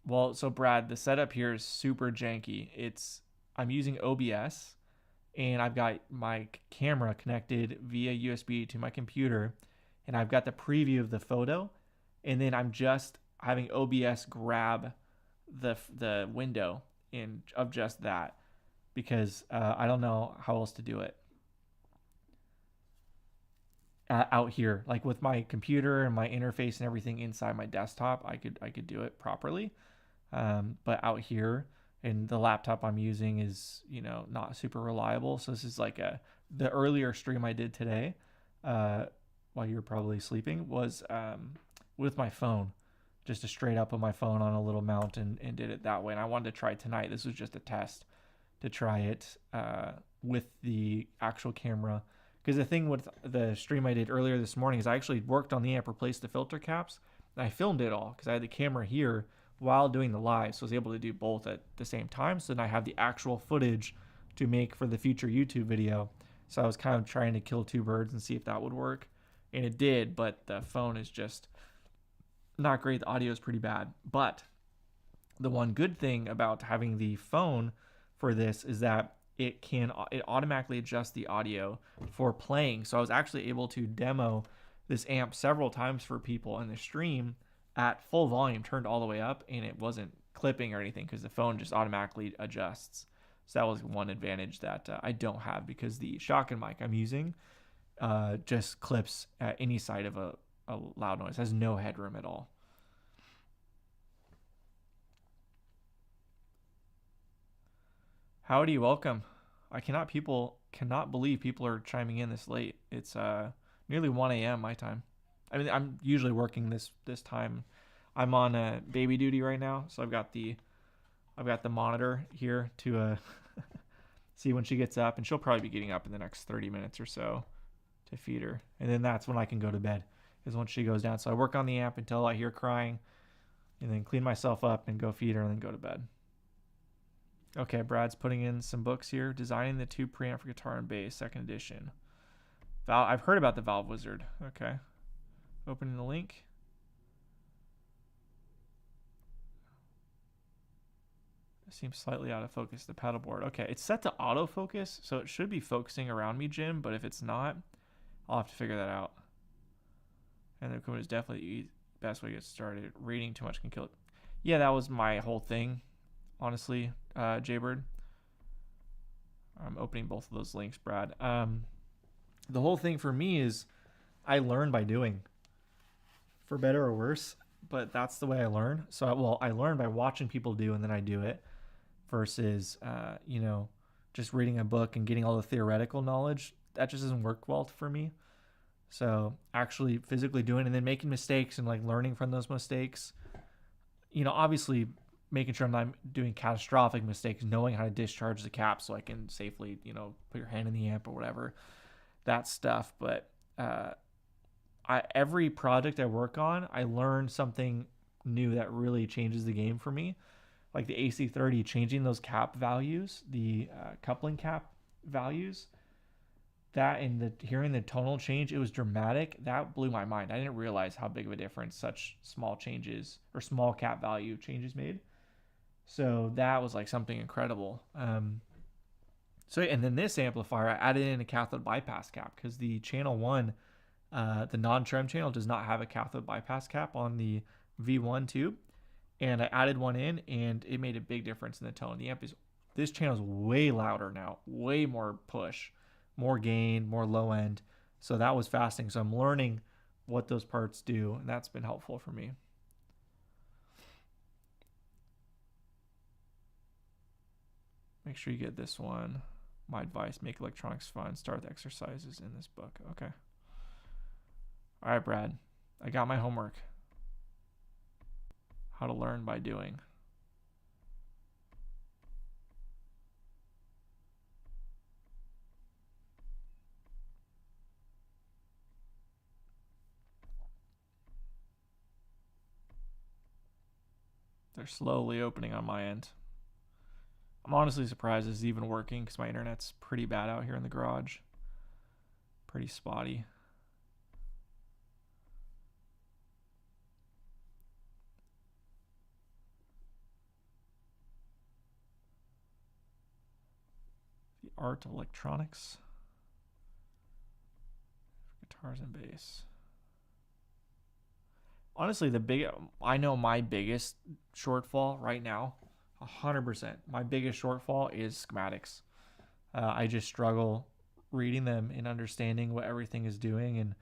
Well, so Brad, the setup here is super janky. I'm using OBS, and I've got my camera connected via USB to my computer, and I've got the preview of the photo, and then I'm just having OBS grab the window of just that, because I don't know how else to do it out here. Like with my computer and my interface and everything inside my desktop, I could do it properly. But out here, and the laptop I'm using is not super reliable. So this is like the earlier stream I did today. uh, while you were probably sleeping was with my phone, just a straight up on my phone on a little mount and did it that way. And I wanted to try it tonight. This was just a test to try it with the actual camera. Because the thing with the stream I did earlier this morning is I actually worked on the amp, replaced the filter caps, and I filmed it all because I had the camera here while doing the live. So I was able to do both at the same time. So then I have the actual footage to make for the future YouTube video. So I was kind of trying to kill two birds and see if that would work. And it did, but the phone is just not great. The audio is pretty bad. But the one good thing about having the phone for this is that it automatically adjust the audio for playing. So I was actually able to demo this amp several times for people in the stream at full volume, turned all the way up, and it wasn't clipping or anything because the phone just automatically adjusts. So that was one advantage that I don't have because the shotgun mic I'm using just clips at any side of a loud noise. It has no headroom at all. Howdy, welcome. I cannot believe people are chiming in this late. It's nearly 1 a.m. my time. I mean, I'm usually working this time. I'm on baby duty right now, so I've got the monitor here to see when she gets up, and she'll probably be getting up in the next 30 minutes or so to feed her, and then that's when I can go to bed, is once she goes down. So I work on the amp until I hear crying, and then clean myself up and go feed her, and then go to bed. Okay, Brad's putting in some books here. Designing the tube preamp for guitar and bass, 2nd edition. I've heard about the Valve Wizard. Okay. Opening the link. It seems slightly out of focus, the pedal board. Okay, it's set to autofocus, so it should be focusing around me, Jim, but if it's not, I'll have to figure that out. And the equipment is definitely the best way to get started. Reading too much can kill it. Yeah, that was my whole thing, honestly, Jaybird. I'm opening both of those links, Brad. The whole thing for me is I learn by doing, for better or worse, but that's the way I learn. So, I learn by watching people do, and then I do it, versus, just reading a book and getting all the theoretical knowledge. That just doesn't work well for me. So actually physically doing, and then making mistakes and like learning from those mistakes, obviously making sure I'm not doing catastrophic mistakes, knowing how to discharge the cap so I can safely, put your hand in the amp or whatever, that stuff. But every project I work on, I learn something new that really changes the game for me. Like the AC30, changing those cap values, the coupling cap values, that and hearing the tonal change, it was dramatic. That blew my mind. I didn't realize how big of a difference such small changes or small cap value changes made. So that was like something incredible. And then this amplifier, I added in a cathode bypass cap because the channel 1, the non-trem channel, does not have a cathode bypass cap on the V1 tube. And I added one in, and it made a big difference in the tone. This channel is way louder now, way more push, more gain, more low end. So that was fascinating. So I'm learning what those parts do, and that's been helpful for me. Make sure you get this one. My advice, make electronics fun. Start the exercises in this book. Okay. All right, Brad. I got my homework. How to learn by doing. They're slowly opening on my end. I'm honestly surprised this is even working because my internet's pretty bad out here in the garage. Pretty spotty. The art of electronics. Guitars and bass. Honestly, I know my biggest shortfall right now, 100%. My biggest shortfall is schematics. I just struggle reading them and understanding what everything is doing and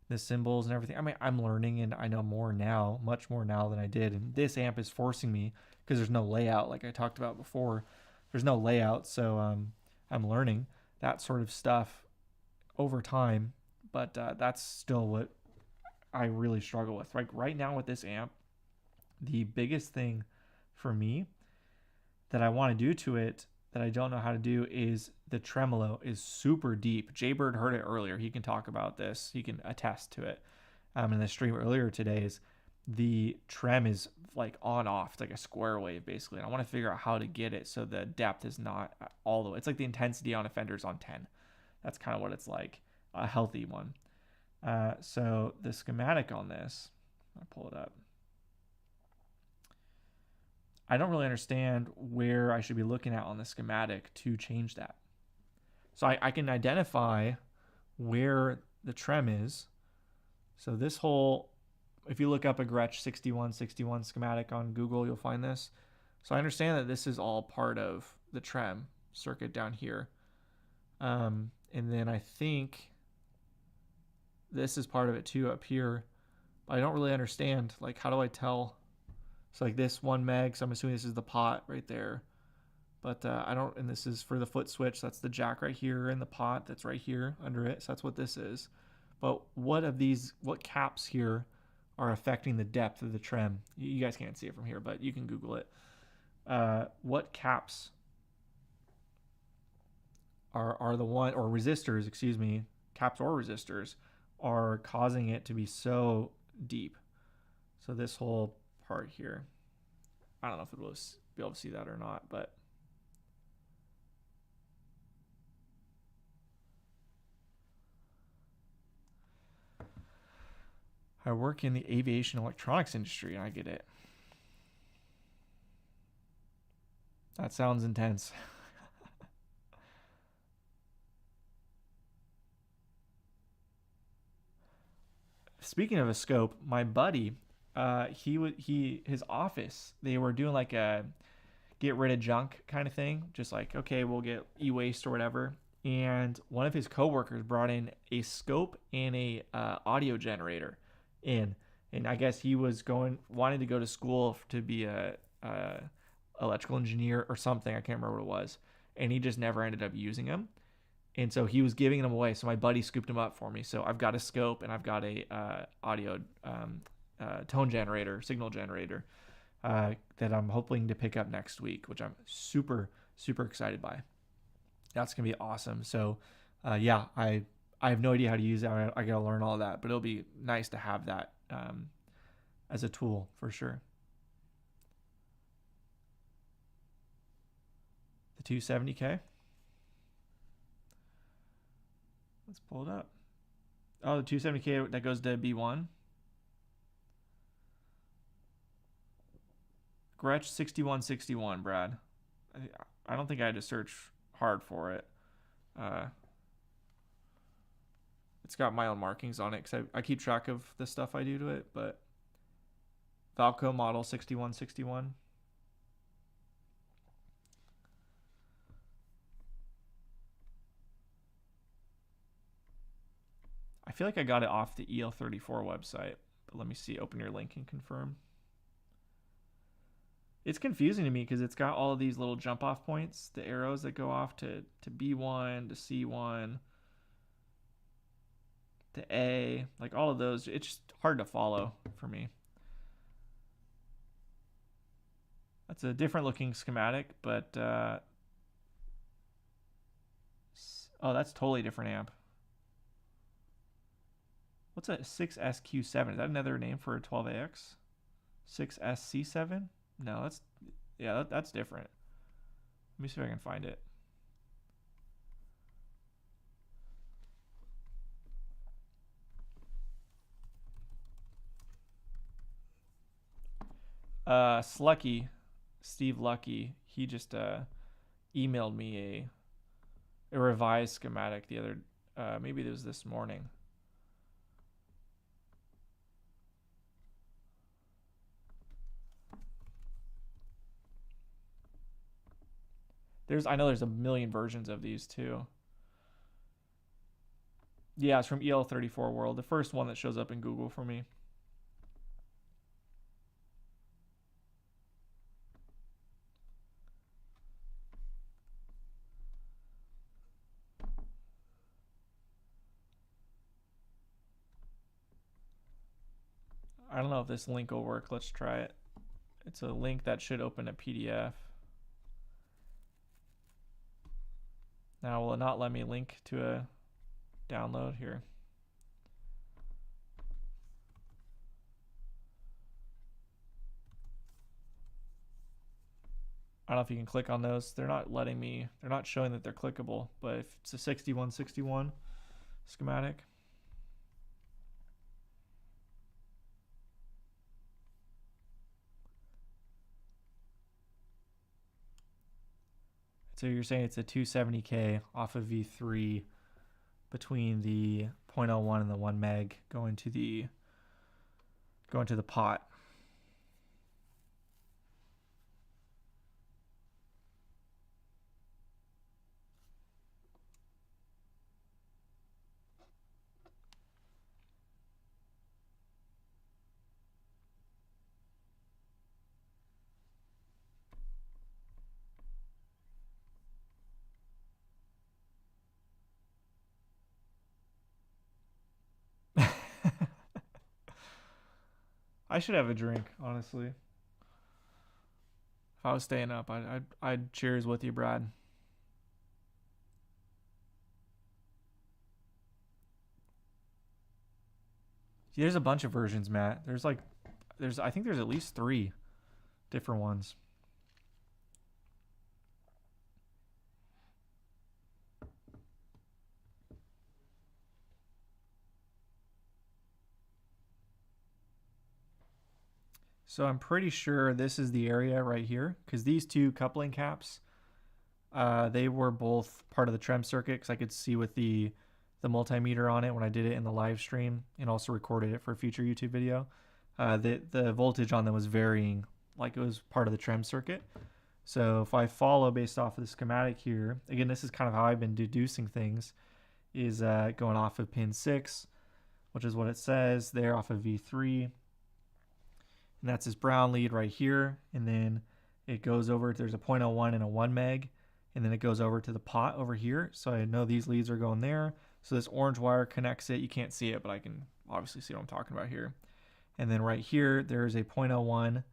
the symbols and everything. I mean, I'm learning and I know more now, much more now than I did. And this amp is forcing me because there's no layout, like I talked about before. There's no layout, so I'm learning that sort of stuff over time. but that's still what I really struggle with. Like right now with this amp, the biggest thing for me that I want to do to it that I don't know how to do is the tremolo is super deep. Jaybird heard it earlier. He can talk about this. He can attest to it. In the stream earlier today is the trem is like on off. It's like a square wave basically. And I want to figure out how to get it so the depth is not all the way. It's like the intensity on a Fender's on 10. That's kind of what it's like, a healthy one. So the schematic on this, I'll pull it up. I don't really understand where I should be looking at on the schematic to change that. So I can identify where the trem is. So this whole, if you look up a Gretsch 6161 schematic on Google, you'll find this. So I understand that this is all part of the trem circuit down here. And then I think this is part of it too up here. But I don't really understand, like, how do I tell? So like this 1 meg, so I'm assuming this is the pot right there. But I don't, and this is for the foot switch. That's the jack right here and the pot that's right here under it. So that's what this is. But what caps here are affecting the depth of the trem? You guys can't see it from here, but you can Google it. What caps are the one, or resistors, excuse me, caps or resistors are causing it to be so deep? So this whole part here, I don't know if it will be able to see that or not, but I work in the aviation electronics industry and I get it. That sounds intense. Speaking of a scope, my buddy, his office, they were doing like a get rid of junk kind of thing. Just like, okay, we'll get e-waste or whatever. And one of his coworkers brought in a scope and a audio generator in. And I guess he was wanting to go to school to be a electrical engineer or something. I can't remember what it was. And he just never ended up using them. And so he was giving them away. So my buddy scooped them up for me. So I've got a scope and I've got a audio tone generator, signal generator that I'm hoping to pick up next week, which I'm super, super excited by. That's going to be awesome. So yeah, I have no idea how to use it. I got to learn all that, but it'll be nice to have that as a tool for sure. The 270K. Let's pull it up. Oh, the 270K, that goes to B1. Gretsch 6161, Brad. I don't think I had to search hard for it. It's got my own markings on it because I keep track of the stuff I do to it, but Valco model 6161. I feel like I got it off the EL34 website, but let me see. Open your link and confirm. It's confusing to me because it's got all of these little jump off points, the arrows that go off to B1, to C1, to A, like all of those. It's just hard to follow for me. That's a different looking schematic, but oh, that's totally different amp. What's a 6SQ7? Is that another name for a 12AX? 6SC7? No, that's different. Let me see if I can find it. Slucky, Steve Lucky, he just emailed me a revised schematic the other, maybe it was this morning. I know there's a million versions of these too. Yeah, it's from EL34 World, the first one that shows up in Google for me. don't know if this link will work. Let's try it. It's a link that should open a PDF. Now, will it not let me link to a download here? I don't know if you can click on those. They're not letting me, they're not showing that they're clickable, but if it's a 6161 schematic. So you're saying it's a 270K off of V3 between the 0.01 and the 1 meg going to the pot. I should have a drink, honestly. If I was staying up, I'd cheers with you, Brad. There's a bunch of versions, Matt. I think there's at least 3 different ones. So I'm pretty sure this is the area right here, because these 2 coupling caps, they were both part of the trem circuit, because I could see with the multimeter on it when I did it in the live stream and also recorded it for a future YouTube video. The voltage on them was varying like it was part of the trem circuit. So if I follow based off of the schematic here, again, this is kind of how I've been deducing things, is going off of pin 6, which is what it says there off of V3. And that's this brown lead right here. And then it goes over, there's a 0.01 and a 1 meg. And then it goes over to the pot over here. So I know these leads are going there. So this orange wire connects it. You can't see it, but I can obviously see what I'm talking about here. And then right here, there's a 0.01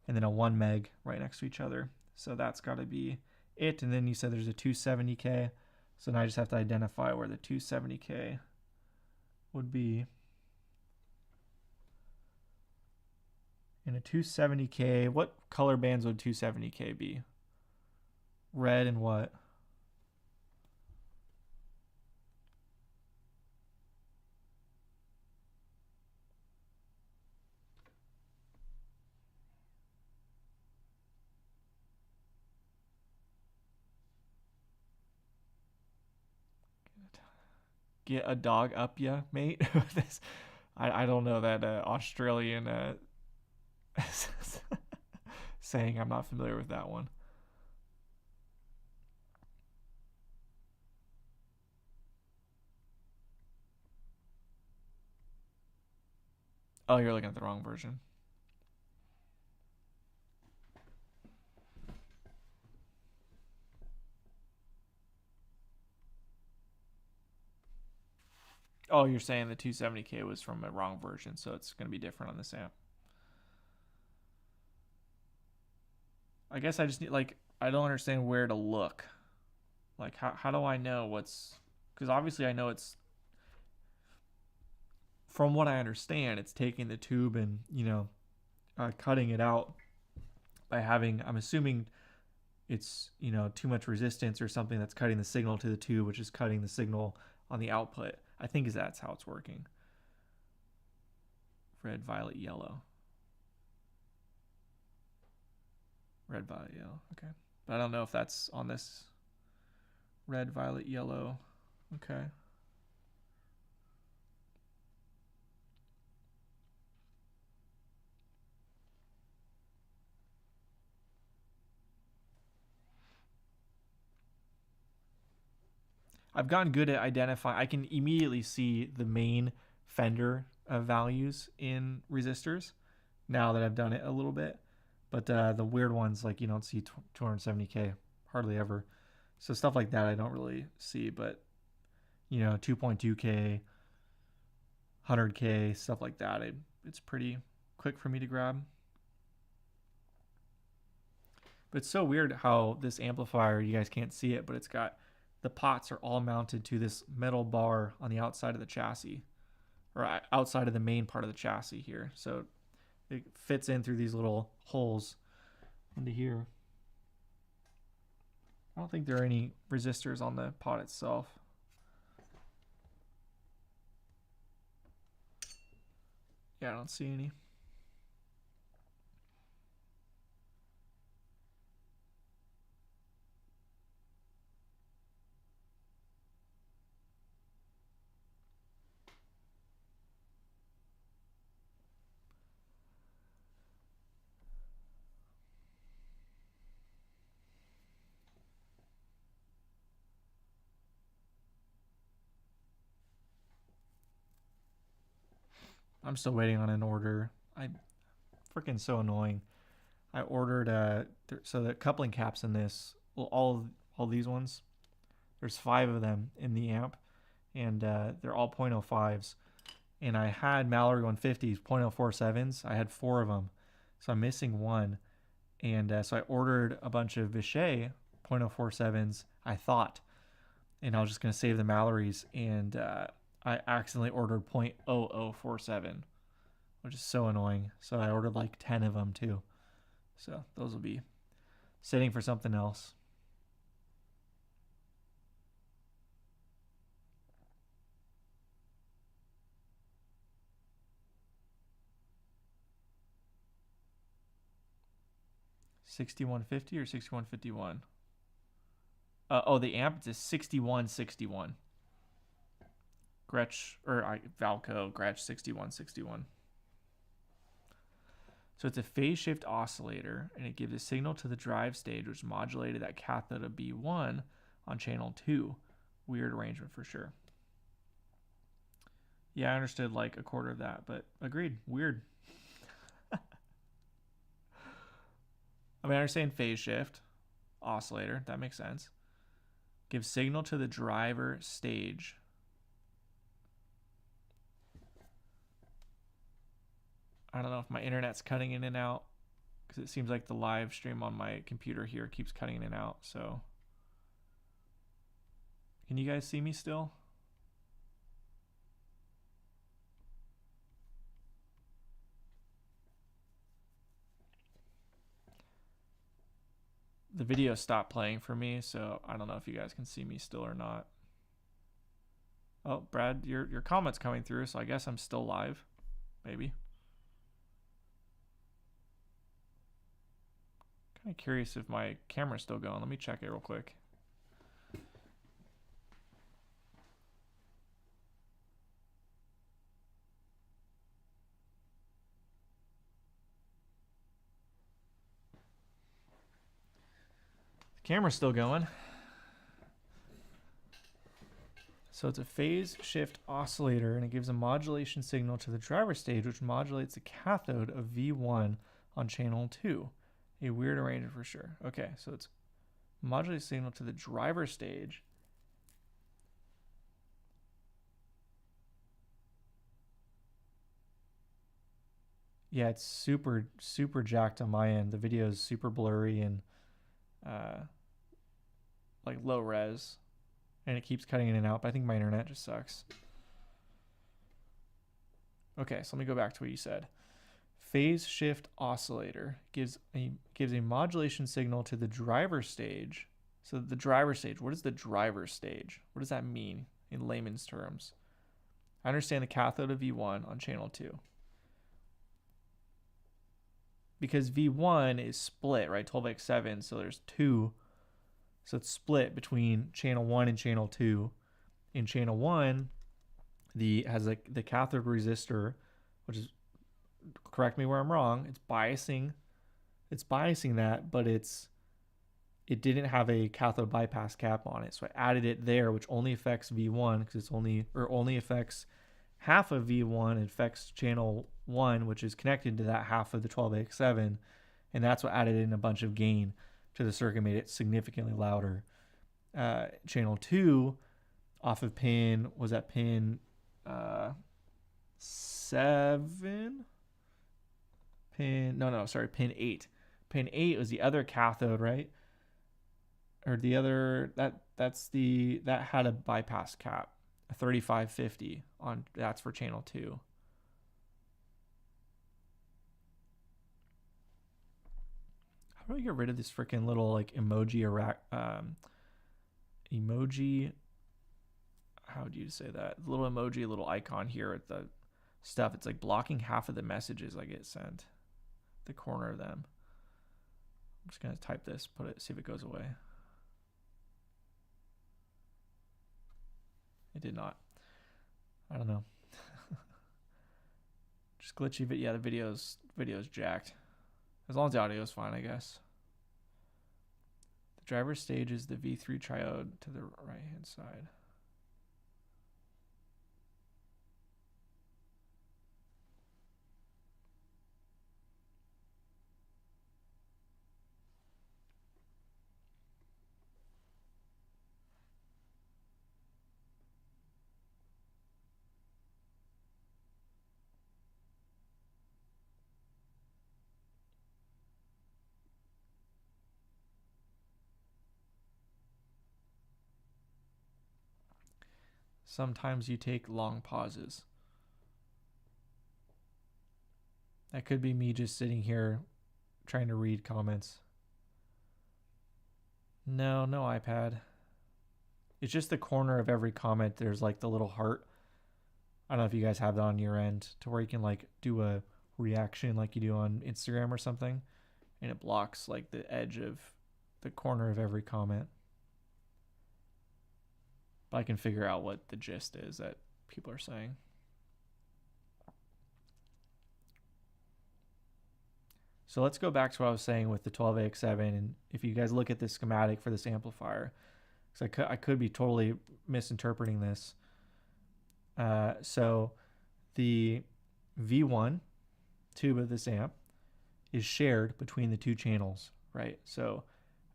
and then a 1 meg right next to each other. So that's got to be it. And then you said there's a 270K. So now I just have to identify where the 270K would be. In a 270K, what color bands would 270K be? Red and what? Get a dog up ya, mate? I don't know that Australian saying. I'm not familiar with that one. Oh, you're looking at the wrong version. Oh, you're saying the 270K was from a wrong version, so it's going to be different on this amp. I guess I just need, like, I don't understand where to look. Like, how do I know what's... Because obviously I know it's... From what I understand, it's taking the tube and, you know, cutting it out by having... I'm assuming it's, you know, too much resistance or something that's cutting the signal to the tube, which is cutting the signal on the output. I think that's how it's working. Red, violet, yellow. Red, violet, yellow. Okay. But I don't know if that's on this. Red, violet, yellow. Okay. I've gotten good at identifying. I can immediately see the main Fender values in resistors now that I've done it a little bit. But the weird ones, like you don't see 270K hardly ever. So stuff like that I don't really see. But, you know, 2.2K, 100K, stuff like that, it's pretty quick for me to grab. But it's so weird how this amplifier, you guys can't see it, but it's got the pots are all mounted to this metal bar on the outside of the chassis, or outside of the main part of the chassis here. So it fits in through these little holes into here. I don't think there are any resistors on the pot itself. Yeah, I don't see any. I'm still waiting on an order. Freaking so annoying. I ordered so the coupling caps in this, well, all these ones, there's 5 of them in the amp, and they're all 0.05s. And I had Mallory 150s, 0.047s. I had 4 of them, so I'm missing one. And so I ordered a bunch of Vichet 0.047s, I thought, and I was just going to save the Mallories, and I accidentally ordered 0.0047, which is so annoying. So I ordered like 10 of them too. So those will be sitting for something else. $6150 or $6151? Oh, the amp, it's a 6161. Gretsch, or Valco Gretsch 6161. So it's a phase shift oscillator, and it gives a signal to the drive stage, which modulated that cathode of B1 on channel 2. Weird arrangement for sure. Yeah, I understood like a quarter of that, but agreed. Weird. I mean, I understand phase shift oscillator. That makes sense. Give signal to the driver stage. I don't know if my internet's cutting in and out, because it seems like the live stream on my computer here keeps cutting in and out. So can you guys see me still? The video stopped playing for me, so I don't know if you guys can see me still or not. Oh, Brad, your comment's coming through, so I guess I'm still live. Maybe. Kind of curious if my camera's still going. Let me check it real quick. The camera's still going. So it's a phase shift oscillator, and it gives a modulation signal to the driver stage, which modulates the cathode of V1 on channel 2. A weird arrangement for sure. Okay, so it's modulated signal to the driver stage. Yeah, it's super, super jacked on my end. The video is super blurry and like low res, and it keeps cutting in and out, but I think my internet just sucks. Okay, so let me go back to what you said. Phase shift oscillator gives a modulation signal to the driver stage. So the driver stage, what is the driver stage? What does that mean in layman's terms? I understand the cathode of V1 on channel 2. Because V1 is split, right? 12x7, so there's 2. So it's split between channel 1 and channel 2. In channel 1, has the cathode resistor, which is, correct me where I'm wrong, it's biasing that, but it didn't have a cathode bypass cap on it, so I added it there, which only affects V1 because it's only affects half of V1. It affects channel 1, which is connected to that half of the 12x7, and that's what added in a bunch of gain to the circuit, made it significantly louder. Channel 2 off of pin was at pin 7. pin 8. Pin 8 was the other cathode, right? Or the other, that had a bypass cap, a 3550 on, that's for channel 2. How do I get rid of this freaking little like emoji emoji, how do you say that? Little emoji, little icon here at the stuff. It's like blocking half of the messages I get sent. The corner of them. I'm just gonna type this, put it, see if it goes away. It did not. I don't know. Just glitchy, but yeah, the video's jacked. As long as the audio is fine, I guess. The driver's stage is the V3 triode to the right hand side. Sometimes you take long pauses. That could be me just sitting here trying to read comments. No iPad. It's just the corner of every comment. There's like the little heart. I don't know if you guys have that on your end to where you can like do a reaction like you do on Instagram or something. And it blocks like the edge of the corner of every comment. But I can figure out what the gist is that people are saying. So let's go back to what I was saying with the 12AX7. And if you guys look at this schematic for this amplifier, because I could be totally misinterpreting this. So the V1 tube of this amp is shared between the two channels, right? So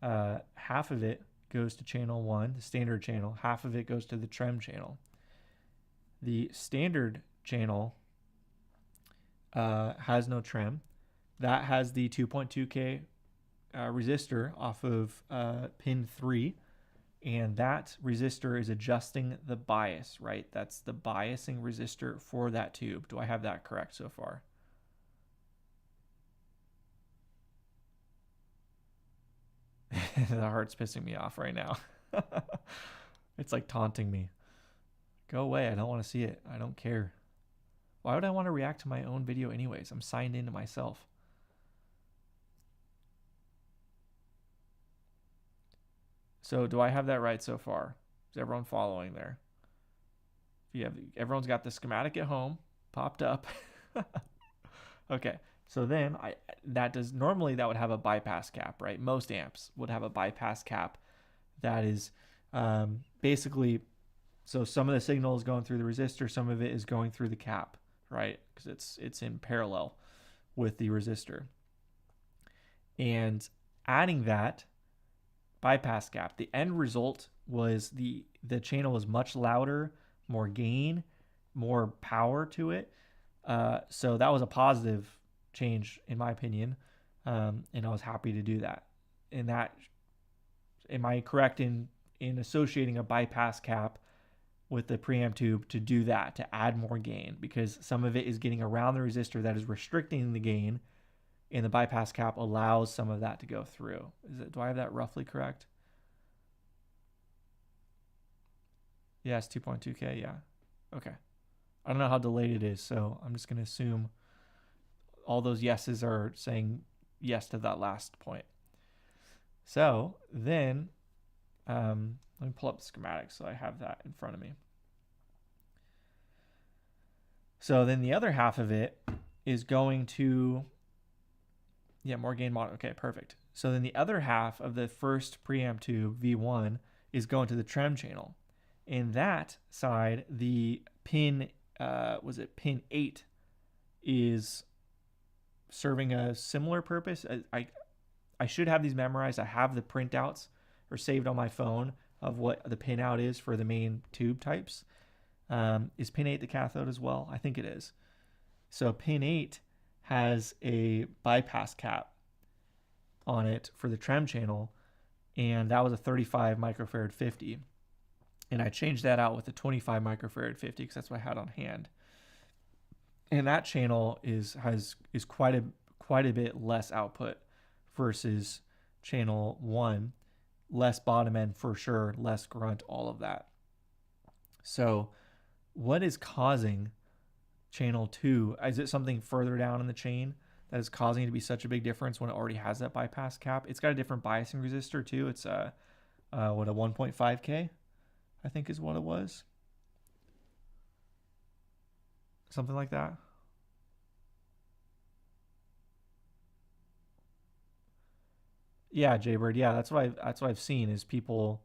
half of it goes to channel 1, the standard channel. Half of it goes to the trem channel. The standard channel has no trem. That has the 2.2K resistor off of pin 3. And that resistor is adjusting the bias, right? That's the biasing resistor for that tube. Do I have that correct so far? The heart's pissing me off right now. It's like taunting me. Go away. I don't want to see it. I don't care. Why would I want to react to my own video anyways? I'm signed into myself. So do I have that right so far? Is everyone following there? If you have, everyone's got the schematic at home popped up. Okay. So then normally that would have a bypass cap, right? Most amps would have a bypass cap that is basically, so some of the signal is going through the resistor, some of it is going through the cap, right? Because it's in parallel with the resistor. And adding that bypass cap, the end result was the channel was much louder, more gain, more power to it. So that was a positive change in my opinion, and I was happy to do that. And that, am I correct in associating a bypass cap with the preamp tube to do that, to add more gain? Because some of it is getting around the resistor that is restricting the gain, and the bypass cap allows some of that to go through. Do I have that roughly correct? Yes, 2.2K, yeah. Okay. I don't know how delayed it is, so I'm just going to assume all those yeses are saying yes to that last point. So then, let me pull up the schematic so I have that in front of me. So then the other half of it is going to, more gain mod. Okay, perfect. So then the other half of the first preamp tube, V1, is going to the trem channel. In that side, the pin, pin 8 is serving a similar purpose. I should have these memorized. I have the printouts or saved on my phone of what the pin out is for the main tube types. Is pin 8 the cathode as well? I think it is. So pin 8 has a bypass cap on it for the trem channel, and that was a 35 microfarad 50. And I changed that out with a 25 microfarad 50 because that's what I had on hand. And that channel is quite a bit less output versus channel 1, less bottom end for sure, less grunt, all of that. So what is causing channel 2? Is it something further down in the chain that is causing it to be such a big difference when it already has that bypass cap? It's got a different biasing resistor too. It's a 1.5K, I think is what it was. Something like that. Yeah, Jaybird. Yeah, that's what I've seen is people.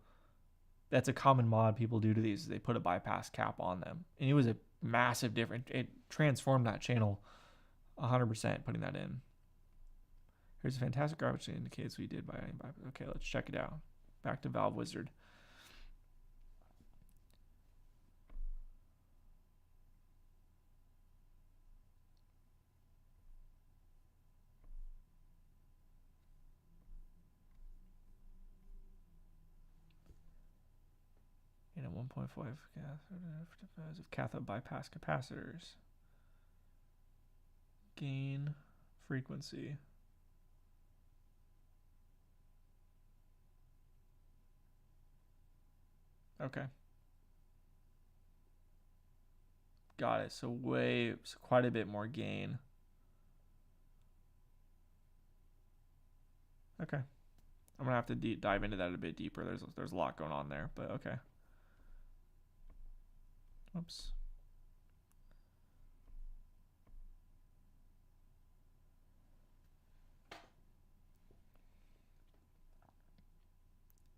That's a common mod people do to these. They put a bypass cap on them, and it was a massive difference. It transformed that channel 100% putting that in. Here's a fantastic garbage that indicates we did by adding bypass. Okay, let's check it out. Back to Valve Wizard. And a 1.5 cathode bypass capacitors. Gain, frequency. Okay. Got it. So quite a bit more gain. Okay. I'm gonna have to dive into that a bit deeper. There's a lot going on there, but okay. Oops.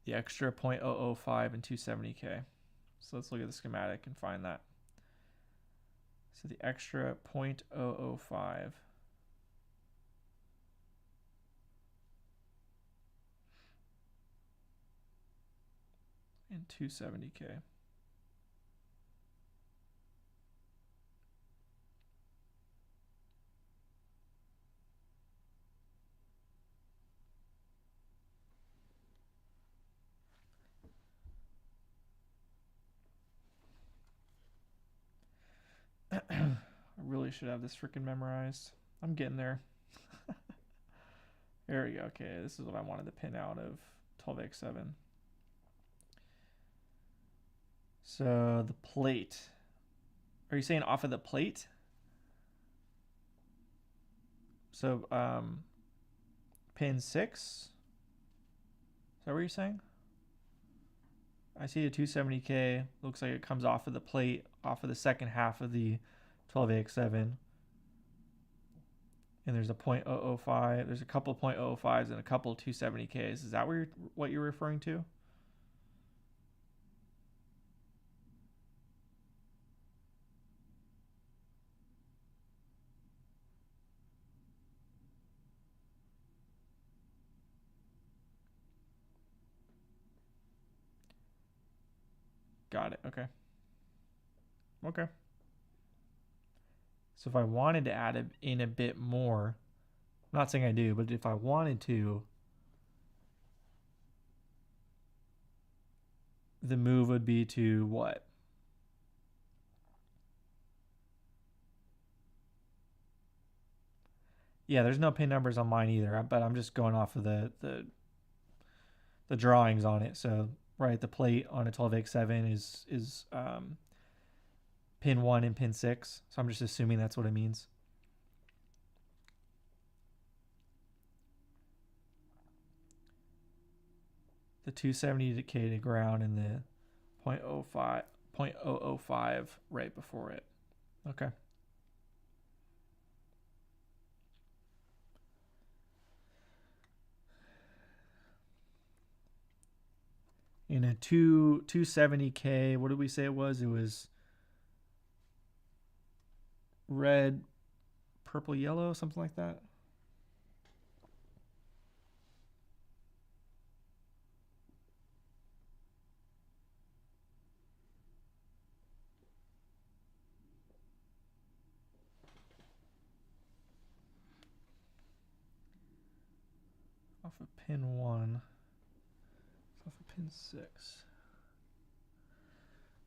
The extra 0.005 and 270K. So let's look at the schematic and find that. So the extra 0.005 and 270K. I really should have this freaking memorized. I'm getting there. There we go. Okay, this is what I wanted to pin out of 12x7. So the plate. Are you saying off of the plate? So pin 6? Is that what you're saying? I see a 270K. Looks like it comes off of the plate, off of the second half of the 12AX7. And there's a 0.005. There's a couple 0.005s and a couple 270Ks. Is that what you're referring to? Got it. Okay. Okay. So if I wanted to add in a bit more, I'm not saying I do, but if I wanted to, the move would be to what? Yeah, there's no pin numbers on mine either, but I'm just going off of the drawings on it. So right, the plate on a 12x7 is pin 1 and pin 6. So I'm just assuming that's what it means. The 270K to ground and the 0.005 right before it. Okay. In a 270K, what did we say it was? It was red, purple, yellow, something like that. off of pin 1. It's off of pin 6.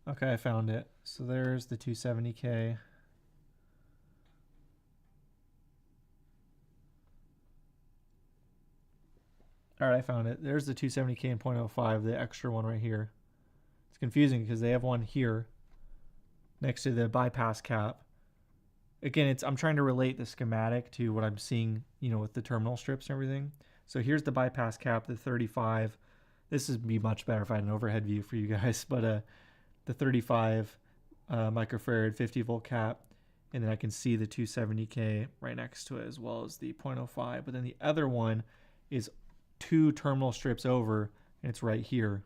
Okay, I found it. So there's the 270K. All right, I found it. There's the 270K and 0.05, the extra one right here. It's confusing because they have one here next to the bypass cap. Again, I'm trying to relate the schematic to what I'm seeing, with the terminal strips and everything. So here's the bypass cap, the 35. This would be much better if I had an overhead view for you guys, but the 35 microfarad 50 volt cap, and then I can see the 270K right next to it as well as the 0.05. But then the other one is 2 terminal strips over, and it's right here.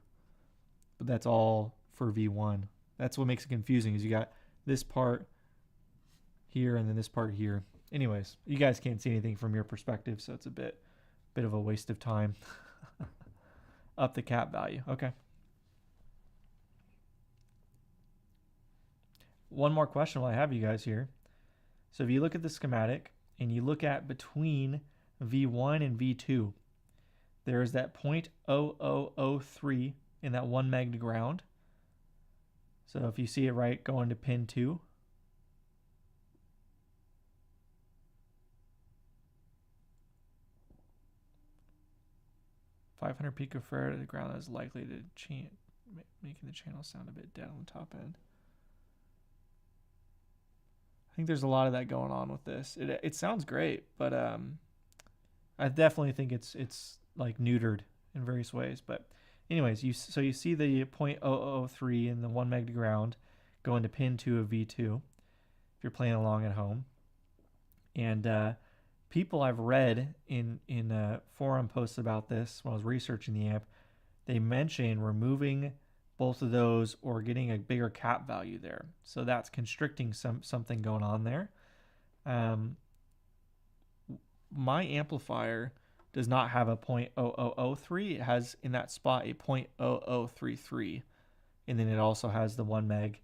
But that's all for V1. That's what makes it confusing, is you got this part here and then this part here. Anyways, you guys can't see anything from your perspective, so it's a bit of a waste of time. Up the cap value. Okay. One more question while I have you guys here. So if you look at the schematic and you look at between V1 and V2, there is that 0.0003 in that 1 meg to ground. So if you see it right going to pin 2, .500 picofarad at the ground is likely to change, making the channel sound a bit dead on the top end. I think there's a lot of that going on with this. It sounds great, but I definitely think it's like neutered in various ways. But anyways, you see the 0.003 in the 1 meg to ground going to pin 2 of V2 if you're playing along at home. And people I've read in forum posts about this when I was researching the amp, they mention removing both of those or getting a bigger cap value there. So that's constricting something going on there. My amplifier does not have a 0.0003. It has in that spot a 0.0033. And then it also has the 1 meg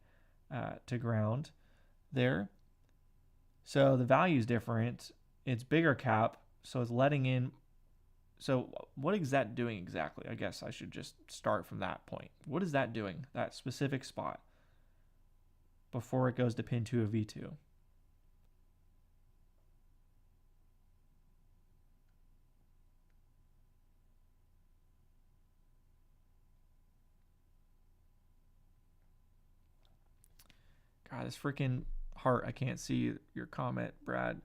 to ground there. So the value is different. It's bigger cap, so it's letting in. So what is that doing exactly? I guess I should just start from that point. What is that doing, that specific spot, before it goes to pin 2 of V2? God, this freaking heart, I can't see your comment, Brad.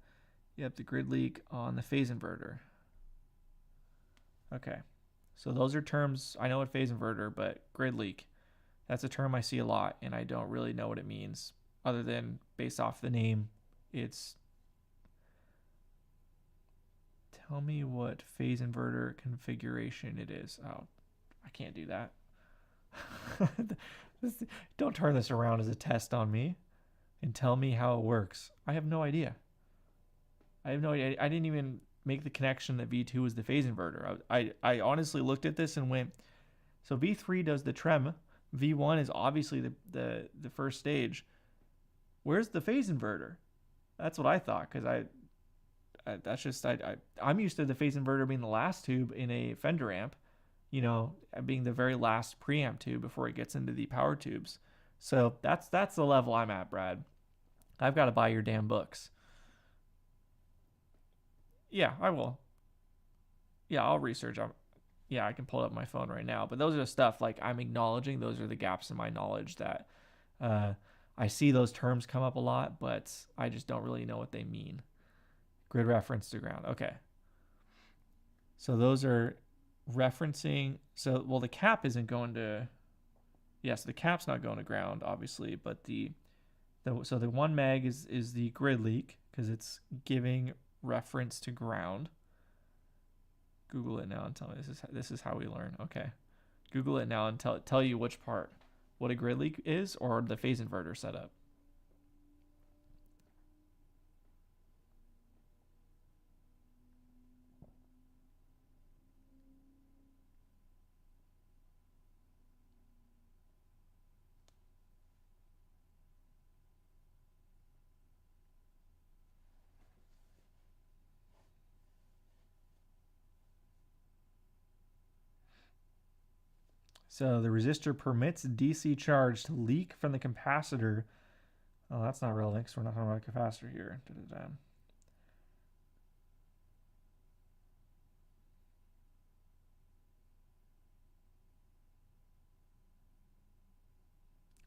Yep, the grid leak on the phase inverter. Okay, so those are terms. I know what phase inverter, but grid leak, that's a term I see a lot, and I don't really know what it means other than based off the name. It's, tell me what phase inverter configuration it is. Oh, I can't do that. Don't turn this around as a test on me and tell me how it works. I have no idea. I didn't even make the connection that V2 is the phase inverter. I honestly looked at this and went, so V3 does the trem. V1 is obviously the first stage. Where's the phase inverter? That's what I thought, because I'm used to the phase inverter being the last tube in a Fender amp, being the very last preamp tube before it gets into the power tubes. So that's the level I'm at, Brad. I've got to buy your damn books. Yeah, I will. Yeah, I'll research. I can pull it up my phone right now. But those are the stuff, like, I'm acknowledging those are the gaps in my knowledge that I see those terms come up a lot, but I just don't really know what they mean. Grid reference to ground. Okay. So those are referencing. So, well, the cap isn't going to. Yes, the cap's not going to ground, obviously, but so the 1 meg is the grid leak because it's giving reference to ground. Google it now and tell me this is how we learn. Okay, Google it now and tell you which part, what a grid leak is, or the phase inverter setup. So the resistor permits DC charge to leak from the capacitor. Oh, that's not relevant because we're not talking about a capacitor here. Da-da-da.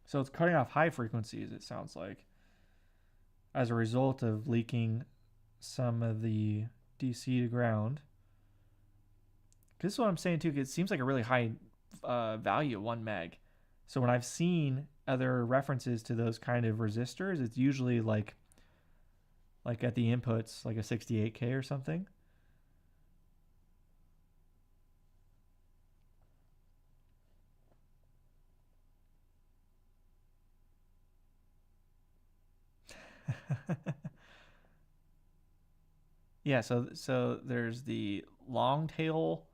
So it's cutting off high frequencies, it sounds like, as a result of leaking some of the DC to ground. This is what I'm saying too, because it seems like a really high value, 1 meg. So when I've seen other references to those kind of resistors, it's usually like at the inputs, like a 68K or something. Yeah, so there's the long tail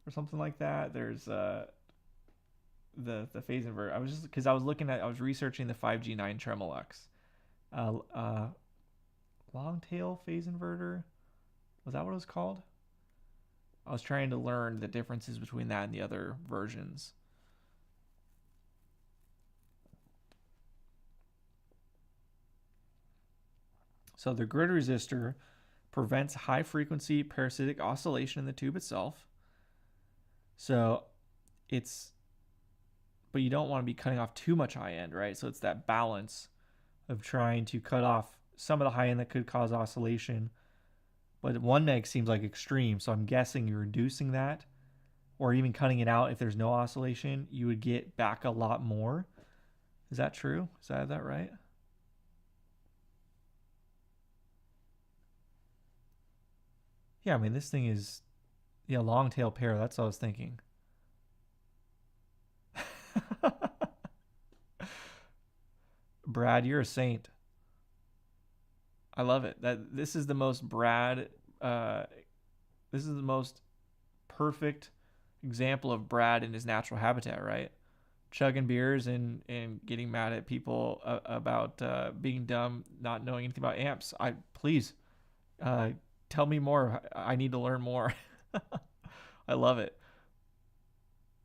or something like that. There's the phase inverter. I was researching the 5G9 Tremolux. Long tail phase inverter. Was that what it was called? I was trying to learn the differences between that and the other versions. So the grid resistor prevents high frequency parasitic oscillation in the tube itself. So but you don't want to be cutting off too much high end, right? So it's that balance of trying to cut off some of the high end that could cause oscillation. But 1 meg seems like extreme, so I'm guessing you're reducing that or even cutting it out. If there's no oscillation, you would get back a lot more. Is that true? Is that right? Yeah, I mean, this thing is, long tail pair. That's what I was thinking. Brad, you're a saint. I love it. This is the most Brad. This is the most perfect example of Brad in his natural habitat, right? Chugging beers and getting mad at people about being dumb, not knowing anything about amps. Please tell me more. I need to learn more. I love it.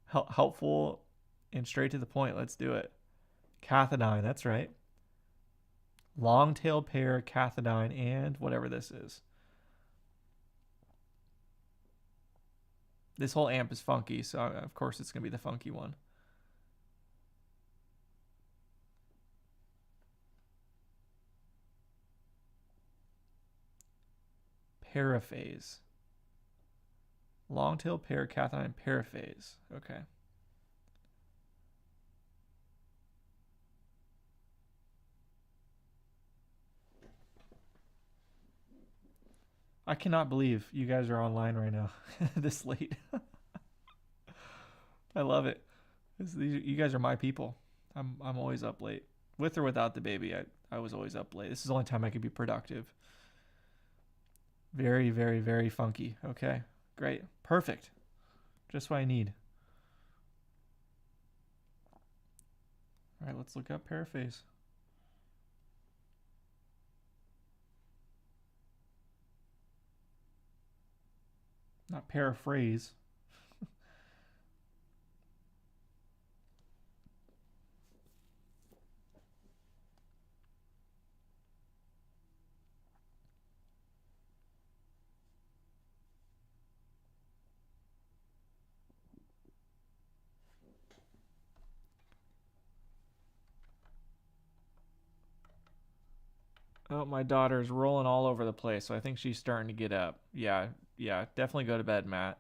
Helpful and straight to the point. Let's do it. Cathodiene, that's right. Long tail pair, cathodiene, and whatever this is. This whole amp is funky, so of course it's going to be the funky one. Paraphase. Long tail pair, cathodiene, paraphase. Okay. I cannot believe you guys are online right now this late. I love it. You guys are my people. I'm always up late. With or without the baby, I was always up late. This is the only time I could be productive. Very, very, very funky. Okay, great. Perfect. Just what I need. All right, let's look up paraphase. Not paraphrase. Oh, my daughter's rolling all over the place, so I think she's starting to get up. Yeah, definitely go to bed, Matt.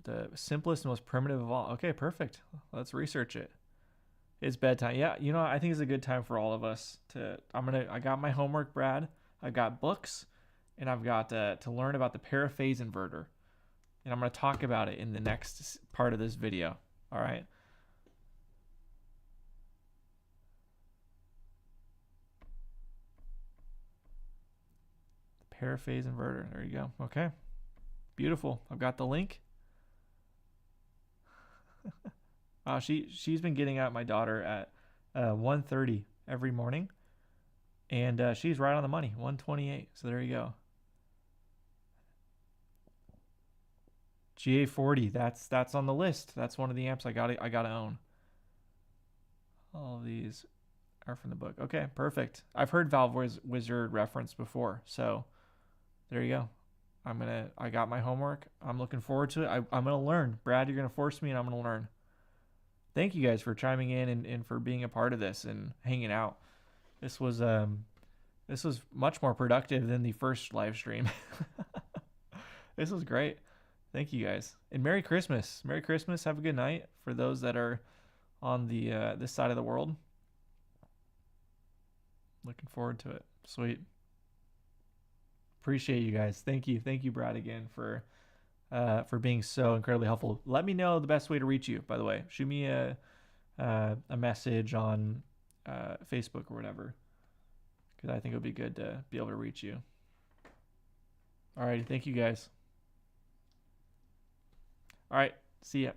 The simplest, most primitive of all. Okay, perfect. Let's research it. It's bedtime. Yeah, I think it's a good time for all of us to. I got my homework, Brad. I've got books, and I've got to learn about the paraphase inverter, and I'm gonna talk about it in the next part of this video. All right. The paraphase inverter. There you go. Okay. Beautiful. I've got the link. She's been getting out my daughter at 1:30 every morning, and she's right on the money, 1:28. So there you go. GA40. That's on the list. That's one of the amps I gotta own. All of these are from the book. Okay, perfect. I've heard Valve Wizard reference before, so there you go. I got my homework. I'm looking forward to it. I'm gonna learn. Brad, you're gonna force me, and I'm gonna learn. Thank you guys for chiming in and for being a part of this and hanging out. This was much more productive than the first live stream. This was great. Thank you guys. And Merry Christmas. Merry Christmas. Have a good night for those that are on the this side of the world. Looking forward to it. Sweet. Appreciate you guys. Thank you. Thank you, Brad, again for being so incredibly helpful. Let me know the best way to reach you, by the way. Shoot me a message on Facebook or whatever, because I think it would be good to be able to reach you. All right. Thank you, guys. All right. See ya.